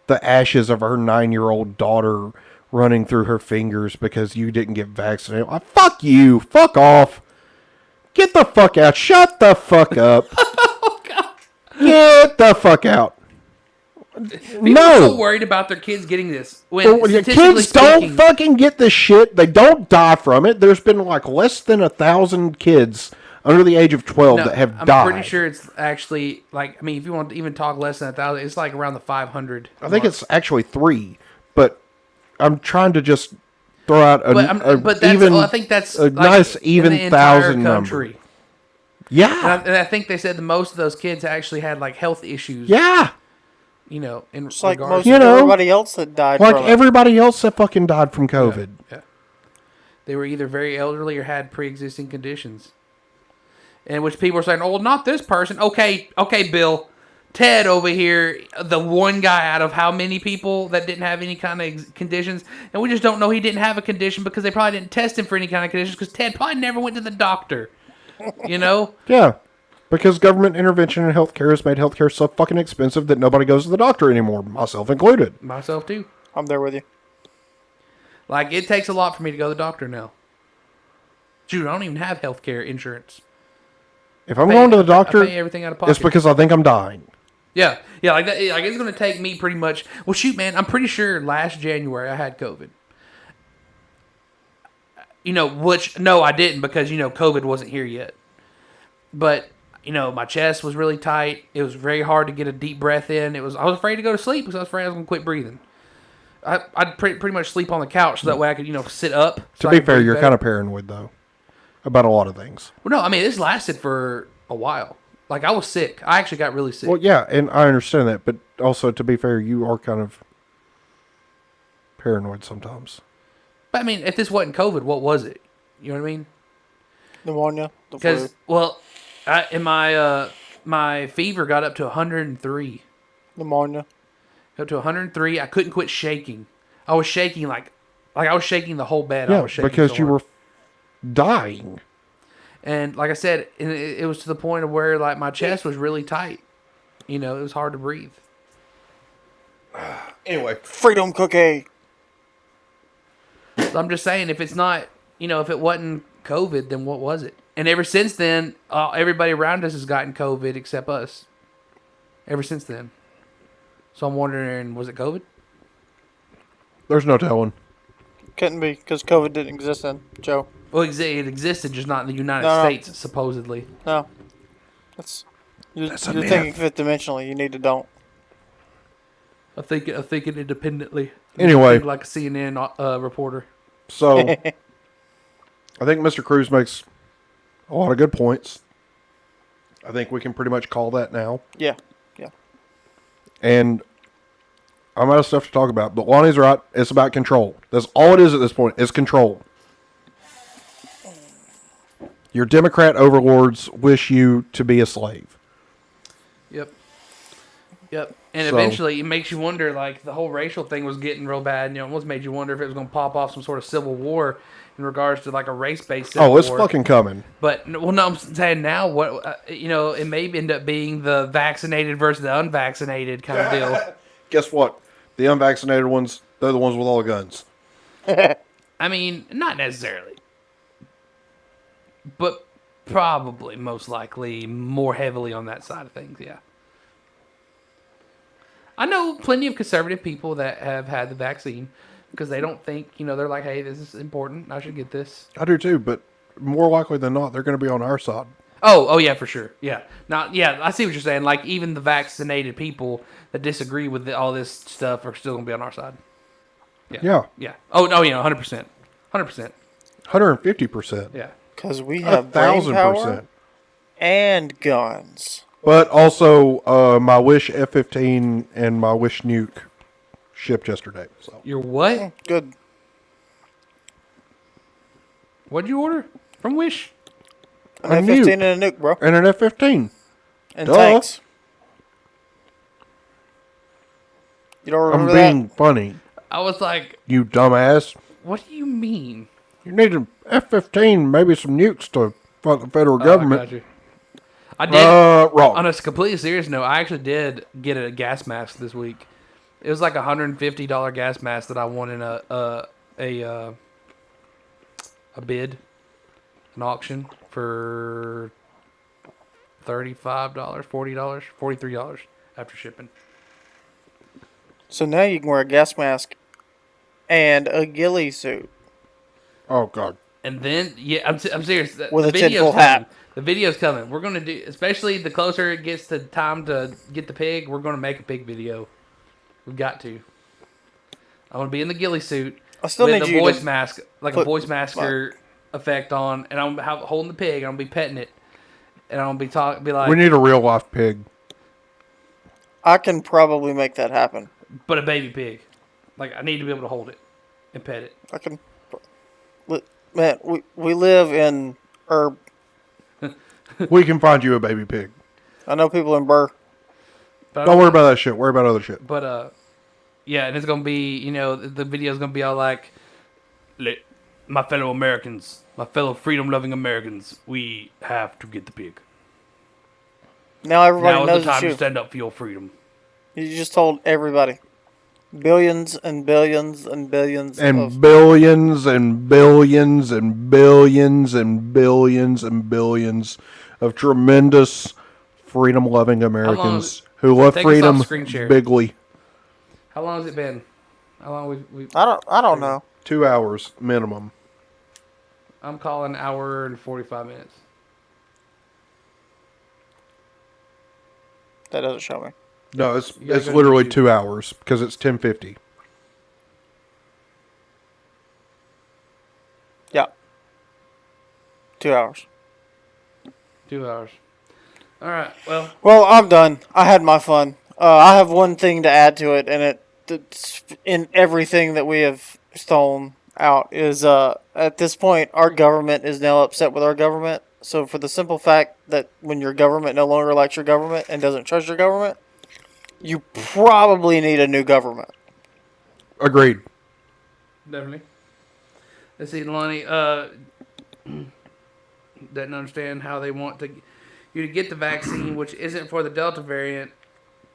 the ashes of her 9-year-old daughter running through her fingers because you didn't get vaccinated. Like, fuck you. Fuck off. Get the fuck out. Shut the fuck up. Get the fuck out. People are so worried about their kids getting this. When Kids don't fucking get this shit. They don't die from it. There's been like less than 1,000 kids under the age of 12 that have died. I'm pretty sure it's actually like, I mean, if you want to even talk less than 1,000, it's like around the 500. I think it's actually 3, but I'm trying to just throw out I think that's a like nice even in the entire thousand country. number. Yeah, and I think they said that most of those kids actually had like health issues. Yeah. You know, in It's like regards most of everybody else that died like from it. everybody else that fucking died from COVID. Yeah. They were either very elderly or had pre-existing conditions. And which people are saying, oh, well, not this person. Okay, Bill. Ted over here, the one guy out of how many people that didn't have any kind of conditions. And we just don't know he didn't have a condition because they probably didn't test him for any kind of conditions because Ted probably never went to the doctor. You know? Yeah. Because government intervention in healthcare has made healthcare so fucking expensive that nobody goes to the doctor anymore, myself included. Myself too. I'm there with you. Like, it takes a lot for me to go to the doctor now. Dude, I don't even have healthcare insurance. If I'm going to the doctor, I pay everything out of pocket. it's because I think I'm dying. Yeah, like that. Like it's going to take me pretty much. Well, shoot, man, I'm pretty sure last January I had COVID. You know, which no, I didn't because COVID wasn't here yet. But my chest was really tight. It was very hard to get a deep breath in. I was afraid to go to sleep because I was afraid I was going to quit breathing. I'd pretty much sleep on the couch so that way I could sit up. To be fair, you're kind of paranoid though about a lot of things. Well, no, I mean this lasted for a while. Like I was sick. I actually got really sick. Well, yeah, and I understand that, but also to be fair, you are kind of paranoid sometimes. But I mean, if this wasn't COVID, what was it? You know what I mean? Pneumonia. Because my fever got up to 103. Pneumonia. Up to 103. I couldn't quit shaking. I was shaking like I was shaking the whole bed. Yeah, I was shaking because so you hard. were dying. And like I said, it was to the point of where like my chest was really tight. It was hard to breathe. Anyway, freedom cookie. So I'm just saying, if it's not, if it wasn't COVID, then what was it? And ever since then, everybody around us has gotten COVID except us. Ever since then. So I'm wondering, was it COVID? There's no telling. Couldn't be because COVID didn't exist then, Joe. Well, it existed, just not in the United No. States, supposedly. No. You're a thinking myth. fifth dimensionally. You need to don't. I think it independently. Anyway. Like a CNN reporter. So, I think Mr. Cruz makes a lot of good points. I think we can pretty much call that now. Yeah. And I'm out of stuff to talk about, but Lonnie's right. It's about control. That's all it is at this point. It's control. Your Democrat overlords wish you to be a slave. Yep. And So- eventually, it makes you wonder, like, the whole racial thing was getting real bad. It almost made you wonder if it was going to pop off some sort of civil war in regards to, like, a race-based civil Oh, it's war. fucking coming. But, well, no, I'm saying now, it may end up being the vaccinated versus the unvaccinated kind of deal. Guess what? The unvaccinated ones, they're the ones with all the guns. I mean, not necessarily. But probably, most likely, more heavily on that side of things, yeah. I know plenty of conservative people that have had the vaccine because they don't think, they're like, hey, this is important. I should get this. I do too, but more likely than not, they're going to be on our side. Oh, yeah, for sure. Yeah. I see what you're saying. Like, even the vaccinated people that disagree with all this stuff are still going to be on our side. Yeah. Yeah. Oh, no, 100%. 100%. 150%. Yeah. Because we have brain power and guns. But also, my Wish F-15 and my Wish Nuke shipped yesterday. So. Your what? Good. What'd you order from Wish? An F-15 and a nuke, bro. And an F-15. And Duh. tanks. You don't remember I'm being funny. I was like, You dumbass. what do you mean? You need an F-15, maybe some nukes to fight the federal Oh, government. I got you. I did. Wrong. On a completely serious note, I actually did get a gas mask this week. It was like $150 gas mask that I won in a bid, an auction for $35, $40, $43 after shipping. So now you can wear a gas mask and a ghillie suit. Oh, God. And then, yeah, I'm serious. With The a video's tinfoil coming. hat. The video's coming. We're going to do, especially the closer it gets to time to get the pig, we're going to make a pig video. We've got to. I'm going to be in the ghillie suit I still with need a you voice to mask, like a put- voice masker effect on, and I'm holding the pig, and I'm going to be petting it, and I'm going to be like... We need a real-life pig. I can probably make that happen. But a baby pig. Like, I need to be able to hold it and pet it. I can... Man, we live in Herb. We can find you a baby pig. I know people in Burr. Don't worry about that shit. Worry about other shit. But, yeah, and it's going to be, you know, the video's going to be all like, my fellow Americans, my fellow freedom-loving Americans, we have to get the pig. Now everybody Now knows is the it's time you. to stand up for your freedom. You just told everybody. Billions and billions and billions And of... billions and billions and billions and billions and billions of tremendous freedom-loving Americans who love Take us off freedom screen share. bigly. How long has it been? How long we I don't know. 2 hours minimum. I'm calling hour and 45 minutes. That doesn't show me. No, it's You gotta it's go to literally YouTube. 2 hours because it's 10:50. Yeah. 2 hours. 2 hours. All right. Well, Well, I'm done. I had my fun. I have one thing to add to it, and it's in everything that we have thrown out is at this point our government is now upset with our government. So for the simple fact that when your government no longer likes your government and doesn't trust your government, you probably need a new government. Agreed. definitely. Let's see, Lonnie. Doesn't understand how they want you to get the vaccine, which isn't for the Delta variant,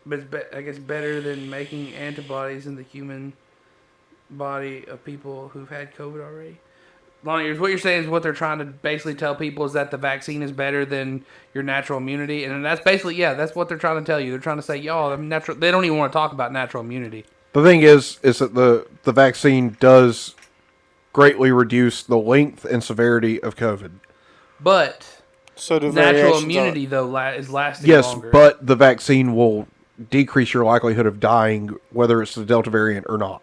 but it's I guess better than making antibodies in the human body of people who've had COVID already. Lonnie, what you're saying is what they're trying to basically tell people is that the vaccine is better than your natural immunity, and that's basically, yeah, that's what they're trying to tell you. They're trying to say, y'all, natural. They don't even want to talk about natural immunity. The thing is that the vaccine does greatly reduce the length and severity of COVID. But so do natural variations immunity though is lasting Yes, longer. but the vaccine will decrease your likelihood of dying, whether it's the Delta variant or not.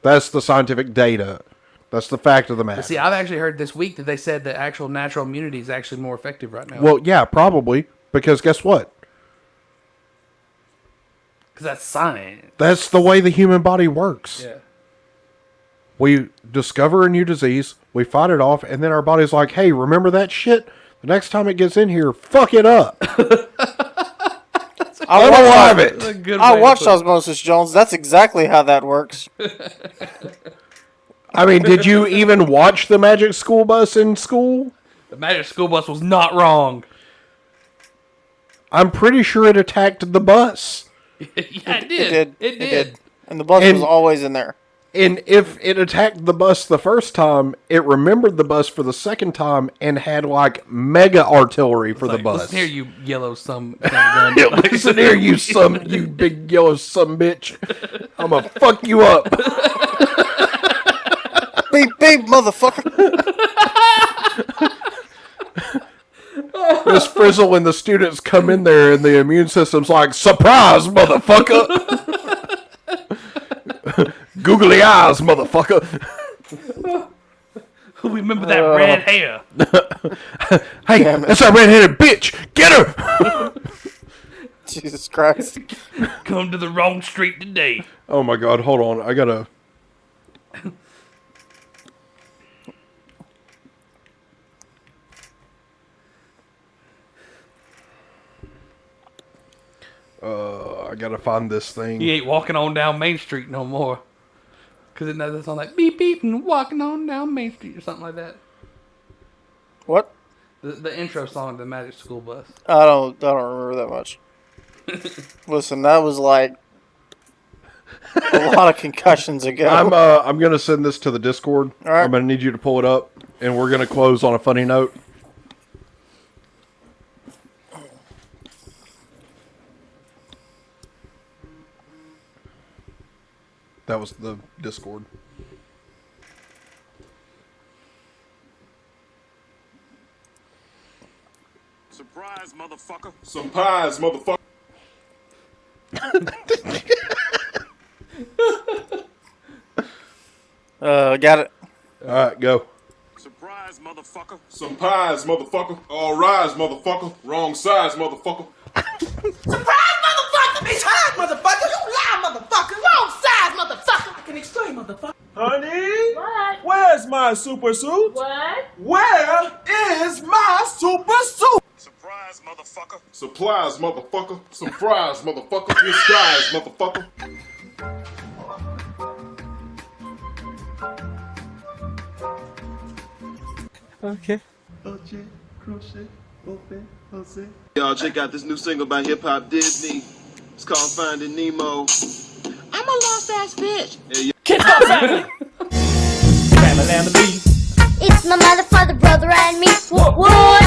That's the scientific data. That's the fact of the matter. But see, I've actually heard this week that they said that actual natural immunity is actually more effective right now. Well, yeah, probably. Because guess what? Because that's science. That's the way the human body works. Yeah. We discover a new disease, we fight it off, and then our body's like, hey, remember that shit? The next time it gets in here, fuck it up. I it. watched Osmosis Jones. That's exactly how that works. I mean, did you even watch the Magic School Bus in school? The Magic School Bus was not wrong. I'm pretty sure it attacked the bus. Yeah, it did. It did. And the bus was always in there. And if it attacked the bus the first time, it remembered the bus for the second time and had like mega artillery for the bus. Listen here, you yellow gun. Listen here, you big yellow some bitch. I'm gonna fuck you up. Beep, beep, motherfucker. Miss Frizzle and the students come in there and the immune system's like, surprise, motherfucker. Googly eyes, motherfucker. Remember that red hair. Hey, that's that red-headed bitch. Get her. Jesus Christ. Come to the wrong street today. Oh my God! Hold on, I gotta. I gotta find this thing. He ain't walking on down Main Street no more. Because it knows that song like beep beep and walking on down Main Street or something like that. What? The intro song to the Magic School Bus. I don't remember that much. Listen, that was like a lot of concussions ago. I'm gonna send this to the Discord. All right. I'm gonna need you to pull it up, and we're gonna close on a funny note. That was the Discord. Surprise, motherfucker. Surprise, motherfucker. Got it. All right, go. Surprise, motherfucker. Surprise, motherfucker. All rise, motherfucker. Wrong size, motherfucker. Surprise, motherfucker! Bitch, hide, motherfucker! You lie, motherfucker! Wrong size, motherfucker! I can explain, motherfucker. Honey? What? Where's my super suit? What? Where is my super suit? Surprise, motherfucker. Surprise, motherfucker. Surprise, motherfucker. Disguise, motherfucker. Okay. Y'all check out this new single by Hip Hop Disney. It's called Finding Nemo. I'm a lost ass bitch. Hey, Kids Bop Family! Family and the Bee. It's my mother, father, brother, and me. What?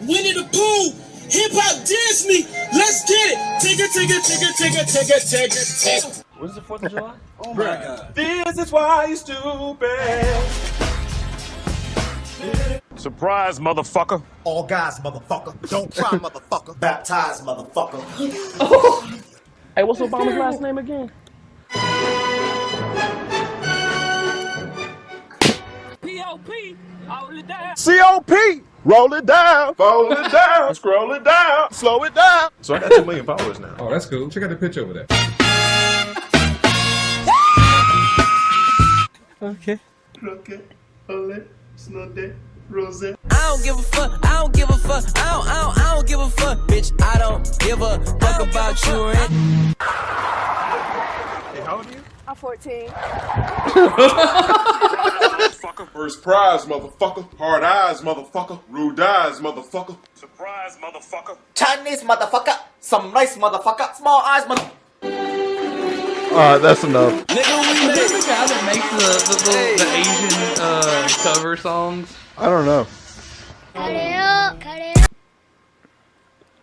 Winnie the Pooh! Hip Hop Disney! Let's get it! Tigger. When is the 4th of July? Oh my God. This is why you stupid. Surprise, motherfucker. All guys, motherfucker. Don't try, motherfucker. Baptize, motherfucker. Hey, what's Obama's last name again? P.O.P. Hold it down. C.O.P. Roll it down. Fold it down. Scroll it down. Slow it down. So I got 2 million followers now. Oh, that's cool. Check out the picture over there. Okay. I don't give a fuck. I don't give a fuck. I don't give a fuck, bitch. I don't give a fuck about you or it. Hey, how old are you? I'm 14. First prize, motherfucker. Hard eyes, motherfucker. Rude eyes, motherfucker. Surprise, motherfucker. Chinese motherfucker. Some nice motherfucker. Small eyes motherfucker. All right, that's enough. Is this the guy that makes the Asian cover songs? I don't know. Cut it.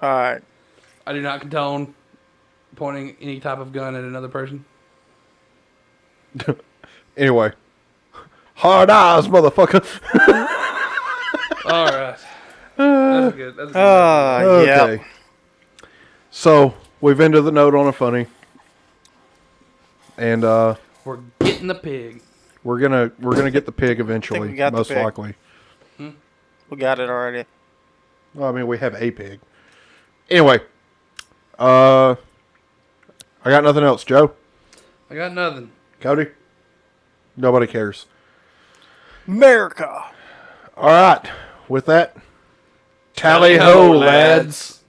All right. I do not condone pointing any type of gun at another person. Anyway, hard eyes, motherfucker. All right. That's good. That's good. Okay. Yeah. So we've ended the note on a funny, and We're getting the pig. we're gonna get the pig eventually, we got the most pig. likely. We got it already. Well, I mean, we have a pig. Anyway, I got nothing else. Joe, I got nothing. Cody, nobody cares. America. All right, with that, tally ho, lads.